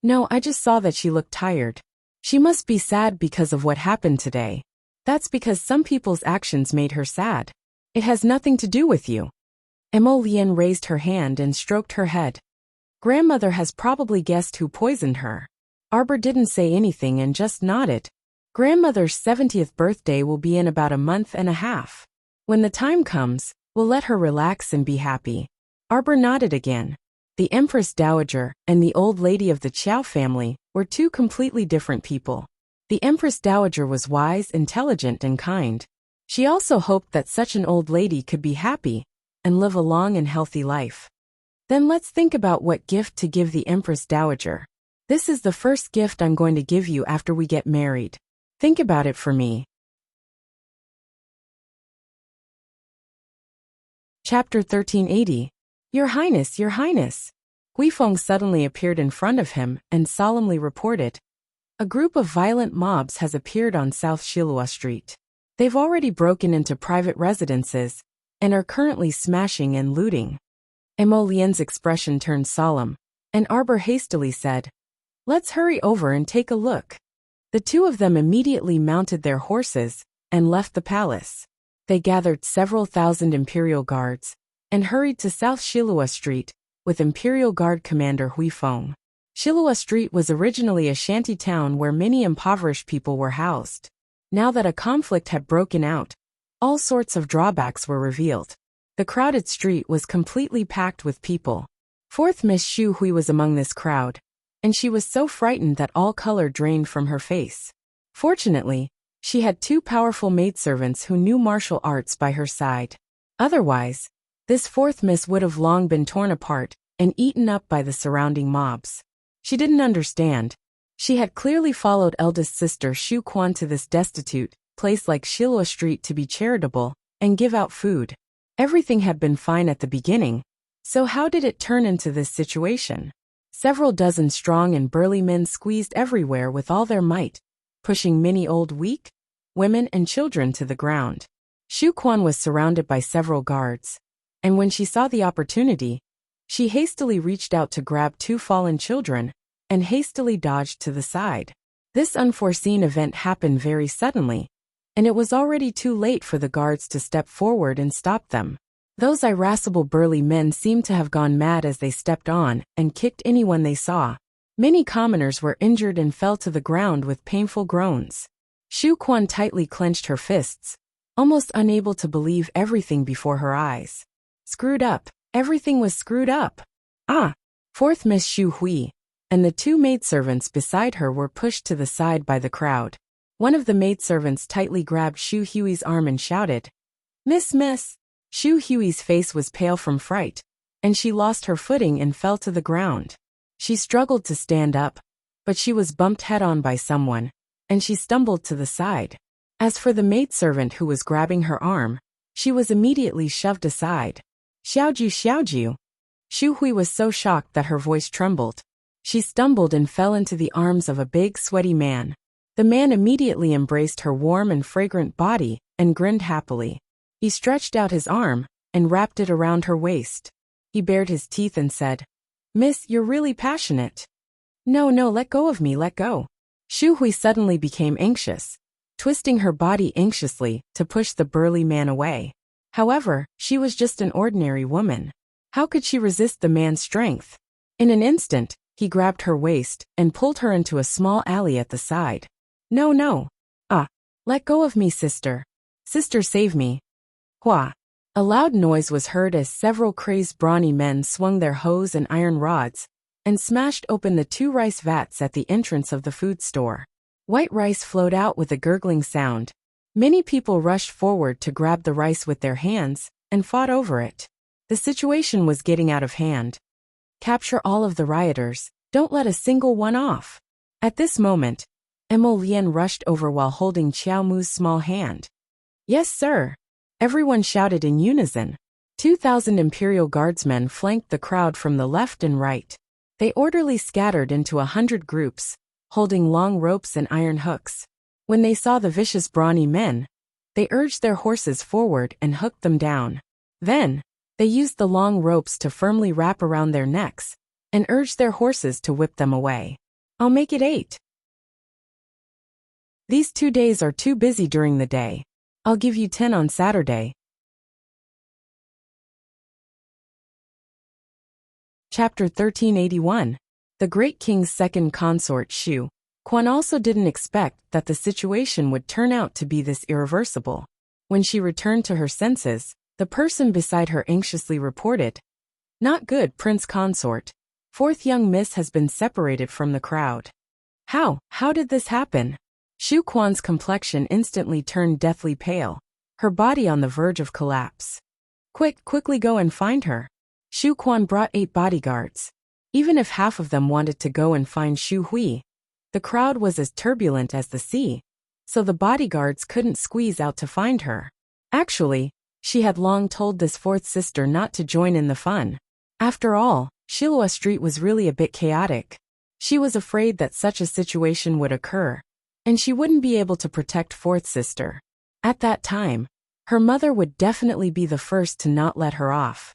No, I just saw that she looked tired. She must be sad because of what happened today. That's because some people's actions made her sad. It has nothing to do with you. Emolien raised her hand and stroked her head. Grandmother has probably guessed who poisoned her. Arbor didn't say anything and just nodded. Grandmother's 70th birthday will be in about a month and a half. When the time comes, we'll let her relax and be happy. Arbor nodded again. The Empress Dowager and the old lady of the Qiao family were two completely different people. The Empress Dowager was wise, intelligent, and kind. She also hoped that such an old lady could be happy and live a long and healthy life. Then let's think about what gift to give the Empress Dowager. This is the first gift I'm going to give you after we get married. Think about it for me. Chapter 1380. Your Highness, Your Highness. Huifeng suddenly appeared in front of him and solemnly reported. A group of violent mobs has appeared on South Shilua Street. They've already broken into private residences and are currently smashing and looting. Emolien's expression turned solemn, and Arbor hastily said, Let's hurry over and take a look. The two of them immediately mounted their horses and left the palace. They gathered several thousand Imperial Guards and hurried to South Shilua Street with Imperial Guard Commander Huifeng. Shilua Street was originally a shanty town where many impoverished people were housed. Now that a conflict had broken out, all sorts of drawbacks were revealed. The crowded street was completely packed with people. 4th Miss Xu Hui was among this crowd, and she was so frightened that all color drained from her face. Fortunately, she had two powerful maidservants who knew martial arts by her side. Otherwise, this 4th Miss would have long been torn apart and eaten up by the surrounding mobs. She didn't understand. She had clearly followed eldest sister Xu Quan to this destitute place like Shilua Street to be charitable and give out food. Everything had been fine at the beginning, so how did it turn into this situation? Several dozen strong and burly men squeezed everywhere with all their might, pushing many old, weak women and children to the ground. Shu Quan was surrounded by several guards, and when she saw the opportunity, she hastily reached out to grab two fallen children and hastily dodged to the side. This unforeseen event happened very suddenly, and it was already too late for the guards to step forward and stop them. Those irascible burly men seemed to have gone mad as they stepped on and kicked anyone they saw. Many commoners were injured and fell to the ground with painful groans. Shu Quan tightly clenched her fists, almost unable to believe everything before her eyes. Screwed up. Everything was screwed up. Ah! Fourth Miss Shu Hui, and the two maidservants beside her were pushed to the side by the crowd. One of the maidservants tightly grabbed Shu Hui's arm and shouted, Miss! Shu Hui's face was pale from fright, and she lost her footing and fell to the ground. She struggled to stand up, but she was bumped head-on by someone, and she stumbled to the side. As for the maidservant who was grabbing her arm, she was immediately shoved aside. Xiaoju. Shu Hui was so shocked that her voice trembled. She stumbled and fell into the arms of a big, sweaty man. The man immediately embraced her warm and fragrant body and grinned happily. He stretched out his arm and wrapped it around her waist. He bared his teeth and said, Miss, you're really passionate. No, let go of me, let go. Shu Hui suddenly became anxious, twisting her body anxiously to push the burly man away. However, she was just an ordinary woman. How could she resist the man's strength? In an instant, he grabbed her waist and pulled her into a small alley at the side. No. Let go of me, sister. Sister, save me. Hua. A loud noise was heard as several crazed brawny men swung their hoes and iron rods and smashed open the two rice vats at the entrance of the food store. White rice flowed out with a gurgling sound. Many people rushed forward to grab the rice with their hands and fought over it. The situation was getting out of hand. Capture all of the rioters, don't let a single one off. At this moment, Emo Lien rushed over while holding Qiao Mu's small hand. Yes, sir. Everyone shouted in unison. 2,000 Imperial Guardsmen flanked the crowd from the left and right. They orderly scattered into 100 groups, holding long ropes and iron hooks. When they saw the vicious brawny men, they urged their horses forward and hooked them down. Then, they used the long ropes to firmly wrap around their necks and urged their horses to whip them away. I'll make it 8. These 2 days are too busy during the day. I'll give you 10 on Saturday. Chapter 1381. The Great King's second consort Shu Quan also didn't expect that the situation would turn out to be this irreversible. When she returned to her senses, the person beside her anxiously reported, Not good, Prince Consort. Fourth young miss has been separated from the crowd. How did this happen? Shu Quan's complexion instantly turned deathly pale, her body on the verge of collapse. Quickly go and find her. Shu Quan brought 8 bodyguards. Even if half of them wanted to go and find Shu Hui, the crowd was as turbulent as the sea, so the bodyguards couldn't squeeze out to find her. Actually, she had long told this fourth sister not to join in the fun. After all, Shilua Street was really a bit chaotic. She was afraid that such a situation would occur, and she wouldn't be able to protect fourth sister. At that time, her mother would definitely be the first to not let her off.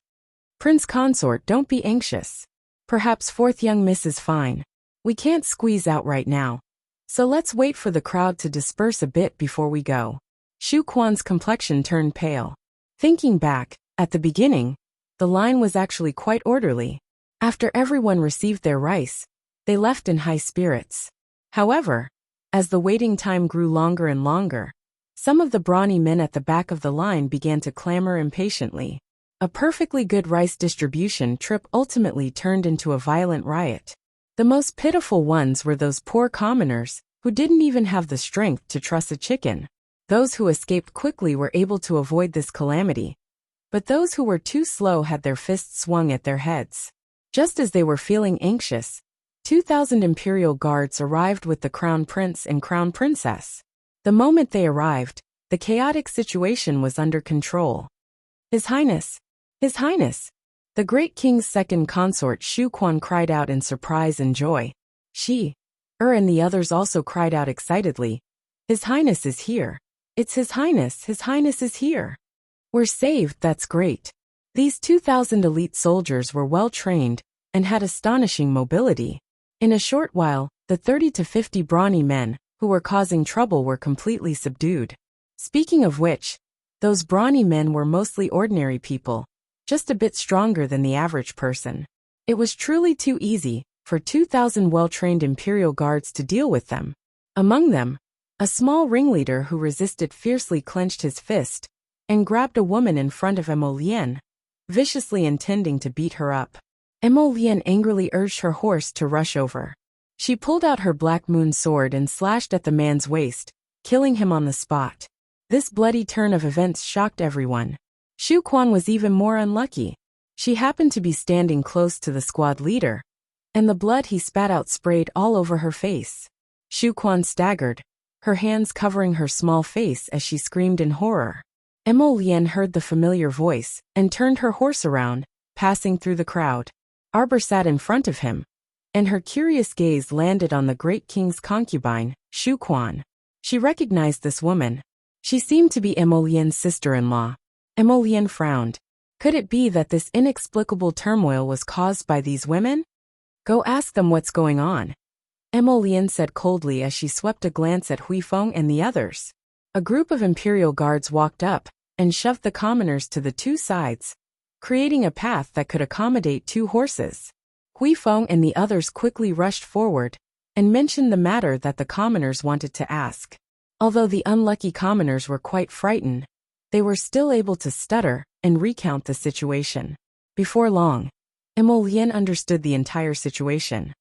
Prince Consort, don't be anxious. Perhaps fourth young miss is fine. We can't squeeze out right now, so let's wait for the crowd to disperse a bit before we go. Shu Quan's complexion turned pale. Thinking back, at the beginning, the line was actually quite orderly. After everyone received their rice, they left in high spirits. However, as the waiting time grew longer and longer, some of the brawny men at the back of the line began to clamor impatiently. A perfectly good rice distribution trip ultimately turned into a violent riot. The most pitiful ones were those poor commoners who didn't even have the strength to truss a chicken. Those who escaped quickly were able to avoid this calamity, but those who were too slow had their fists swung at their heads. Just as they were feeling anxious, 2,000 Imperial Guards arrived with the Crown Prince and Crown Princess. The moment they arrived, the chaotic situation was under control. His Highness! His Highness! The great king's second consort Shu Quan cried out in surprise and joy. And the others also cried out excitedly. His Highness is here. It's His Highness is here. We're saved, that's great. These 2,000 elite soldiers were well trained and had astonishing mobility. In a short while, the 30 to 50 brawny men who were causing trouble were completely subdued. Speaking of which, those brawny men were mostly ordinary people, just a bit stronger than the average person. It was truly too easy for 2,000 well-trained imperial guards to deal with them. Among them, a small ringleader who resisted fiercely clenched his fist and grabbed a woman in front of Emolienne, viciously intending to beat her up. Emolienne angrily urged her horse to rush over. She pulled out her Black Moon sword and slashed at the man's waist, killing him on the spot. This bloody turn of events shocked everyone. Shu Quan was even more unlucky. She happened to be standing close to the squad leader, and the blood he spat out sprayed all over her face. Shu Quan staggered, her hands covering her small face as she screamed in horror. Emolienne heard the familiar voice and turned her horse around, passing through the crowd. Arbor sat in front of him, and her curious gaze landed on the great king's concubine, Shu Quan. She recognized this woman. She seemed to be Emolienne's sister-in-law. Emolienne frowned. Could it be that this inexplicable turmoil was caused by these women? Go ask them what's going on, Emolienne said coldly as she swept a glance at Huifeng and the others. A group of imperial guards walked up and shoved the commoners to the two sides, creating a path that could accommodate 2 horses. Huifeng and the others quickly rushed forward and mentioned the matter that the commoners wanted to ask. Although the unlucky commoners were quite frightened, they were still able to stutter and recount the situation. Before long, Emolienne understood the entire situation.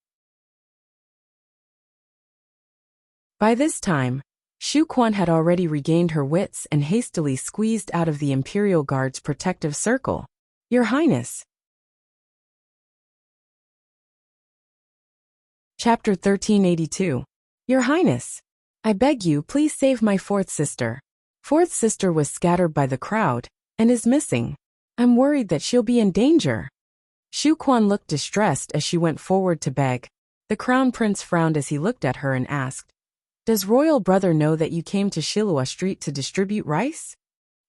By this time, Shu Quan had already regained her wits and hastily squeezed out of the Imperial Guard's protective circle. Your Highness. Chapter 1382. Your Highness. I beg you, please save my 4th sister. 4th sister was scattered by the crowd and is missing. I'm worried that she'll be in danger. Shu Quan looked distressed as she went forward to beg. The Crown Prince frowned as he looked at her and asked, Does Royal Brother know that you came to Shilua Street to distribute rice?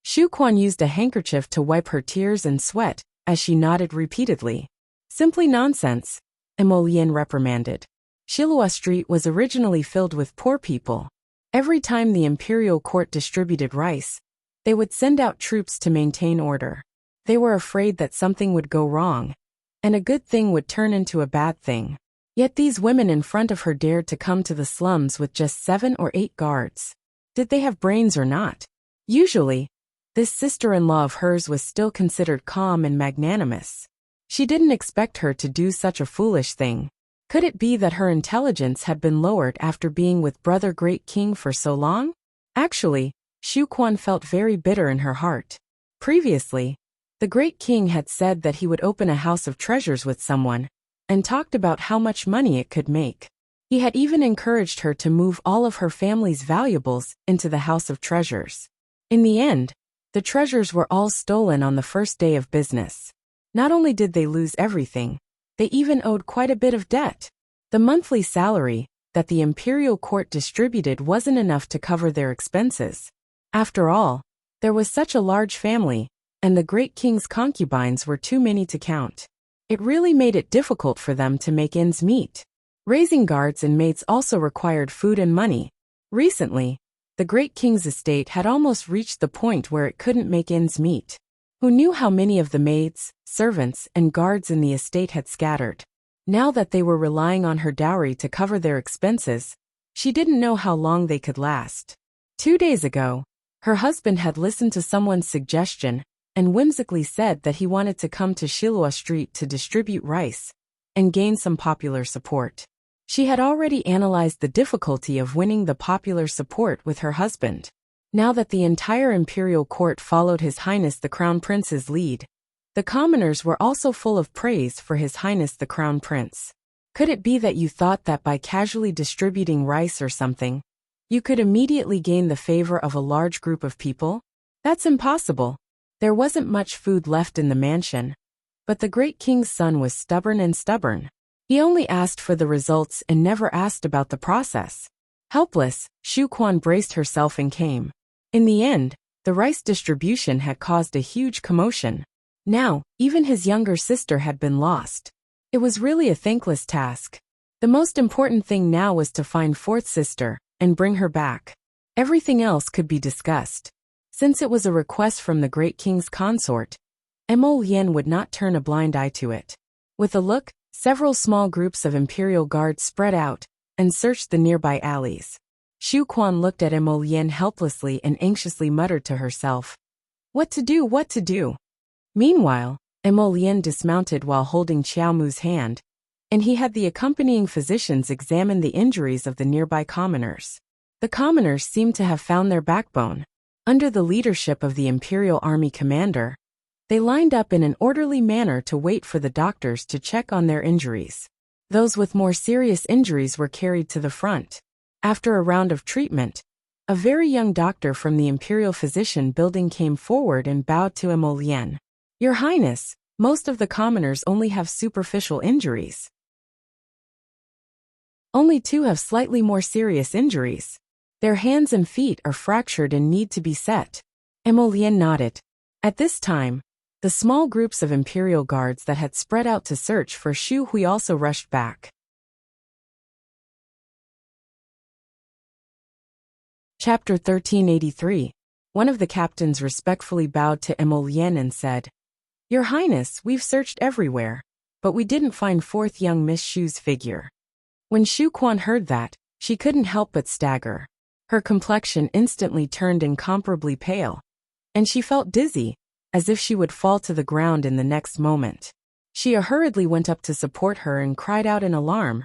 Shu Quan used a handkerchief to wipe her tears and sweat as she nodded repeatedly. Simply nonsense, Emolienne reprimanded. Shilua Street was originally filled with poor people. Every time the imperial court distributed rice, they would send out troops to maintain order. They were afraid that something would go wrong, and a good thing would turn into a bad thing. Yet these women in front of her dared to come to the slums with just 7 or 8 guards. Did they have brains or not? Usually, this sister-in-law of hers was still considered calm and magnanimous. She didn't expect her to do such a foolish thing. Could it be that her intelligence had been lowered after being with Brother Great King for so long? Actually, Shu Quan felt very bitter in her heart. Previously, the Great King had said that he would open a house of treasures with someone, and talked about how much money it could make. He had even encouraged her to move all of her family's valuables into the house of treasures. In the end, the treasures were all stolen on the first day of business. Not only did they lose everything, they even owed quite a bit of debt. The monthly salary that the imperial court distributed wasn't enough to cover their expenses. After all, there was such a large family, and the Great King's concubines were too many to count. It really made it difficult for them to make ends meet. Raising guards and maids also required food and money. Recently, the Great King's estate had almost reached the point where it couldn't make ends meet. Who knew how many of the maids, servants, and guards in the estate had scattered? Now that they were relying on her dowry to cover their expenses, she didn't know how long they could last. 2 days ago, her husband had listened to someone's suggestion and whimsically said that he wanted to come to Shilua Street to distribute rice and gain some popular support. She had already analyzed the difficulty of winning the popular support with her husband. Now that the entire imperial court followed His Highness the Crown Prince's lead, the commoners were also full of praise for His Highness the Crown Prince. Could it be that you thought that by casually distributing rice or something, you could immediately gain the favor of a large group of people? That's impossible. There wasn't much food left in the mansion, but the great king's son was stubborn and stubborn. He only asked for the results and never asked about the process. Helpless, Shu Quan braced herself and came. In the end, the rice distribution had caused a huge commotion. Now, even his younger sister had been lost. It was really a thankless task. The most important thing now was to find fourth sister and bring her back. Everything else could be discussed. Since it was a request from the great king's consort, Emolian would not turn a blind eye to it. With a look, several small groups of imperial guards spread out and searched the nearby alleys. Shu Quan looked at Emolian helplessly and anxiously muttered to herself, "What to do, what to do?" Meanwhile, Emolian dismounted while holding Xiaomu's hand, and he had the accompanying physicians examine the injuries of the nearby commoners. The commoners seemed to have found their backbone. Under the leadership of the Imperial Army commander, they lined up in an orderly manner to wait for the doctors to check on their injuries. Those with more serious injuries were carried to the front. After a round of treatment, a very young doctor from the Imperial Physician Building came forward and bowed to Emolian. "Your Highness, most of the commoners only have superficial injuries. Only 2 have slightly more serious injuries. Their hands and feet are fractured and need to be set." Emolian nodded. At this time, the small groups of Imperial guards that had spread out to search for Shu Hui also rushed back. Chapter 1383. One of the captains respectfully bowed to Emolian and said, "Your Highness, we've searched everywhere, but we didn't find fourth young Miss Shu's figure." When Shu Quan heard that, she couldn't help but stagger. Her complexion instantly turned incomparably pale, and she felt dizzy, as if she would fall to the ground in the next moment. She hurriedly went up to support her and cried out in alarm,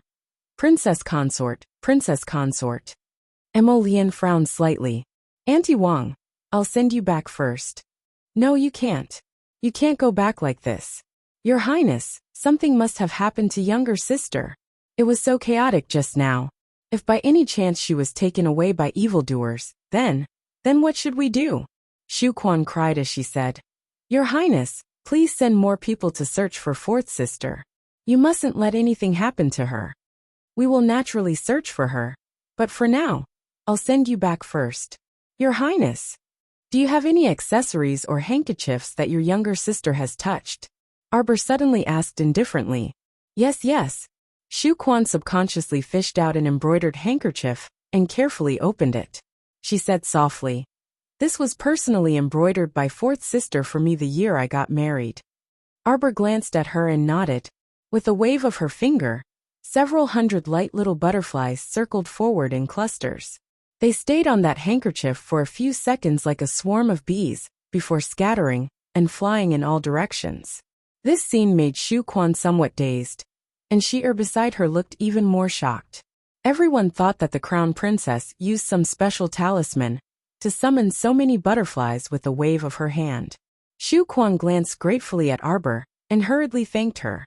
"Princess Consort, Princess Consort." Emolian frowned slightly. "Auntie Wang, I'll send you back first." "No, you can't. You can't go back like this. Your Highness, something must have happened to younger sister. It was so chaotic just now. If by any chance she was taken away by evildoers, then what should we do?" Shu Quan cried as she said, "Your Highness, please send more people to search for fourth sister. You mustn't let anything happen to her. We will naturally search for her, but for now, I'll send you back first. Your Highness, do you have any accessories or handkerchiefs that your younger sister has touched?" Arbor suddenly asked indifferently. Yes. Shu Quan subconsciously fished out an embroidered handkerchief and carefully opened it. She said softly, "This was personally embroidered by fourth sister for me the year I got married." Arbor glanced at her and nodded. With a wave of her finger, several hundred light little butterflies circled forward in clusters. They stayed on that handkerchief for a few seconds like a swarm of bees, before scattering and flying in all directions. This scene made Shu Quan somewhat dazed, and she beside her looked even more shocked. Everyone thought that the crown princess used some special talisman to summon so many butterflies with a wave of her hand. Shu Quan glanced gratefully at Arbor and hurriedly thanked her.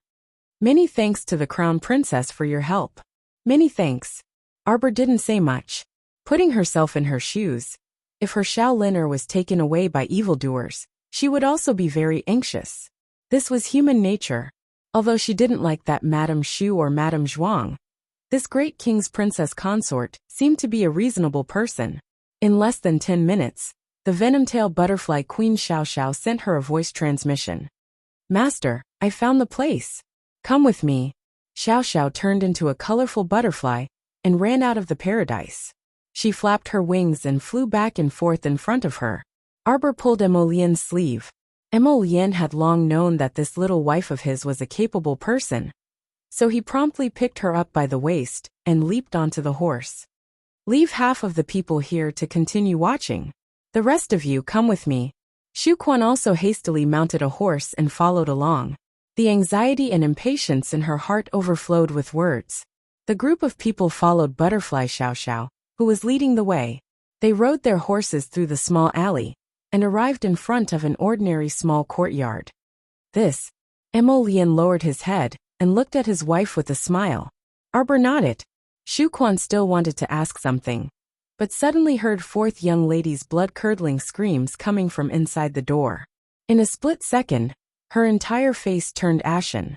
"Many thanks to the crown princess for your help." "Many thanks." Arbor didn't say much. Putting herself in her shoes, if her Shaoliner was taken away by evildoers, she would also be very anxious. This was human nature. Although she didn't like that Madame Shu or Madame Zhuang, this great king's princess consort seemed to be a reasonable person. In less than 10 minutes, the venom-tail butterfly Queen Xiao sent her a voice transmission. "Master, I found the place. Come with me." Xiao turned into a colorful butterfly and ran out of the paradise. She flapped her wings and flew back and forth in front of her. Arbor pulled Emolien's sleeve. Emolien had long known that this little wife of his was a capable person, so he promptly picked her up by the waist and leaped onto the horse. "Leave half of the people here to continue watching. The rest of you come with me." Shu Quan also hastily mounted a horse and followed along. The anxiety and impatience in her heart overflowed with words. The group of people followed Butterfly Xiao, who was leading the way. They rode their horses through the small alley and arrived in front of an ordinary small courtyard. Emolian lowered his head and looked at his wife with a smile. Arbor nodded. Shu Quan still wanted to ask something, but suddenly heard fourth young lady's blood-curdling screams coming from inside the door. In a split second, her entire face turned ashen.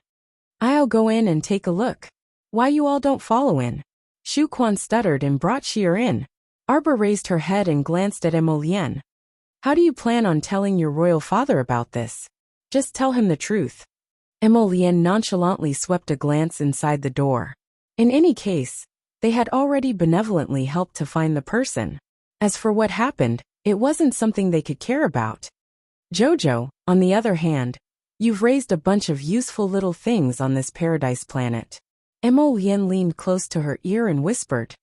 "I'll go in and take a look. Why you all don't follow in?" Shu Quan stuttered and brought Xier in. Arbor raised her head and glanced at Emolien. "How do you plan on telling your royal father about this? Just tell him the truth." Emolien nonchalantly swept a glance inside the door. In any case, they had already benevolently helped to find the person. As for what happened, it wasn't something they could care about. "Jojo, on the other hand, you've raised a bunch of useful little things on this paradise planet." Emolien leaned close to her ear and whispered.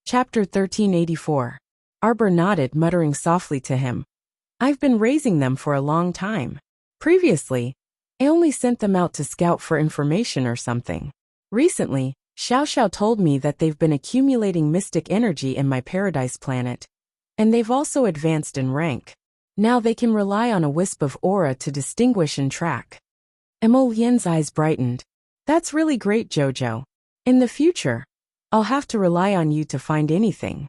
Chapter 1384. Arbor nodded, muttering softly to him. "I've been raising them for a long time. Previously, I only sent them out to scout for information or something. Recently, Xiao Xiao told me that they've been accumulating mystic energy in my paradise planet, and they've also advanced in rank. Now they can rely on a wisp of aura to distinguish and track." Emolien's eyes brightened. "That's really great, Jojo. In the future, I'll have to rely on you to find anything."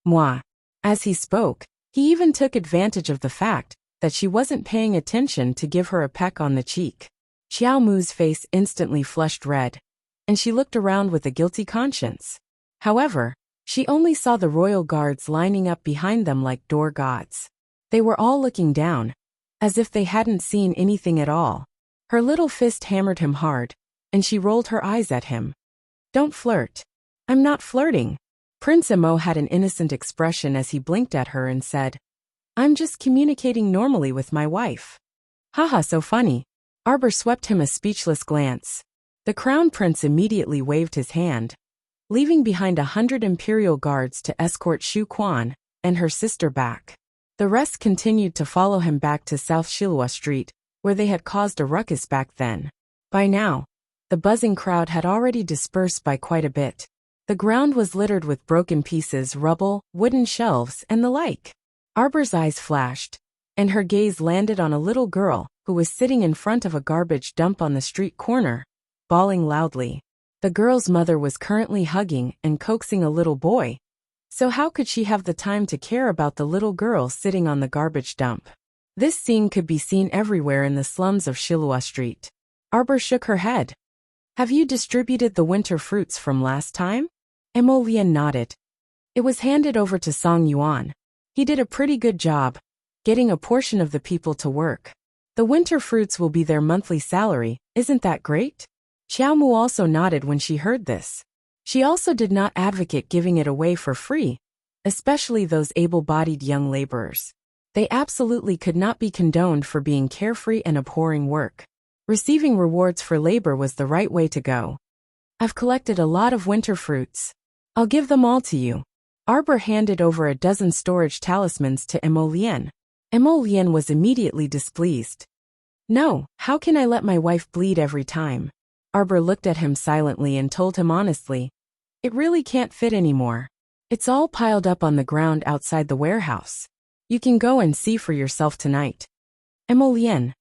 Moi. As he spoke, he even took advantage of the fact that she wasn't paying attention to give her a peck on the cheek. Xiao Mu's face instantly flushed red, and she looked around with a guilty conscience. However, she only saw the royal guards lining up behind them like door gods. They were all looking down, as if they hadn't seen anything at all. Her little fist hammered him hard, and she rolled her eyes at him. "Don't flirt." "I'm not flirting." Prince Emo had an innocent expression as he blinked at her and said, "I'm just communicating normally with my wife." "Haha, so funny." Arbor swept him a speechless glance. The crown prince immediately waved his hand, leaving behind 100 imperial guards to escort Shu Quan and her sister back. The rest continued to follow him back to South Shilua Street, where they had caused a ruckus back then. By now, the buzzing crowd had already dispersed by quite a bit. The ground was littered with broken pieces, rubble, wooden shelves, and the like. Arbor's eyes flashed, and her gaze landed on a little girl who was sitting in front of a garbage dump on the street corner, bawling loudly. The girl's mother was currently hugging and coaxing a little boy, so how could she have the time to care about the little girl sitting on the garbage dump? This scene could be seen everywhere in the slums of Shilua Street. Arbor shook her head. "Have you distributed the winter fruits from last time?" Emolien nodded. "It was handed over to Song Yuan. He did a pretty good job, getting a portion of the people to work. The winter fruits will be their monthly salary, isn't that great?" Xiao Mu also nodded when she heard this. She also did not advocate giving it away for free, especially those able-bodied young laborers. They absolutely could not be condoned for being carefree and abhorring work. Receiving rewards for labor was the right way to go. "I've collected a lot of winter fruits. I'll give them all to you." Arbor handed over a dozen storage talismans to Emolien. Emolien was immediately displeased. "No, how can I let my wife bleed every time?" Arbor looked at him silently and told him honestly, "It really can't fit anymore. It's all piled up on the ground outside the warehouse. You can go and see for yourself tonight." Emolien.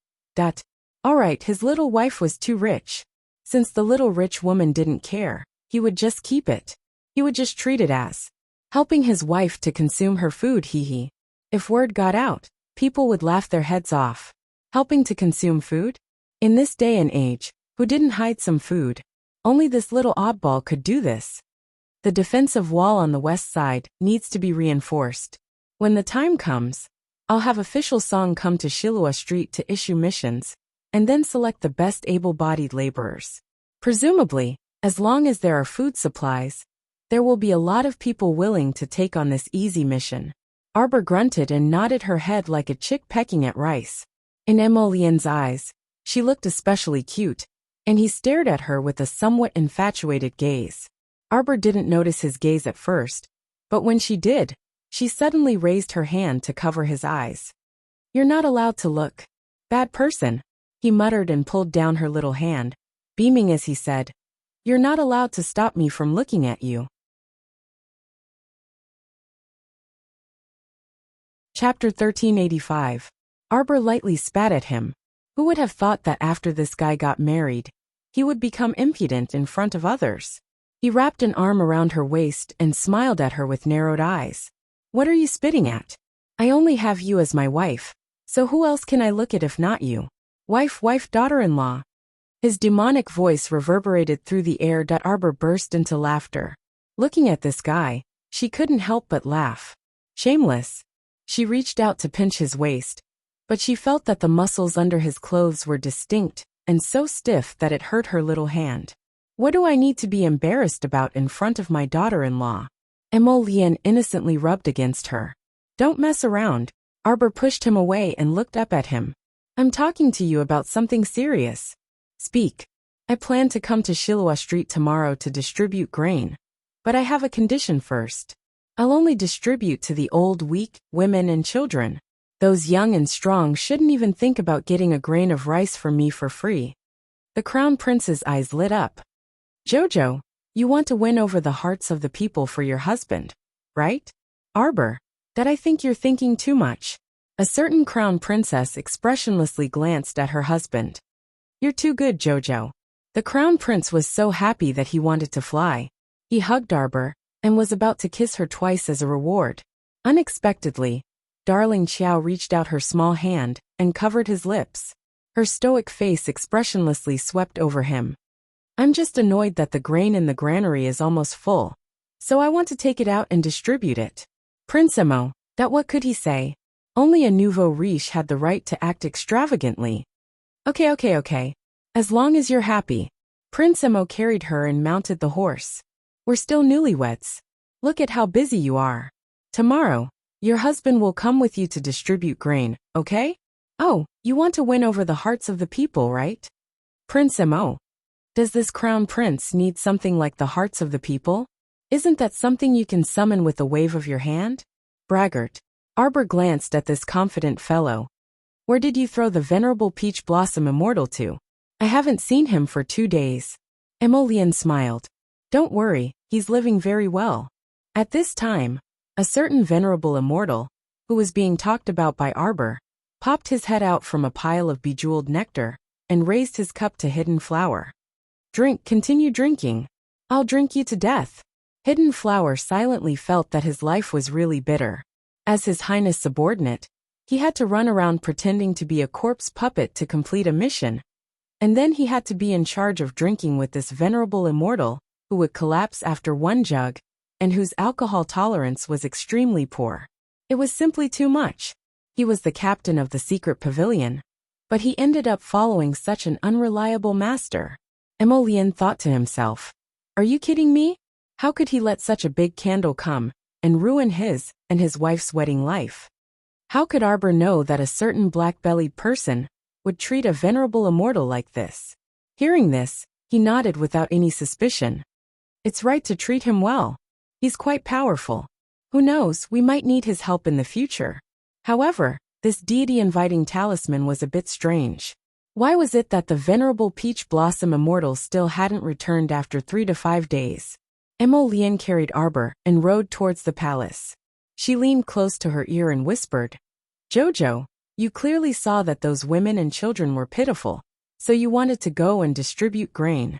All right, his little wife was too rich. Since the little rich woman didn't care, he would just keep it. He would just treat it as helping his wife to consume her food, hee. If word got out, people would laugh their heads off. Helping to consume food? In this day and age, who didn't hide some food? Only this little oddball could do this. The defensive wall on the west side needs to be reinforced. When the time comes, I'll have official Song come to Shilua Street to issue missions, and then select the best able-bodied laborers. Presumably, as long as there are food supplies, there will be a lot of people willing to take on this easy mission. Arbor grunted and nodded her head like a chick pecking at rice. In Emolien's eyes, she looked especially cute, and he stared at her with a somewhat infatuated gaze. Arbor didn't notice his gaze at first, but when she did, she suddenly raised her hand to cover his eyes. "You're not allowed to look. Bad person," he muttered and pulled down her little hand, beaming as he said, "You're not allowed to stop me from looking at you." Chapter 1385. Arbor lightly spat at him. Who would have thought that after this guy got married, he would become impudent in front of others? He wrapped an arm around her waist and smiled at her with narrowed eyes. What are you spitting at? I only have you as my wife, so who else can I look at if not you? Wife, daughter-in-law. His demonic voice reverberated through the air. Arbor burst into laughter. Looking at this guy, she couldn't help but laugh. Shameless. She reached out to pinch his waist, but she felt that the muscles under his clothes were distinct and so stiff that it hurt her little hand. What do I need to be embarrassed about in front of my daughter-in-law? Emolian innocently rubbed against her. Don't mess around. Arbor pushed him away and looked up at him. I'm talking to you about something serious. Speak. I plan to come to Shiloh Street tomorrow to distribute grain. But I have a condition first. I'll only distribute to the old, weak, women and children. Those young and strong shouldn't even think about getting a grain of rice from me for free. The Crown Prince's eyes lit up. Jojo, you want to win over the hearts of the people for your husband, right? Arbor, that I think you're thinking too much. A certain Crown Princess expressionlessly glanced at her husband. You're too good, Jojo. The Crown Prince was so happy that he wanted to fly. He hugged Arbor and was about to kiss her twice as a reward. Unexpectedly, Darling Xiao reached out her small hand and covered his lips. Her stoic face expressionlessly swept over him. I'm just annoyed that the grain in the granary is almost full, so I want to take it out and distribute it. Prince Emo, that what could he say? Only a nouveau riche had the right to act extravagantly. Okay. As long as you're happy. Prince Emo carried her and mounted the horse. We're still newlyweds. Look at how busy you are. Tomorrow, your husband will come with you to distribute grain, okay? Oh, you want to win over the hearts of the people, right? Prince Emo. Does this Crown Prince need something like the hearts of the people? Isn't that something you can summon with a wave of your hand? Braggart. Arbor glanced at this confident fellow. Where did you throw the venerable Peach Blossom Immortal to? I haven't seen him for 2 days. Emolian smiled. Don't worry, he's living very well. At this time, a certain venerable immortal, who was being talked about by Arbor, popped his head out from a pile of bejeweled nectar and raised his cup to Hidden Flower. Drink, continue drinking. I'll drink you to death. Hidden Flower silently felt that his life was really bitter. As His Highness' subordinate, he had to run around pretending to be a corpse puppet to complete a mission. And then he had to be in charge of drinking with this venerable immortal, who would collapse after 1 jug, and whose alcohol tolerance was extremely poor. It was simply too much. He was the captain of the secret pavilion, but he ended up following such an unreliable master. Emolian thought to himself, are you kidding me? How could he let such a big candle come and ruin his and his wife's wedding life? How could Arbor know that a certain black-bellied person would treat a venerable immortal like this? Hearing this, he nodded without any suspicion. It's right to treat him well. He's quite powerful. Who knows, we might need his help in the future. However, this deity-inviting talisman was a bit strange. Why was it that the venerable Peach Blossom Immortal still hadn't returned after 3 to 5 days? Emolian carried Arbor and rode towards the palace. She leaned close to her ear and whispered, Jojo, you clearly saw that those women and children were pitiful, so you wanted to go and distribute grain.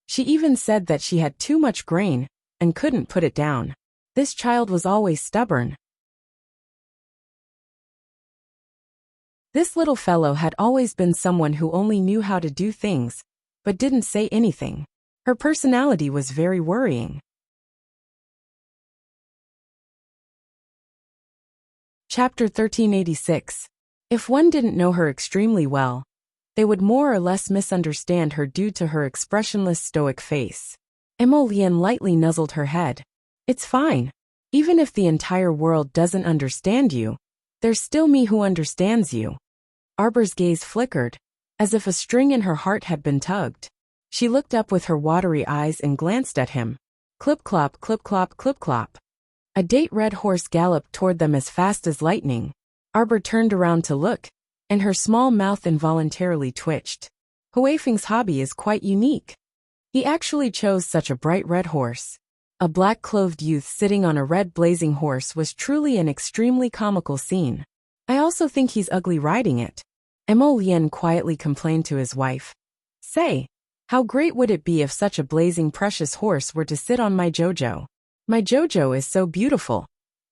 She even said that she had too much grain and couldn't put it down. This child was always stubborn. This little fellow had always been someone who only knew how to do things, but didn't say anything. Her personality was very worrying. Chapter 1386. If one didn't know her extremely well, they would more or less misunderstand her due to her expressionless stoic face. Emolian lightly nuzzled her head. It's fine. Even if the entire world doesn't understand you, there's still me who understands you. Arbor's gaze flickered, as if a string in her heart had been tugged. She looked up with her watery eyes and glanced at him. Clip-clop, clip-clop, clip-clop. A date red horse galloped toward them as fast as lightning. Arbor turned around to look, and her small mouth involuntarily twitched. Huifeng's hobby is quite unique. He actually chose such a bright red horse. A black-clothed youth sitting on a red blazing horse was truly an extremely comical scene. I also think he's ugly riding it. Emolian quietly complained to his wife. Say, how great would it be if such a blazing precious horse were to sit on my Jojo? My Jojo is so beautiful.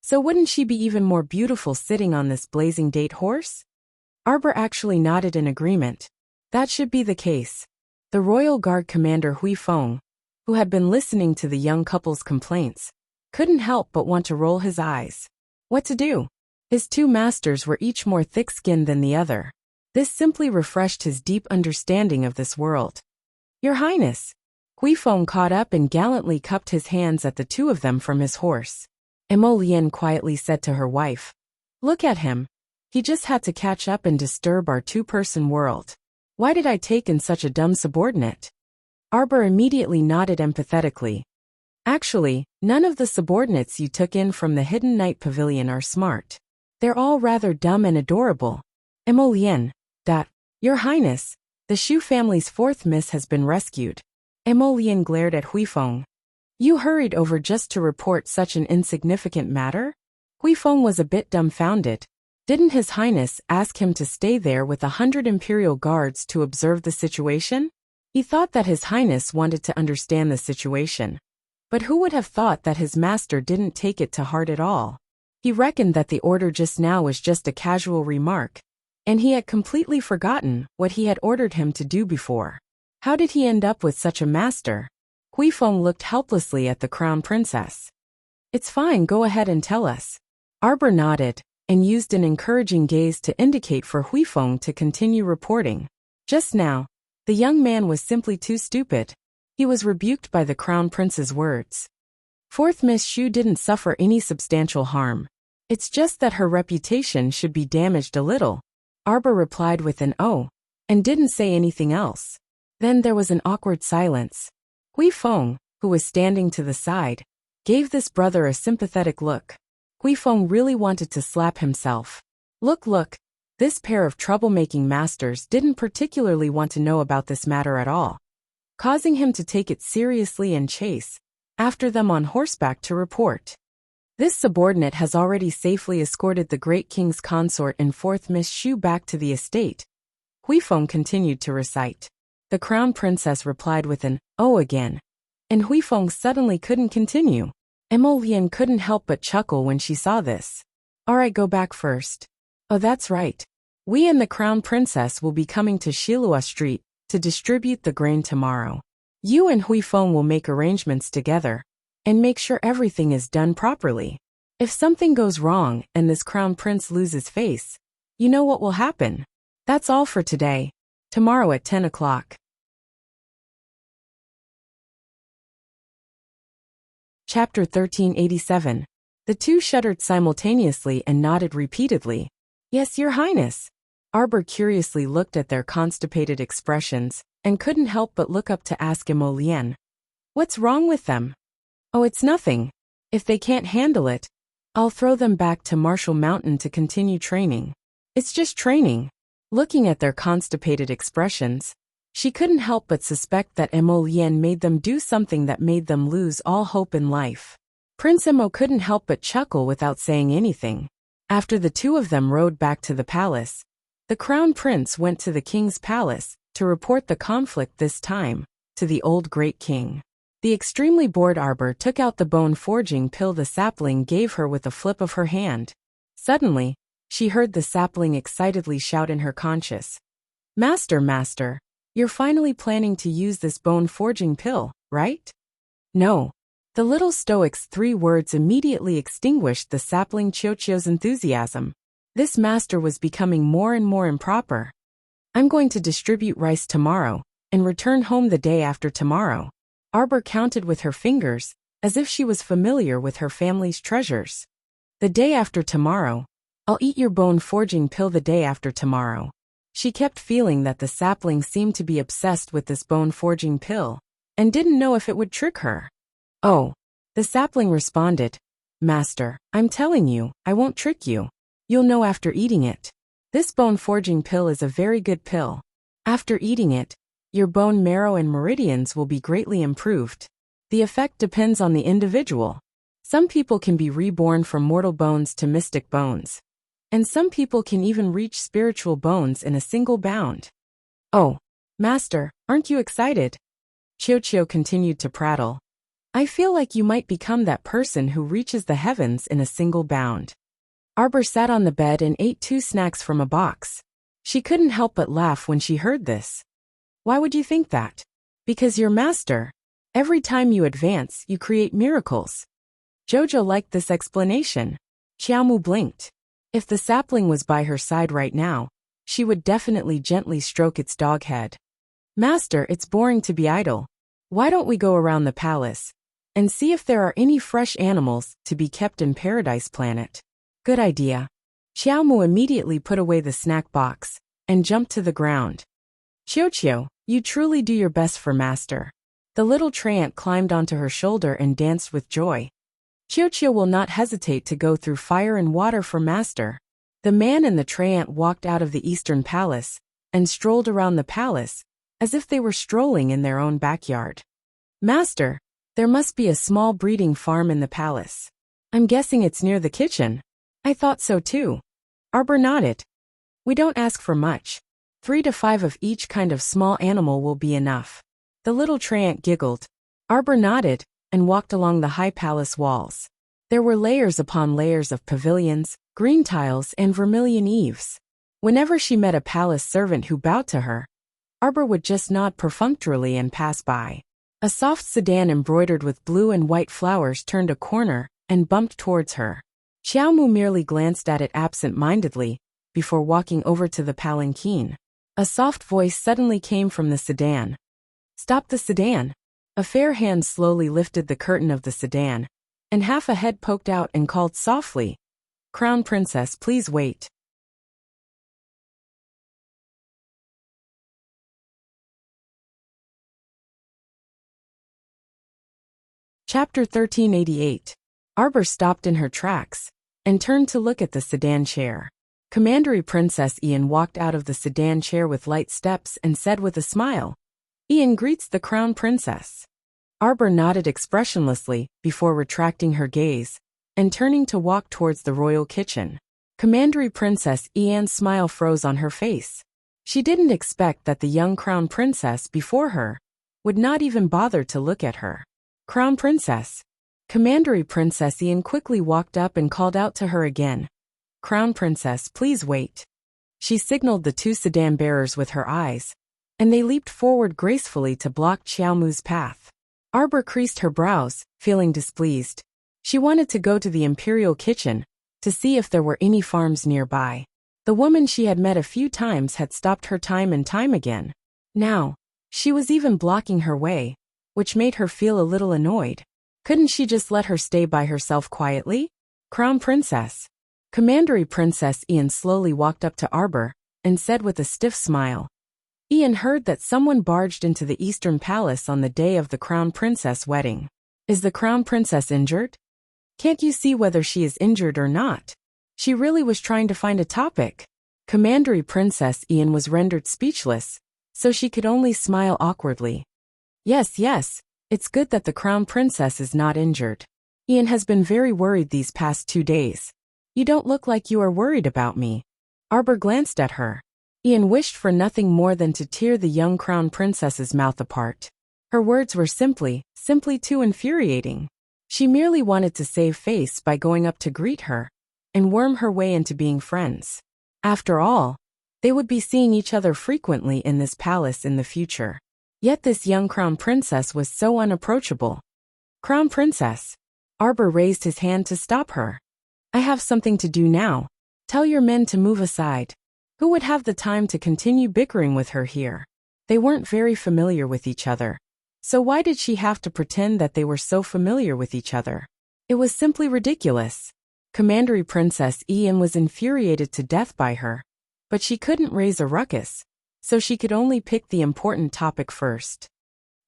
So wouldn't she be even more beautiful sitting on this blazing date horse? Arbor actually nodded in agreement. That should be the case. The Royal Guard commander Hui Feng, who had been listening to the young couple's complaints, couldn't help but want to roll his eyes. What to do? His two masters were each more thick-skinned than the other. This simply refreshed his deep understanding of this world. Your Highness! Hui Feng caught up and gallantly cupped his hands at the two of them from his horse. Emolian quietly said to her wife, "Look at him. He just had to catch up and disturb our two-person world. Why did I take in such a dumb subordinate?" Arbor immediately nodded empathetically. Actually, none of the subordinates you took in from the Hidden Night Pavilion are smart. They're all rather dumb and adorable. Emolian, Your Highness, the Shu family's fourth miss has been rescued. Emolian glared at Hui Feng. You hurried over just to report such an insignificant matter? Hui Feng was a bit dumbfounded. Didn't His Highness ask him to stay there with 100 Imperial guards to observe the situation? He thought that His Highness wanted to understand the situation. But who would have thought that his master didn't take it to heart at all? He reckoned that the order just now was just a casual remark, and he had completely forgotten what he had ordered him to do before. How did he end up with such a master? Hui Feng looked helplessly at the crown princess. It's fine, go ahead and tell us. Arbor nodded, and used an encouraging gaze to indicate for Hui Feng to continue reporting. Just now, the young man was simply too stupid. He was rebuked by the crown prince's words. Fourth Miss Shu didn't suffer any substantial harm. It's just that her reputation should be damaged a little. Arbor replied with an "oh," and didn't say anything else. Then there was an awkward silence. Hui Feng, who was standing to the side, gave this brother a sympathetic look. Hui Feng really wanted to slap himself. Look, this pair of troublemaking masters didn't particularly want to know about this matter at all, causing him to take it seriously and chase after them on horseback to report. This subordinate has already safely escorted the great king's consort and fourth Miss Shu back to the estate. Hui Feng continued to recite. The crown princess replied with an "oh" again, and Hui Feng suddenly couldn't continue. Emolian couldn't help but chuckle when she saw this. Alright, go back first. Oh, that's right. We and the crown princess will be coming to Shilua Street to distribute the grain tomorrow. You and Hui Feng will make arrangements together and make sure everything is done properly. If something goes wrong and this crown prince loses face, you know what will happen. That's all for today. Tomorrow at 10 o'clock. Chapter 1387. The two shuddered simultaneously and nodded repeatedly. Yes, Your Highness. Arbor curiously looked at their constipated expressions and couldn't help but look up to ask Emolian. What's wrong with them? Oh, it's nothing. If they can't handle it, I'll throw them back to Marshall Mountain to continue training. It's just training. Looking at their constipated expressions, she couldn't help but suspect that Emolian made them do something that made them lose all hope in life. Prince Emo couldn't help but chuckle without saying anything. After the two of them rode back to the palace, the crown prince went to the king's palace to report the conflict, this time to the old great king. The extremely bored Arbor took out the bone-forging pill the sapling gave her with a flip of her hand. Suddenly, she heard the sapling excitedly shout in her conscious. Master, you're finally planning to use this bone-forging pill, right? No. The little stoic's 3 words immediately extinguished the sapling Chiochio's enthusiasm. This master was becoming more and more improper. I'm going to distribute rice tomorrow and return home the day after tomorrow. Arbor counted with her fingers, as if she was familiar with her family's treasures. The day after tomorrow. I'll eat your bone-forging pill the day after tomorrow. She kept feeling that the sapling seemed to be obsessed with this bone-forging pill, and didn't know if it would trick her. Oh. The sapling responded. Master, I'm telling you, I won't trick you. You'll know after eating it. This bone-forging pill is a very good pill. After eating it, your bone marrow and meridians will be greatly improved. The effect depends on the individual. Some people can be reborn from mortal bones to mystic bones. And some people can even reach spiritual bones in a single bound. Oh, Master, aren't you excited? Chiochio continued to prattle. I feel like you might become that person who reaches the heavens in a single bound. Arbor sat on the bed and ate 2 snacks from a box. She couldn't help but laugh when she heard this. Why would you think that? Because you're master. Every time you advance, you create miracles. Jojo liked this explanation. Xiaomu blinked. If the sapling was by her side right now, she would definitely gently stroke its dog head. Master, it's boring to be idle. Why don't we go around the palace and see if there are any fresh animals to be kept in Paradise Planet? Good idea. Xiaomu immediately put away the snack box and jumped to the ground. Qiuqiu, you truly do your best for master. The little treant climbed onto her shoulder and danced with joy. Qiuqiu will not hesitate to go through fire and water for master. The man and the treant walked out of the Eastern Palace and strolled around the palace as if they were strolling in their own backyard. Master, there must be a small breeding farm in the palace. I'm guessing it's near the kitchen. I thought so too. Arbor nodded. We don't ask for much. 3 to 5 of each kind of small animal will be enough. The little treant giggled. Arbor nodded and walked along the high palace walls. There were layers upon layers of pavilions, green tiles, and vermilion eaves. Whenever she met a palace servant who bowed to her, Arbor would just nod perfunctorily and pass by. A soft sedan embroidered with blue and white flowers turned a corner and bumped towards her. Xiaomu merely glanced at it absent-mindedly before walking over to the palanquin. A soft voice suddenly came from the sedan. Stop the sedan. A fair hand slowly lifted the curtain of the sedan, and half a head poked out and called softly, Crown Princess, please wait. Chapter 1388. Arbor stopped in her tracks and turned to look at the sedan chair. Commandery Princess Ian walked out of the sedan chair with light steps and said with a smile, Ian greets the Crown Princess. Arbor nodded expressionlessly before retracting her gaze and turning to walk towards the royal kitchen. Commandery Princess Ian's smile froze on her face. She didn't expect that the young Crown Princess before her would not even bother to look at her. Crown Princess. Commandery Princess Ian quickly walked up and called out to her again. Crown Princess, please wait. She signaled the 2 sedan bearers with her eyes, and they leaped forward gracefully to block Xiaomu's path. Arbor creased her brows, feeling displeased. She wanted to go to the imperial kitchen to see if there were any farms nearby. The woman she had met a few times had stopped her time and time again. Now, she was even blocking her way, which made her feel a little annoyed. Couldn't she just let her stay by herself quietly? Crown Princess. Commandery Princess Ian slowly walked up to Arbor and said with a stiff smile, Ian heard that someone barged into the Eastern Palace on the day of the Crown Princess wedding. Is the Crown Princess injured? Can't you see whether she is injured or not? She really was trying to find a topic. Commandery Princess Ian was rendered speechless, so she could only smile awkwardly. Yes, it's good that the Crown Princess is not injured. Ian has been very worried these past 2 days. You don't look like you are worried about me. Arbor glanced at her. Ian wished for nothing more than to tear the young Crown Princess's mouth apart. Her words were simply too infuriating. She merely wanted to save face by going up to greet her and worm her way into being friends. After all, they would be seeing each other frequently in this palace in the future. Yet this young Crown Princess was so unapproachable. Crown Princess. Arbor raised his hand to stop her. I have something to do now. Tell your men to move aside. Who would have the time to continue bickering with her here? They weren't very familiar with each other. So why did she have to pretend that they were so familiar with each other? It was simply ridiculous. Commandery Princess Ian was infuriated to death by her, but she couldn't raise a ruckus, so she could only pick the important topic first.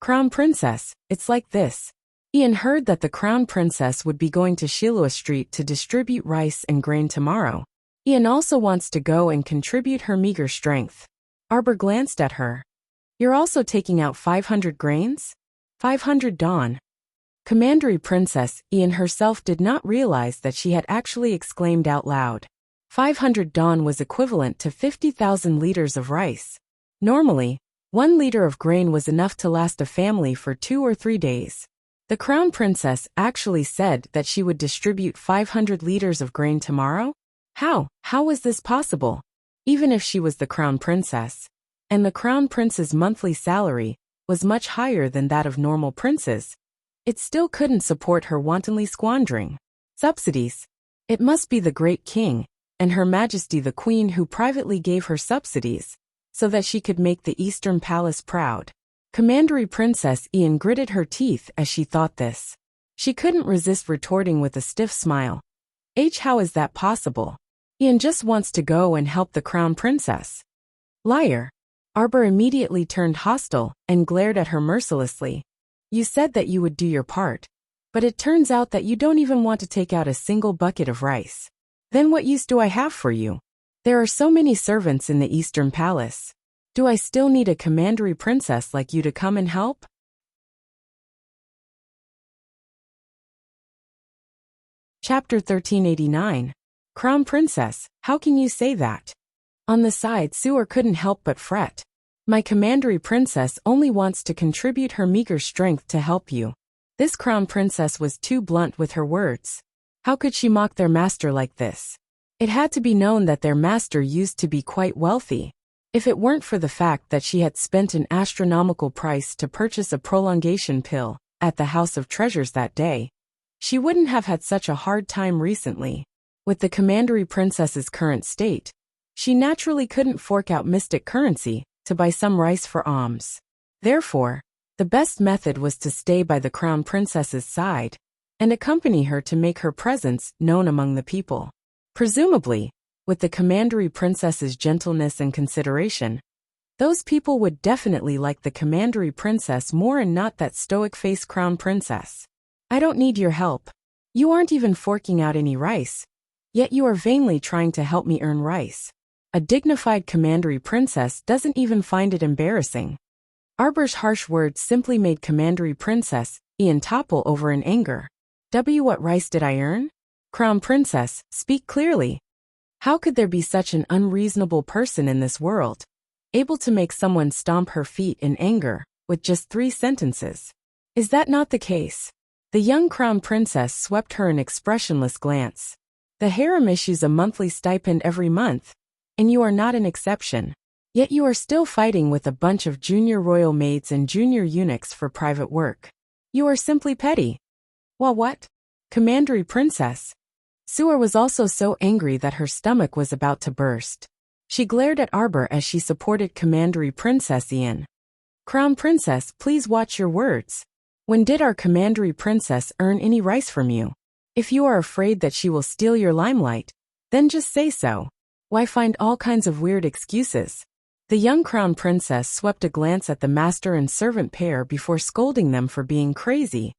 Crown Princess, it's like this. Ian heard that the Crown Princess would be going to Shilua Street to distribute rice and grain tomorrow. Ian also wants to go and contribute her meager strength. Arbor glanced at her. You're also taking out 500 grains? 500 dawn. Commandery Princess Ian herself did not realize that she had actually exclaimed out loud. 500 dawn was equivalent to 50,000 liters of rice. Normally, 1 liter of grain was enough to last a family for 2 or 3 days. The crown princess actually said that she would distribute 500 liters of grain tomorrow? How was this possible? Even if she was the crown princess, and the crown prince's monthly salary was much higher than that of normal princes, it still couldn't support her wantonly squandering subsidies. It must be the great king and Her Majesty the Queen who privately gave her subsidies, so that she could make the Eastern Palace proud. Commandery Princess Ian gritted her teeth as she thought this. She couldn't resist retorting with a stiff smile. How is that possible? Ian just wants to go and help the crown princess. Liar. Arbor immediately turned hostile and glared at her mercilessly. You said that you would do your part, but it turns out that you don't even want to take out a single bucket of rice. Then what use do I have for you? There are so many servants in the Eastern Palace. Do I still need a commandery princess like you to come and help? Chapter 1389. Crown Princess, how can you say that? On the side, Sewer couldn't help but fret. My commandery princess only wants to contribute her meager strength to help you. This crown princess was too blunt with her words. How could she mock their master like this? It had to be known that their master used to be quite wealthy. If it weren't for the fact that she had spent an astronomical price to purchase a prolongation pill at the House of Treasures that day, she wouldn't have had such a hard time recently. With the commandery princess's current state, she naturally couldn't fork out mystic currency to buy some rice for alms. Therefore, the best method was to stay by the crown princess's side and accompany her to make her presence known among the people. Presumably, with the commandery princess's gentleness and consideration, those people would definitely like the commandery princess more and not that stoic-faced crown princess. I don't need your help. You aren't even forking out any rice, yet you are vainly trying to help me earn rice. A dignified commandery princess doesn't even find it embarrassing. Arbor's harsh words simply made commandery princess Ian topple over in anger. What rice did I earn? Crown princess, speak clearly. How could there be such an unreasonable person in this world, able to make someone stomp her feet in anger with just 3 sentences? Is that not the case? The young crown princess swept her an expressionless glance. The harem issues a monthly stipend every month, and you are not an exception. Yet you are still fighting with a bunch of junior royal maids and junior eunuchs for private work. You are simply petty. Well, what? Commandery princess. Sewer was also so angry that her stomach was about to burst. She glared at Arbor as she supported commandery princess Ian. Crown princess, please watch your words. When did our commandery princess earn any rice from you? If you are afraid that she will steal your limelight, then just say so. Why find all kinds of weird excuses? The young crown princess swept a glance at the master and servant pair before scolding them for being crazy.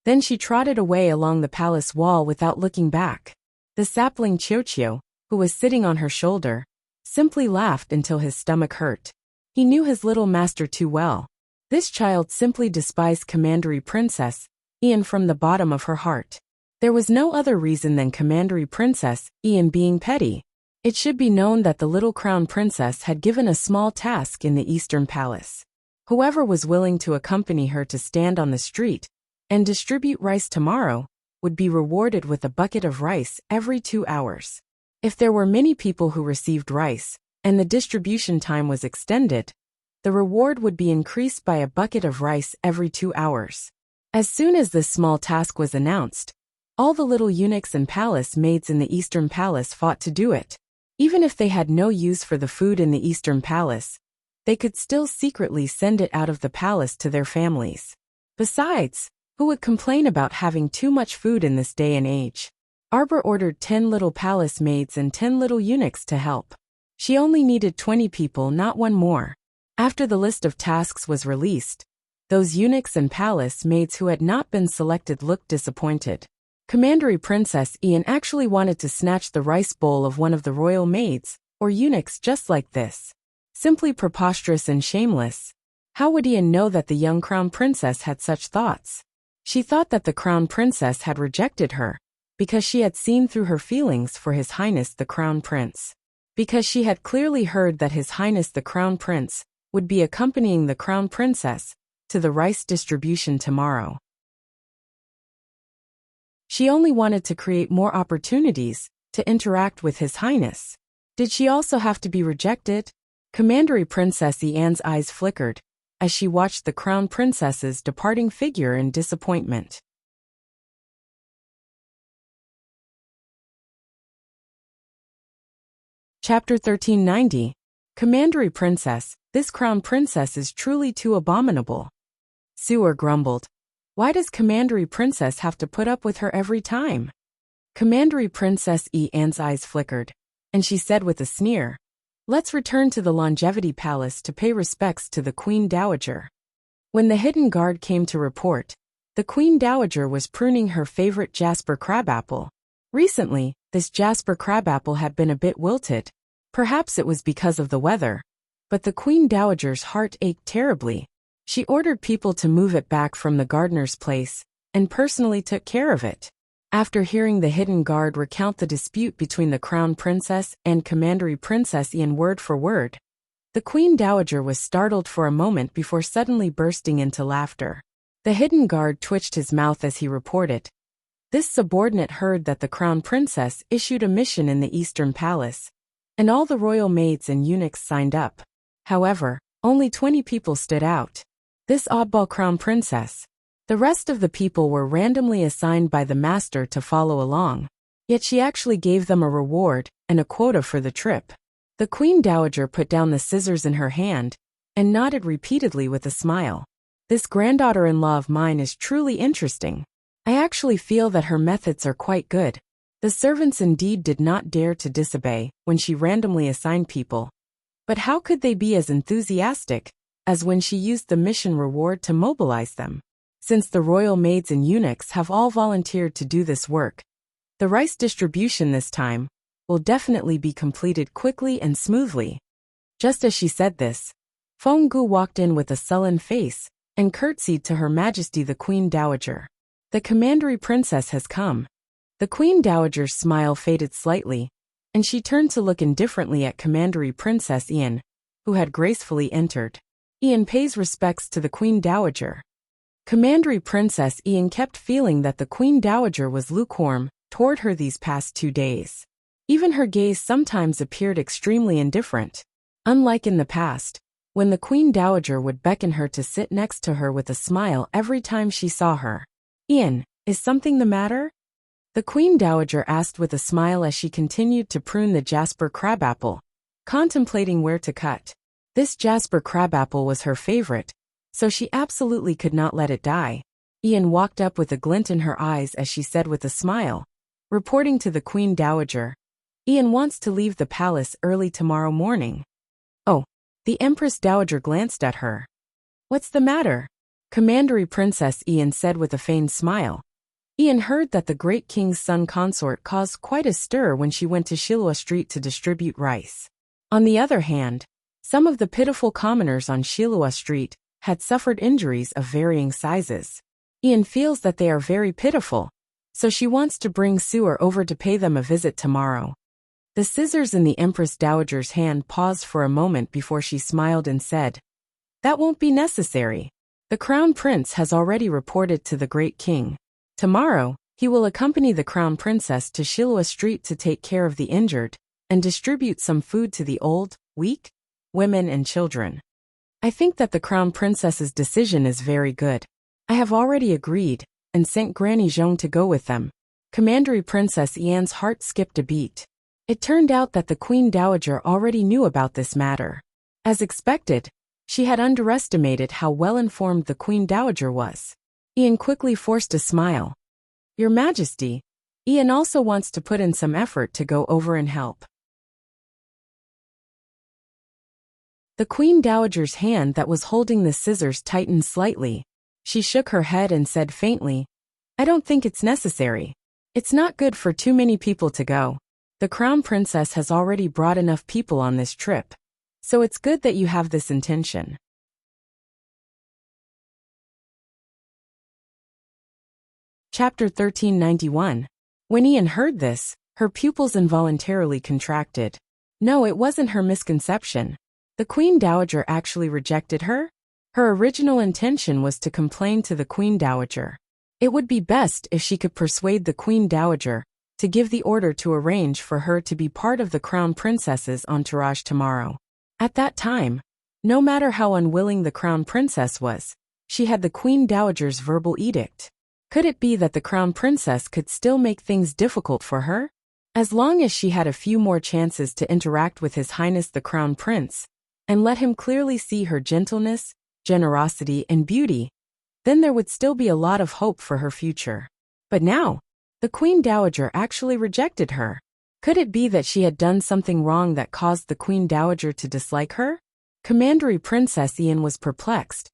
Then she trotted away along the palace wall without looking back. The sapling Chio, who was sitting on her shoulder, simply laughed until his stomach hurt. He knew his little master too well. This child simply despised commandery princess Ian from the bottom of her heart. There was no other reason than commandery princess Ian being petty. It should be known that the little crown princess had given a small task in the Eastern Palace. Whoever was willing to accompany her to stand on the street and distribute rice tomorrow would be rewarded with a bucket of rice every 2 hours. If there were many people who received rice, and the distribution time was extended, the reward would be increased by a bucket of rice every 2 hours. As soon as this small task was announced, all the little eunuchs and palace maids in the Eastern Palace fought to do it. Even if they had no use for the food in the Eastern Palace, they could still secretly send it out of the palace to their families. Besides, who would complain about having too much food in this day and age? Arbor ordered 10 little palace maids and 10 little eunuchs to help. She only needed 20 people, not one more. After the list of tasks was released, those eunuchs and palace maids who had not been selected looked disappointed. Commandery Princess Ian actually wanted to snatch the rice bowl of one of the royal maids, or eunuchs just like this. Simply preposterous and shameless. How would Ian know that the young crown princess had such thoughts? She thought that the crown princess had rejected her, because she had seen through her feelings for His Highness the Crown Prince. Because she had clearly heard that His Highness the Crown Prince would be accompanying the crown princess to the rice distribution tomorrow. She only wanted to create more opportunities to interact with His Highness. Did she also have to be rejected? Commandery Princess Ian's eyes flickered as she watched the Crown Princess's departing figure in disappointment. Chapter 1390. Commandery Princess, this Crown Princess is truly too abominable. Sewer grumbled. Why does Commandery Princess have to put up with her every time? Commandery Princess Ian's eyes flickered, and she said with a sneer, let's return to the Longevity Palace to pay respects to the Queen Dowager. When the hidden guard came to report, the Queen Dowager was pruning her favorite Jasper crabapple. Recently, this Jasper crabapple had been a bit wilted. Perhaps it was because of the weather. But the Queen Dowager's heart ached terribly. She ordered people to move it back from the gardener's place, and personally took care of it. After hearing the hidden guard recount the dispute between the Crown Princess and Commandery Princess Ian word for word, the Queen Dowager was startled for a moment before suddenly bursting into laughter. The hidden guard twitched his mouth as he reported. This subordinate heard that the Crown Princess issued a mission in the Eastern Palace, and all the royal maids and eunuchs signed up. However, only 20 people stood out. This oddball Crown Princess. The rest of the people were randomly assigned by the master to follow along. Yet she actually gave them a reward and a quota for the trip. The Queen Dowager put down the scissors in her hand and nodded repeatedly with a smile. This granddaughter-in-law of mine is truly interesting. I actually feel that her methods are quite good. The servants indeed did not dare to disobey when she randomly assigned people. But how could they be as enthusiastic as when she used the mission reward to mobilize them? Since the royal maids and eunuchs have all volunteered to do this work, the rice distribution this time will definitely be completed quickly and smoothly. Just as she said this, Feng Gu walked in with a sullen face and curtsied to Her Majesty the Queen Dowager. The Commandery Princess has come. The Queen Dowager's smile faded slightly, and she turned to look indifferently at Commandery Princess Ian, who had gracefully entered. Ian pays respects to the Queen Dowager. Commandery Princess Ian kept feeling that the Queen Dowager was lukewarm toward her these past 2 days. Even her gaze sometimes appeared extremely indifferent. Unlike in the past, when the Queen Dowager would beckon her to sit next to her with a smile every time she saw her. Ian, is something the matter? The Queen Dowager asked with a smile as she continued to prune the Jasper crabapple, contemplating where to cut. This Jasper crabapple was her favorite, so she absolutely could not let it die. Ian walked up with a glint in her eyes as she said with a smile, reporting to the Queen Dowager, Ian wants to leave the palace early tomorrow morning. Oh, the Empress Dowager glanced at her. What's the matter? Commandery Princess Ian said with a feigned smile. Ian heard that the great king's son Consort caused quite a stir when she went to Shilua Street to distribute rice. On the other hand, some of the pitiful commoners on Shilua Street had suffered injuries of varying sizes. Ian feels that they are very pitiful, so she wants to bring Sewer over to pay them a visit tomorrow. The scissors in the Empress Dowager's hand paused for a moment before she smiled and said, that won't be necessary. The Crown Prince has already reported to the Great King. Tomorrow, he will accompany the Crown Princess to Shilua Street to take care of the injured and distribute some food to the old, weak, women and children. I think that the Crown Princess's decision is very good. I have already agreed and sent Granny Zhong to go with them. Commandery Princess Ian's heart skipped a beat. It turned out that the Queen Dowager already knew about this matter. As expected, she had underestimated how well-informed the Queen Dowager was. Ian quickly forced a smile. Your Majesty, Ian also wants to put in some effort to go over and help. The Queen Dowager's hand that was holding the scissors tightened slightly. She shook her head and said faintly, I don't think it's necessary. It's not good for too many people to go. The Crown Princess has already brought enough people on this trip, so it's good that you have this intention. Chapter 1391. When Ian heard this, her pupils involuntarily contracted. No, it wasn't her misconception. The Queen Dowager actually rejected her? Her original intention was to complain to the Queen Dowager. It would be best if she could persuade the Queen Dowager to give the order to arrange for her to be part of the Crown Princess's entourage tomorrow. At that time, no matter how unwilling the Crown Princess was, she had the Queen Dowager's verbal edict. Could it be that the Crown Princess could still make things difficult for her? As long as she had a few more chances to interact with His Highness the Crown Prince, and let him clearly see her gentleness, generosity, and beauty, then there would still be a lot of hope for her future. But now, the Queen Dowager actually rejected her. Could it be that she had done something wrong that caused the Queen Dowager to dislike her? Commandery Princess Ian was perplexed,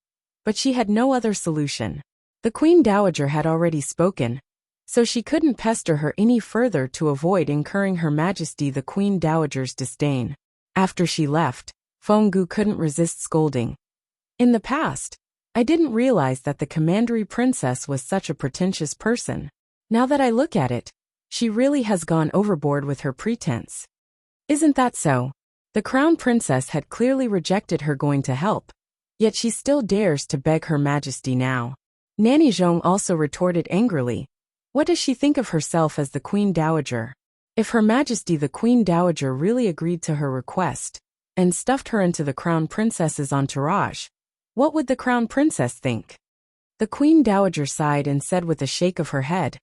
but she had no other solution. The Queen Dowager had already spoken, so she couldn't pester her any further to avoid incurring Her Majesty the Queen Dowager's disdain. After she left, Fenggu couldn't resist scolding. In the past, I didn't realize that the Commandery Princess was such a pretentious person. Now that I look at it, she really has gone overboard with her pretense. Isn't that so? The Crown Princess had clearly rejected her going to help, yet she still dares to beg Her Majesty now. Nanny Zhong also retorted angrily. What does she think of herself as the Queen Dowager? If Her Majesty the Queen Dowager really agreed to her request and stuffed her into the Crown Princess's entourage, what would the Crown Princess think? The Queen Dowager sighed and said with a shake of her head,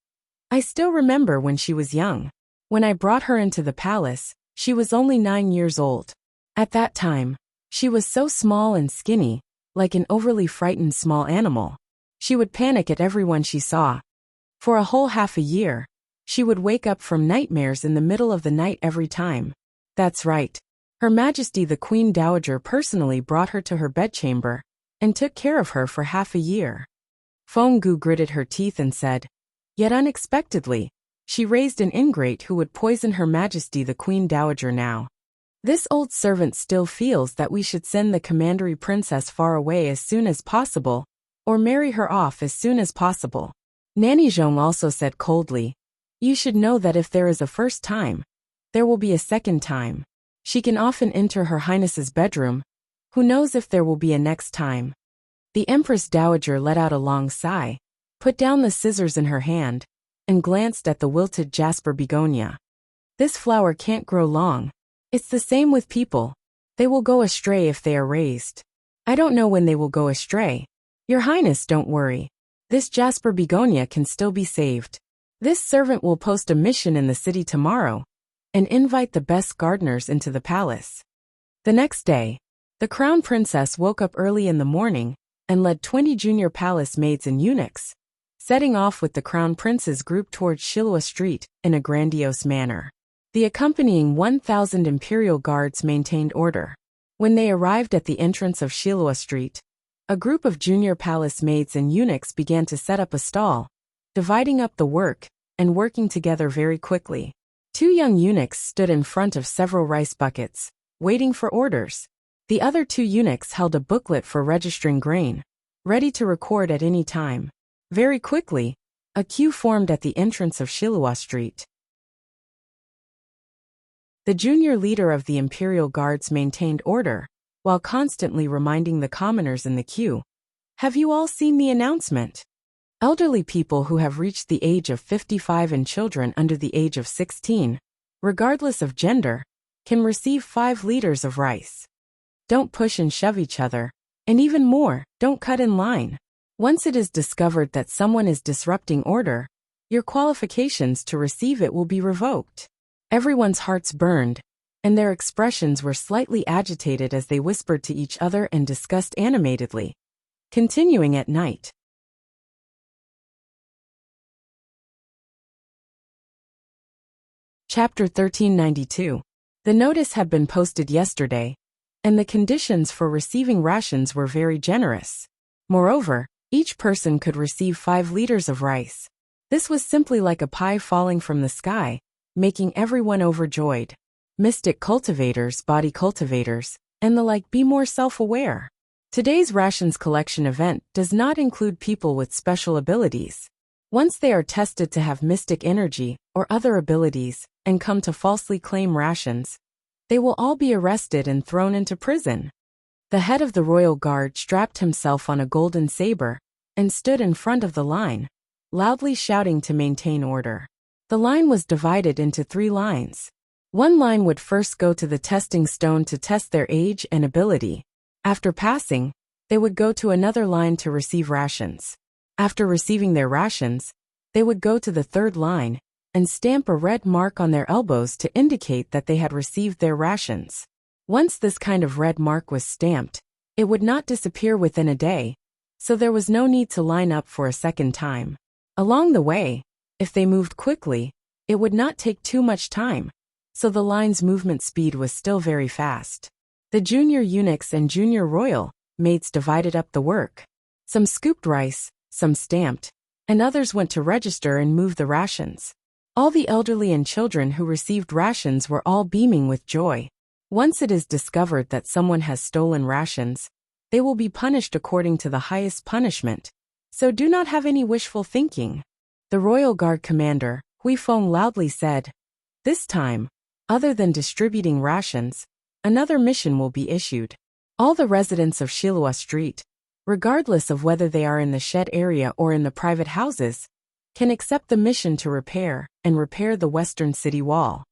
I still remember when she was young. When I brought her into the palace, she was only 9 years old. At that time, she was so small and skinny, like an overly frightened small animal. She would panic at everyone she saw. For a whole half a year, she would wake up from nightmares in the middle of the night every time. That's right. Her Majesty the Queen Dowager personally brought her to her bedchamber and took care of her for half a year. Fenggu gritted her teeth and said, yet unexpectedly, she raised an ingrate who would poison Her Majesty the Queen Dowager now. This old servant still feels that we should send the Commandery Princess far away as soon as possible, or marry her off as soon as possible. Nanny Zhong also said coldly, you should know that if there is a first time, there will be a second time. She can often enter Her Highness's bedroom. Who knows if there will be a next time? The Empress Dowager let out a long sigh, put down the scissors in her hand, and glanced at the wilted jasper begonia. This flower can't grow long. It's the same with people. They will go astray if they are raised. I don't know when they will go astray. Your Highness, don't worry. This jasper begonia can still be saved. This servant will post a mission in the city tomorrow and invite the best gardeners into the palace. The next day, the Crown Princess woke up early in the morning and led 20 junior palace maids and eunuchs, setting off with the Crown Prince's group towards Shilua Street in a grandiose manner. The accompanying 1,000 imperial guards maintained order. When they arrived at the entrance of Shilua Street, a group of junior palace maids and eunuchs began to set up a stall, dividing up the work and working together very quickly. 2 young eunuchs stood in front of several rice buckets, waiting for orders. The other 2 eunuchs held a booklet for registering grain, ready to record at any time. Very quickly, a queue formed at the entrance of Shilua Street. The junior leader of the Imperial Guards maintained order, while constantly reminding the commoners in the queue. Have you all seen the announcement? Elderly people who have reached the age of 55 and children under the age of 16, regardless of gender, can receive 5 liters of rice. Don't push and shove each other, and even more, don't cut in line. Once it is discovered that someone is disrupting order, your qualifications to receive it will be revoked. Everyone's hearts burned, and their expressions were slightly agitated as they whispered to each other and discussed animatedly. Continuing at night. Chapter 1392. The notice had been posted yesterday, and the conditions for receiving rations were very generous. Moreover, each person could receive 5 liters of rice. This was simply like a pie falling from the sky, making everyone overjoyed. Mystic cultivators, body cultivators, and the like be more self-aware. Today's rations collection event does not include people with special abilities. Once they are tested to have mystic energy or other abilities and come to falsely claim rations, they will all be arrested and thrown into prison. The head of the royal guard strapped himself on a golden saber and stood in front of the line, loudly shouting to maintain order. The line was divided into 3 lines. One line would first go to the testing stone to test their age and ability. After passing, they would go to another line to receive rations. After receiving their rations, they would go to the 3rd line and stamp a red mark on their elbows to indicate that they had received their rations. Once this kind of red mark was stamped, it would not disappear within a day, so there was no need to line up for a second time. Along the way, if they moved quickly, it would not take too much time, so the line's movement speed was still very fast. The junior eunuchs and junior royal maids divided up the work. Some scooped rice, some stamped, and others went to register and move the rations. All the elderly and children who received rations were all beaming with joy. Once it is discovered that someone has stolen rations, they will be punished according to the highest punishment. So do not have any wishful thinking. The royal guard commander, Hui Feng, loudly said, "This time, other than distributing rations, another mission will be issued. All the residents of Shilua Street, regardless of whether they are in the shed area or in the private houses, can accept the mission to repair the western city wall.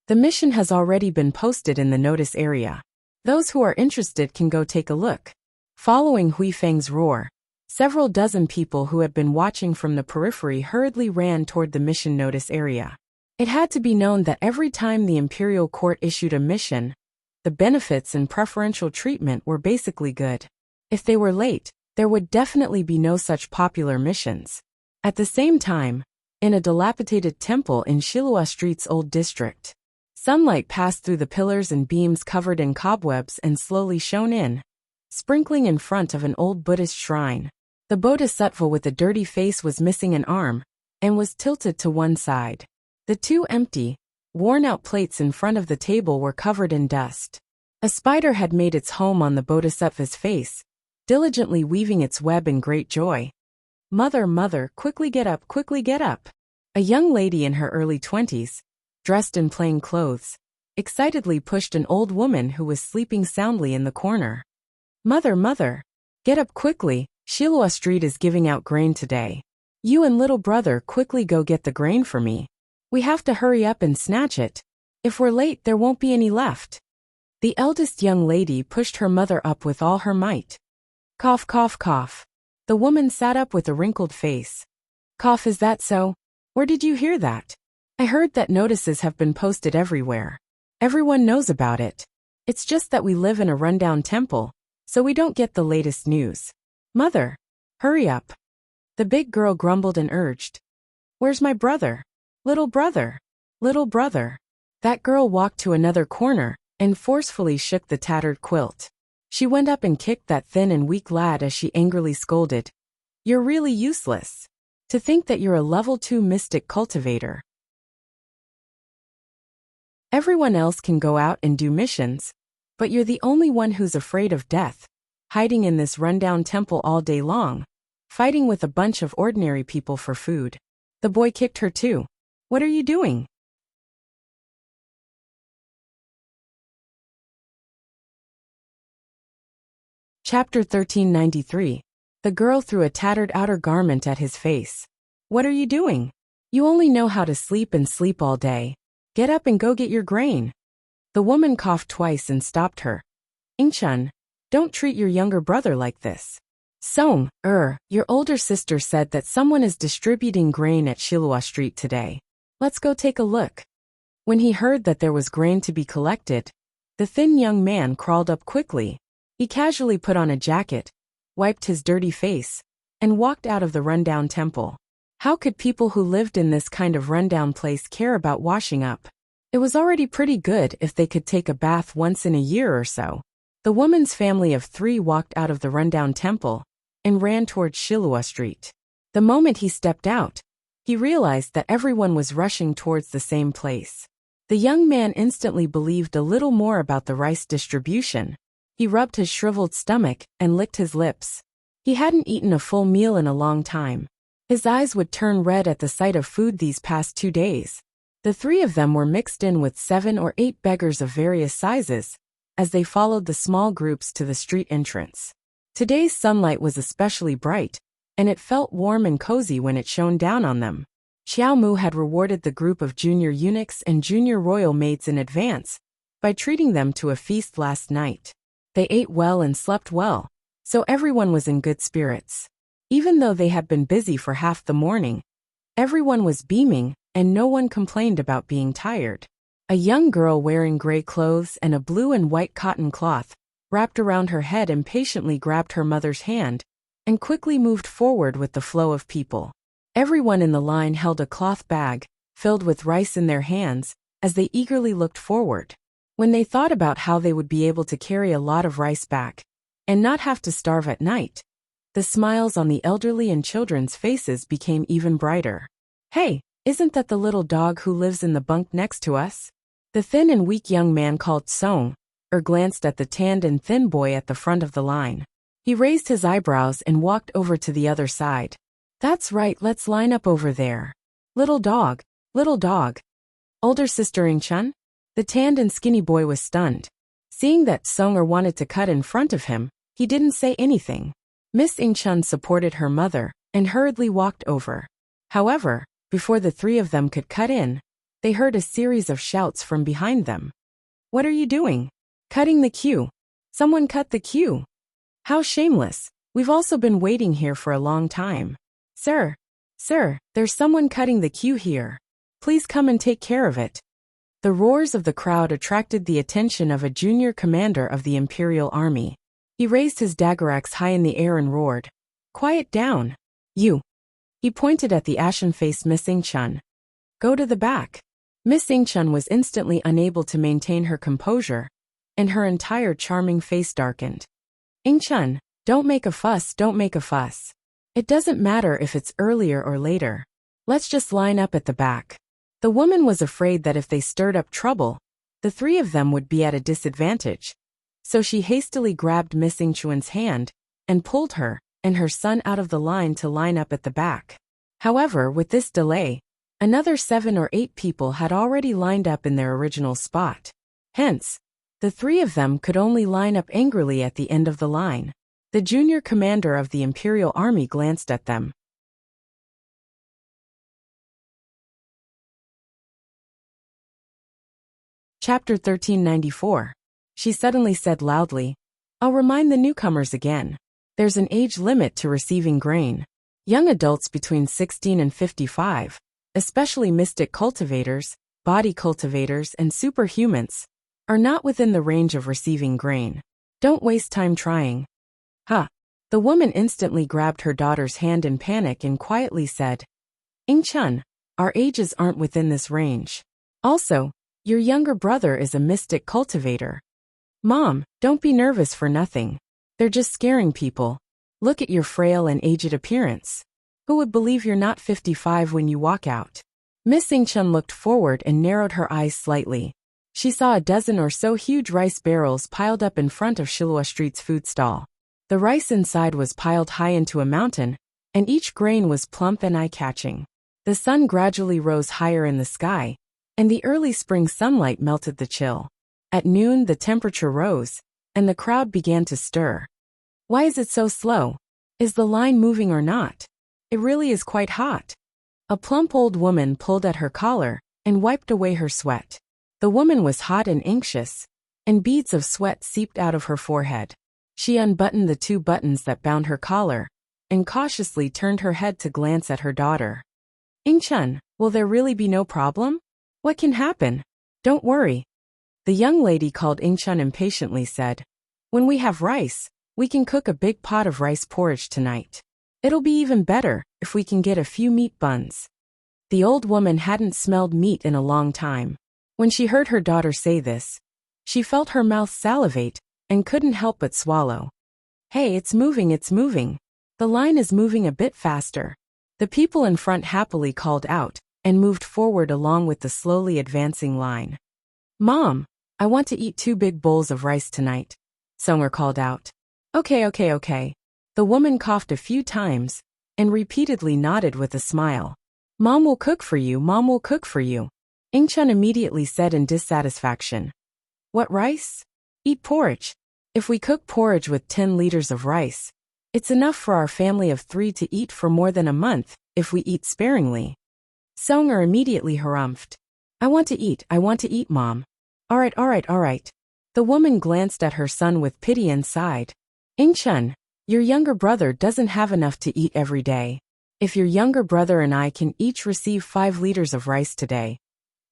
The mission has already been posted in the notice area. Those who are interested can go take a look." Following Hui Feng's roar, several dozen people who had been watching from the periphery hurriedly ran toward the mission notice area. It had to be known that every time the imperial court issued a mission, the benefits and preferential treatment were basically good. If they were late, there would definitely be no such popular missions. At the same time, in a dilapidated temple in Shilua Street's old district, sunlight passed through the pillars and beams covered in cobwebs and slowly shone in, sprinkling in front of an old Buddhist shrine. The bodhisattva with a dirty face was missing an arm and was tilted to one side. The 2 empty, worn-out plates in front of the table were covered in dust. A spider had made its home on the bodhisattva's face, diligently weaving its web in great joy. "Mother, mother, quickly get up, quickly get up." A young lady in her early 20s, dressed in plain clothes, excitedly pushed an old woman who was sleeping soundly in the corner. "Mother, mother, get up quickly, Shilua Street is giving out grain today. You and little brother quickly go get the grain for me. We have to hurry up and snatch it. If we're late, there won't be any left." The eldest young lady pushed her mother up with all her might. Cough, cough, cough. The woman sat up with a wrinkled face. "Cough, is that so? Where did you hear that?" "I heard that notices have been posted everywhere. Everyone knows about it. It's just that we live in a rundown temple, so we don't get the latest news. Mother, hurry up." The big girl grumbled and urged. "Where's my brother? Little brother, little brother." That girl walked to another corner and forcefully shook the tattered quilt. She went up and kicked that thin and weak lad as she angrily scolded. "You're really useless. To think that you're a level 2 mystic cultivator. Everyone else can go out and do missions, but you're the only one who's afraid of death, hiding in this rundown temple all day long, fighting with a bunch of ordinary people for food." The boy kicked her too. "What are you doing?" Chapter 1393. The girl threw a tattered outer garment at his face. "What are you doing? You only know how to sleep and sleep all day. Get up and go get your grain." The woman coughed twice and stopped her. "Ingchun, don't treat your younger brother like this. Song, your older sister said that someone is distributing grain at Shilua Street today. Let's go take a look." When he heard that there was grain to be collected, the thin young man crawled up quickly. He casually put on a jacket, wiped his dirty face, and walked out of the rundown temple. How could people who lived in this kind of rundown place care about washing up? It was already pretty good if they could take a bath once in a year or so. The woman's family of 3 walked out of the rundown temple and ran towards Shilua Street. The moment he stepped out, he realized that everyone was rushing towards the same place. The young man instantly believed a little more about the rice distribution. He rubbed his shriveled stomach and licked his lips. He hadn't eaten a full meal in a long time. His eyes would turn red at the sight of food these past 2 days. The 3 of them were mixed in with 7 or 8 beggars of various sizes, as they followed the small groups to the street entrance. Today's sunlight was especially bright, and it felt warm and cozy when it shone down on them. Xiao Mu had rewarded the group of junior eunuchs and junior royal maids in advance by treating them to a feast last night. They ate well and slept well, so everyone was in good spirits. Even though they had been busy for half the morning, everyone was beaming, and no one complained about being tired. A young girl wearing gray clothes and a blue and white cotton cloth wrapped around her head impatiently grabbed her mother's hand and quickly moved forward with the flow of people. Everyone in the line held a cloth bag filled with rice in their hands as they eagerly looked forward. When they thought about how they would be able to carry a lot of rice back and not have to starve at night, the smiles on the elderly and children's faces became even brighter. "Hey, isn't that the little dog who lives in the bunk next to us?" The thin and weak young man called Song glanced at the tanned and thin boy at the front of the line. He raised his eyebrows and walked over to the other side. "That's right, let's line up over there. Little dog, little dog." Older sister Chun? The tanned and skinny boy was stunned. Seeing that Song wanted to cut in front of him, he didn't say anything. Miss Chun supported her mother and hurriedly walked over. However, before the three of them could cut in, they heard a series of shouts from behind them. "What are you doing? Cutting the queue. Someone cut the queue. How shameless. We've also been waiting here for a long time. Sir, there's someone cutting the queue here. Please come and take care of it." The roars of the crowd attracted the attention of a junior commander of the Imperial Army. He raised his dagger axe high in the air and roared, "Quiet down. You." He pointed at the ashen-faced Miss Chun. "Go to the back." Miss Chun was instantly unable to maintain her composure, and her entire charming face darkened. "Chun, don't make a fuss, don't make a fuss. It doesn't matter if it's earlier or later. Let's just line up at the back." The woman was afraid that if they stirred up trouble, the three of them would be at a disadvantage. So she hastily grabbed Miss Chun's hand and pulled her and her son out of the line to line up at the back. However, with this delay, another 7 or 8 people had already lined up in their original spot. Hence, the three of them could only line up angrily at the end of the line. The junior commander of the Imperial Army glanced at them. Chapter 1394. She suddenly said loudly, "I'll remind the newcomers again. There's an age limit to receiving grain. Young adults between 16 and 55, especially mystic cultivators, body cultivators, and superhumans, are not within the range of receiving grain. Don't waste time trying." "Huh." The woman instantly grabbed her daughter's hand in panic and quietly said, "Chun, our ages aren't within this range. Also, your younger brother is a mystic cultivator." "Mom, don't be nervous for nothing. They're just scaring people. Look at your frail and aged appearance. Who would believe you're not 55 when you walk out?" Miss Chun looked forward and narrowed her eyes slightly. She saw a dozen or so huge rice barrels piled up in front of Shilua Street's food stall. The rice inside was piled high into a mountain, and each grain was plump and eye-catching. The sun gradually rose higher in the sky, and the early spring sunlight melted the chill. At noon, the temperature rose, and the crowd began to stir. "Why is it so slow? Is the line moving or not? It really is quite hot." A plump old woman pulled at her collar and wiped away her sweat. The woman was hot and anxious, and beads of sweat seeped out of her forehead. She unbuttoned the 2 buttons that bound her collar, and cautiously turned her head to glance at her daughter. "Chun, will there really be no problem? What can happen? Don't worry." The young lady called Chun impatiently said, "When we have rice, we can cook a big pot of rice porridge tonight. It'll be even better if we can get a few meat buns." The old woman hadn't smelled meat in a long time. When she heard her daughter say this, she felt her mouth salivate and couldn't help but swallow. "Hey, it's moving, it's moving. The line is moving a bit faster." The people in front happily called out and moved forward along with the slowly advancing line. "Mom, I want to eat 2 big bowls of rice tonight," Songer called out. Okay. The woman coughed a few times and repeatedly nodded with a smile. "Mom will cook for you, Mom will cook for you," Chun immediately said in dissatisfaction. "What rice? Eat porridge. If we cook porridge with 10 liters of rice, It's enough for our family of 3 to eat for more than a month, if we eat sparingly. Song-er immediately harumphed. I want to eat, Mom. Alright. The woman glanced at her son with pity and sighed. Ingchun, your younger brother doesn't have enough to eat every day. If your younger brother and I can each receive 5 liters of rice today,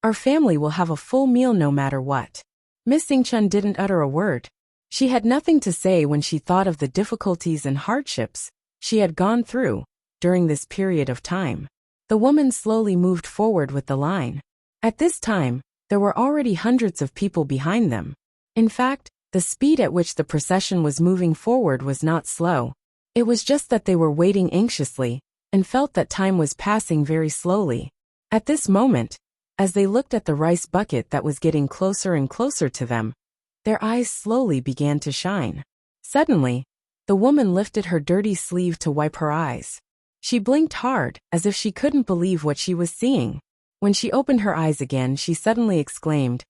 our family will have a full meal no matter what. Miss Ingchun didn't utter a word. She had nothing to say when she thought of the difficulties and hardships she had gone through during this period of time. The woman slowly moved forward with the line. At this time, there were already hundreds of people behind them. In fact, the speed at which the procession was moving forward was not slow. It was just that they were waiting anxiously and felt that time was passing very slowly. At this moment, as they looked at the rice bucket that was getting closer and closer to them, their eyes slowly began to shine. Suddenly, the woman lifted her dirty sleeve to wipe her eyes. She blinked hard, as if she couldn't believe what she was seeing. When she opened her eyes again, she suddenly exclaimed,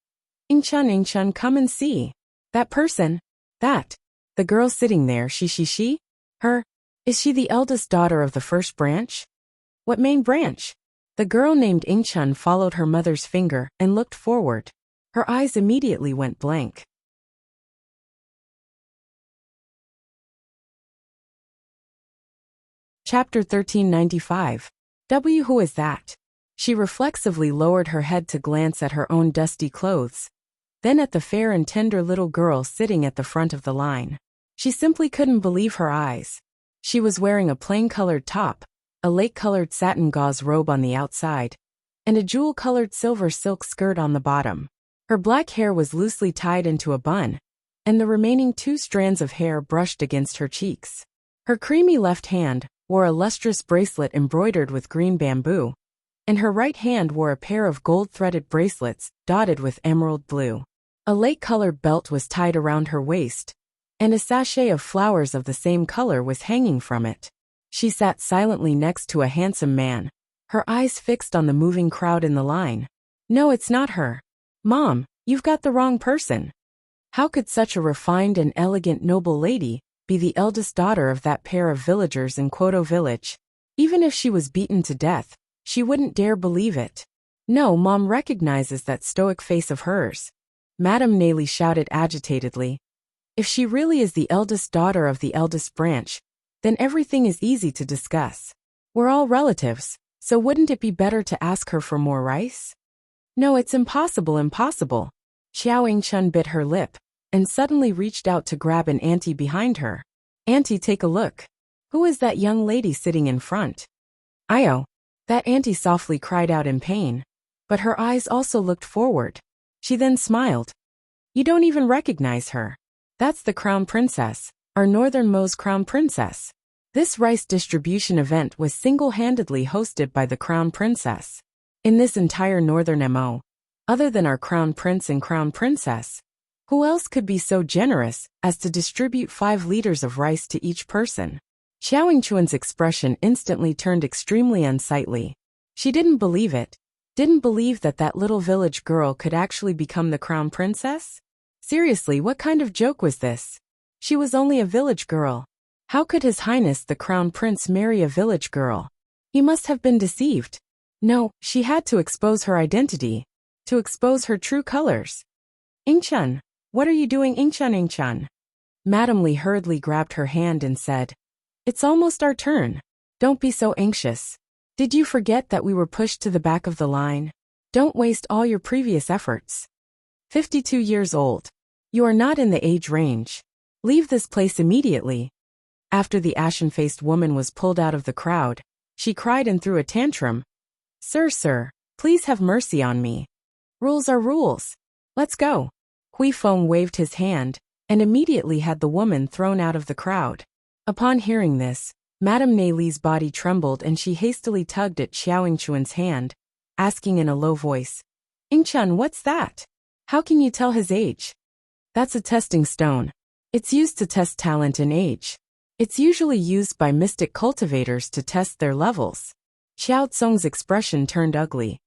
Ingchun, come and see. That person, the girl sitting there, she, her, is she the eldest daughter of the first branch? What main branch? The girl named Ingchun followed her mother's finger and looked forward. Her eyes immediately went blank. Chapter 1395. Who is that? She reflexively lowered her head to glance at her own dusty clothes, then at the fair and tender little girl sitting at the front of the line. She simply couldn't believe her eyes. She was wearing a plain-colored top, a lake-colored satin gauze robe on the outside, and a jewel-colored silver silk skirt on the bottom. Her black hair was loosely tied into a bun, and the remaining 2 strands of hair brushed against her cheeks. Her creamy left hand wore a lustrous bracelet embroidered with green bamboo, and her right hand wore a pair of gold-threaded bracelets dotted with emerald blue. A lake-colored belt was tied around her waist, and a sachet of flowers of the same color was hanging from it. She sat silently next to a handsome man, her eyes fixed on the moving crowd in the line. No, it's not her. Mom, you've got the wrong person. How could such a refined and elegant noble lady be the eldest daughter of that pair of villagers in Kwoto village? Even if she was beaten to death, she wouldn't dare believe it. No, Mom recognizes that stoic face of hers. Madame Neely shouted agitatedly. If she really is the eldest daughter of the eldest branch, then everything is easy to discuss. We're all relatives, so wouldn't it be better to ask her for more rice? No, it's impossible. Xiao Ingchun bit her lip, and suddenly reached out to grab an auntie behind her. Auntie, take a look. Who is that young lady sitting in front? Io. That auntie softly cried out in pain, but her eyes also looked forward. She then smiled. You don't even recognize her. That's the Crown Princess, our northernmost Crown Princess. This rice distribution event was single-handedly hosted by the Crown Princess. In this entire northern MO, other than our Crown Prince and Crown Princess, who else could be so generous as to distribute 5 liters of rice to each person? Xiao Ingchun's expression instantly turned extremely unsightly. She didn't believe it. Didn't believe that that little village girl could actually become the Crown Princess? Seriously, what kind of joke was this? She was only a village girl. How could His Highness the Crown Prince marry a village girl? He must have been deceived. No, she had to expose her identity. To expose her true colors. Ingchun, what are you doing, Ingchun? Madame Li hurriedly grabbed her hand and said, It's almost our turn. Don't be so anxious. Did you forget that we were pushed to the back of the line? Don't waste all your previous efforts. 52 years old. You are not in the age range. Leave this place immediately. After the ashen-faced woman was pulled out of the crowd, she cried and threw a tantrum. Sir, please have mercy on me. Rules are rules. Let's go. Hui Feng waved his hand, and immediately had the woman thrown out of the crowd. Upon hearing this, Madame Neili's body trembled and she hastily tugged at Xiao Ingchun's hand, asking in a low voice, Ingchun, what's that? How can you tell his age? That's a testing stone. It's used to test talent and age. It's usually used by mystic cultivators to test their levels. Xiao Tsong's expression turned ugly.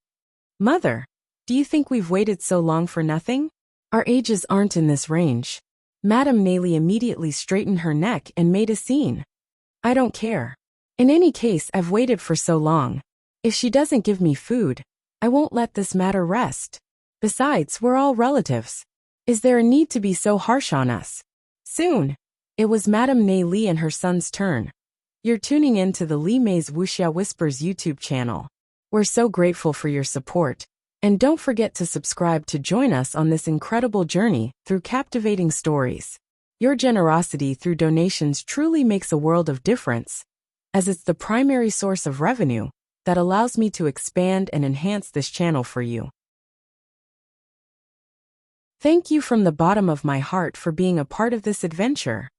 Mother, do you think we've waited so long for nothing? Our ages aren't in this range. Madame Neili immediately straightened her neck and made a scene. I don't care. In any case, I've waited for so long. If she doesn't give me food, I won't let this matter rest. Besides, we're all relatives. Is there a need to be so harsh on us? Soon, it was Madame Nei Li and her son's turn. You're tuning in to the Li Mei's Wuxia Whispers YouTube channel. We're so grateful for your support. And don't forget to subscribe to join us on this incredible journey through captivating stories. Your generosity through donations truly makes a world of difference, as it's the primary source of revenue that allows me to expand and enhance this channel for you. Thank you from the bottom of my heart for being a part of this adventure.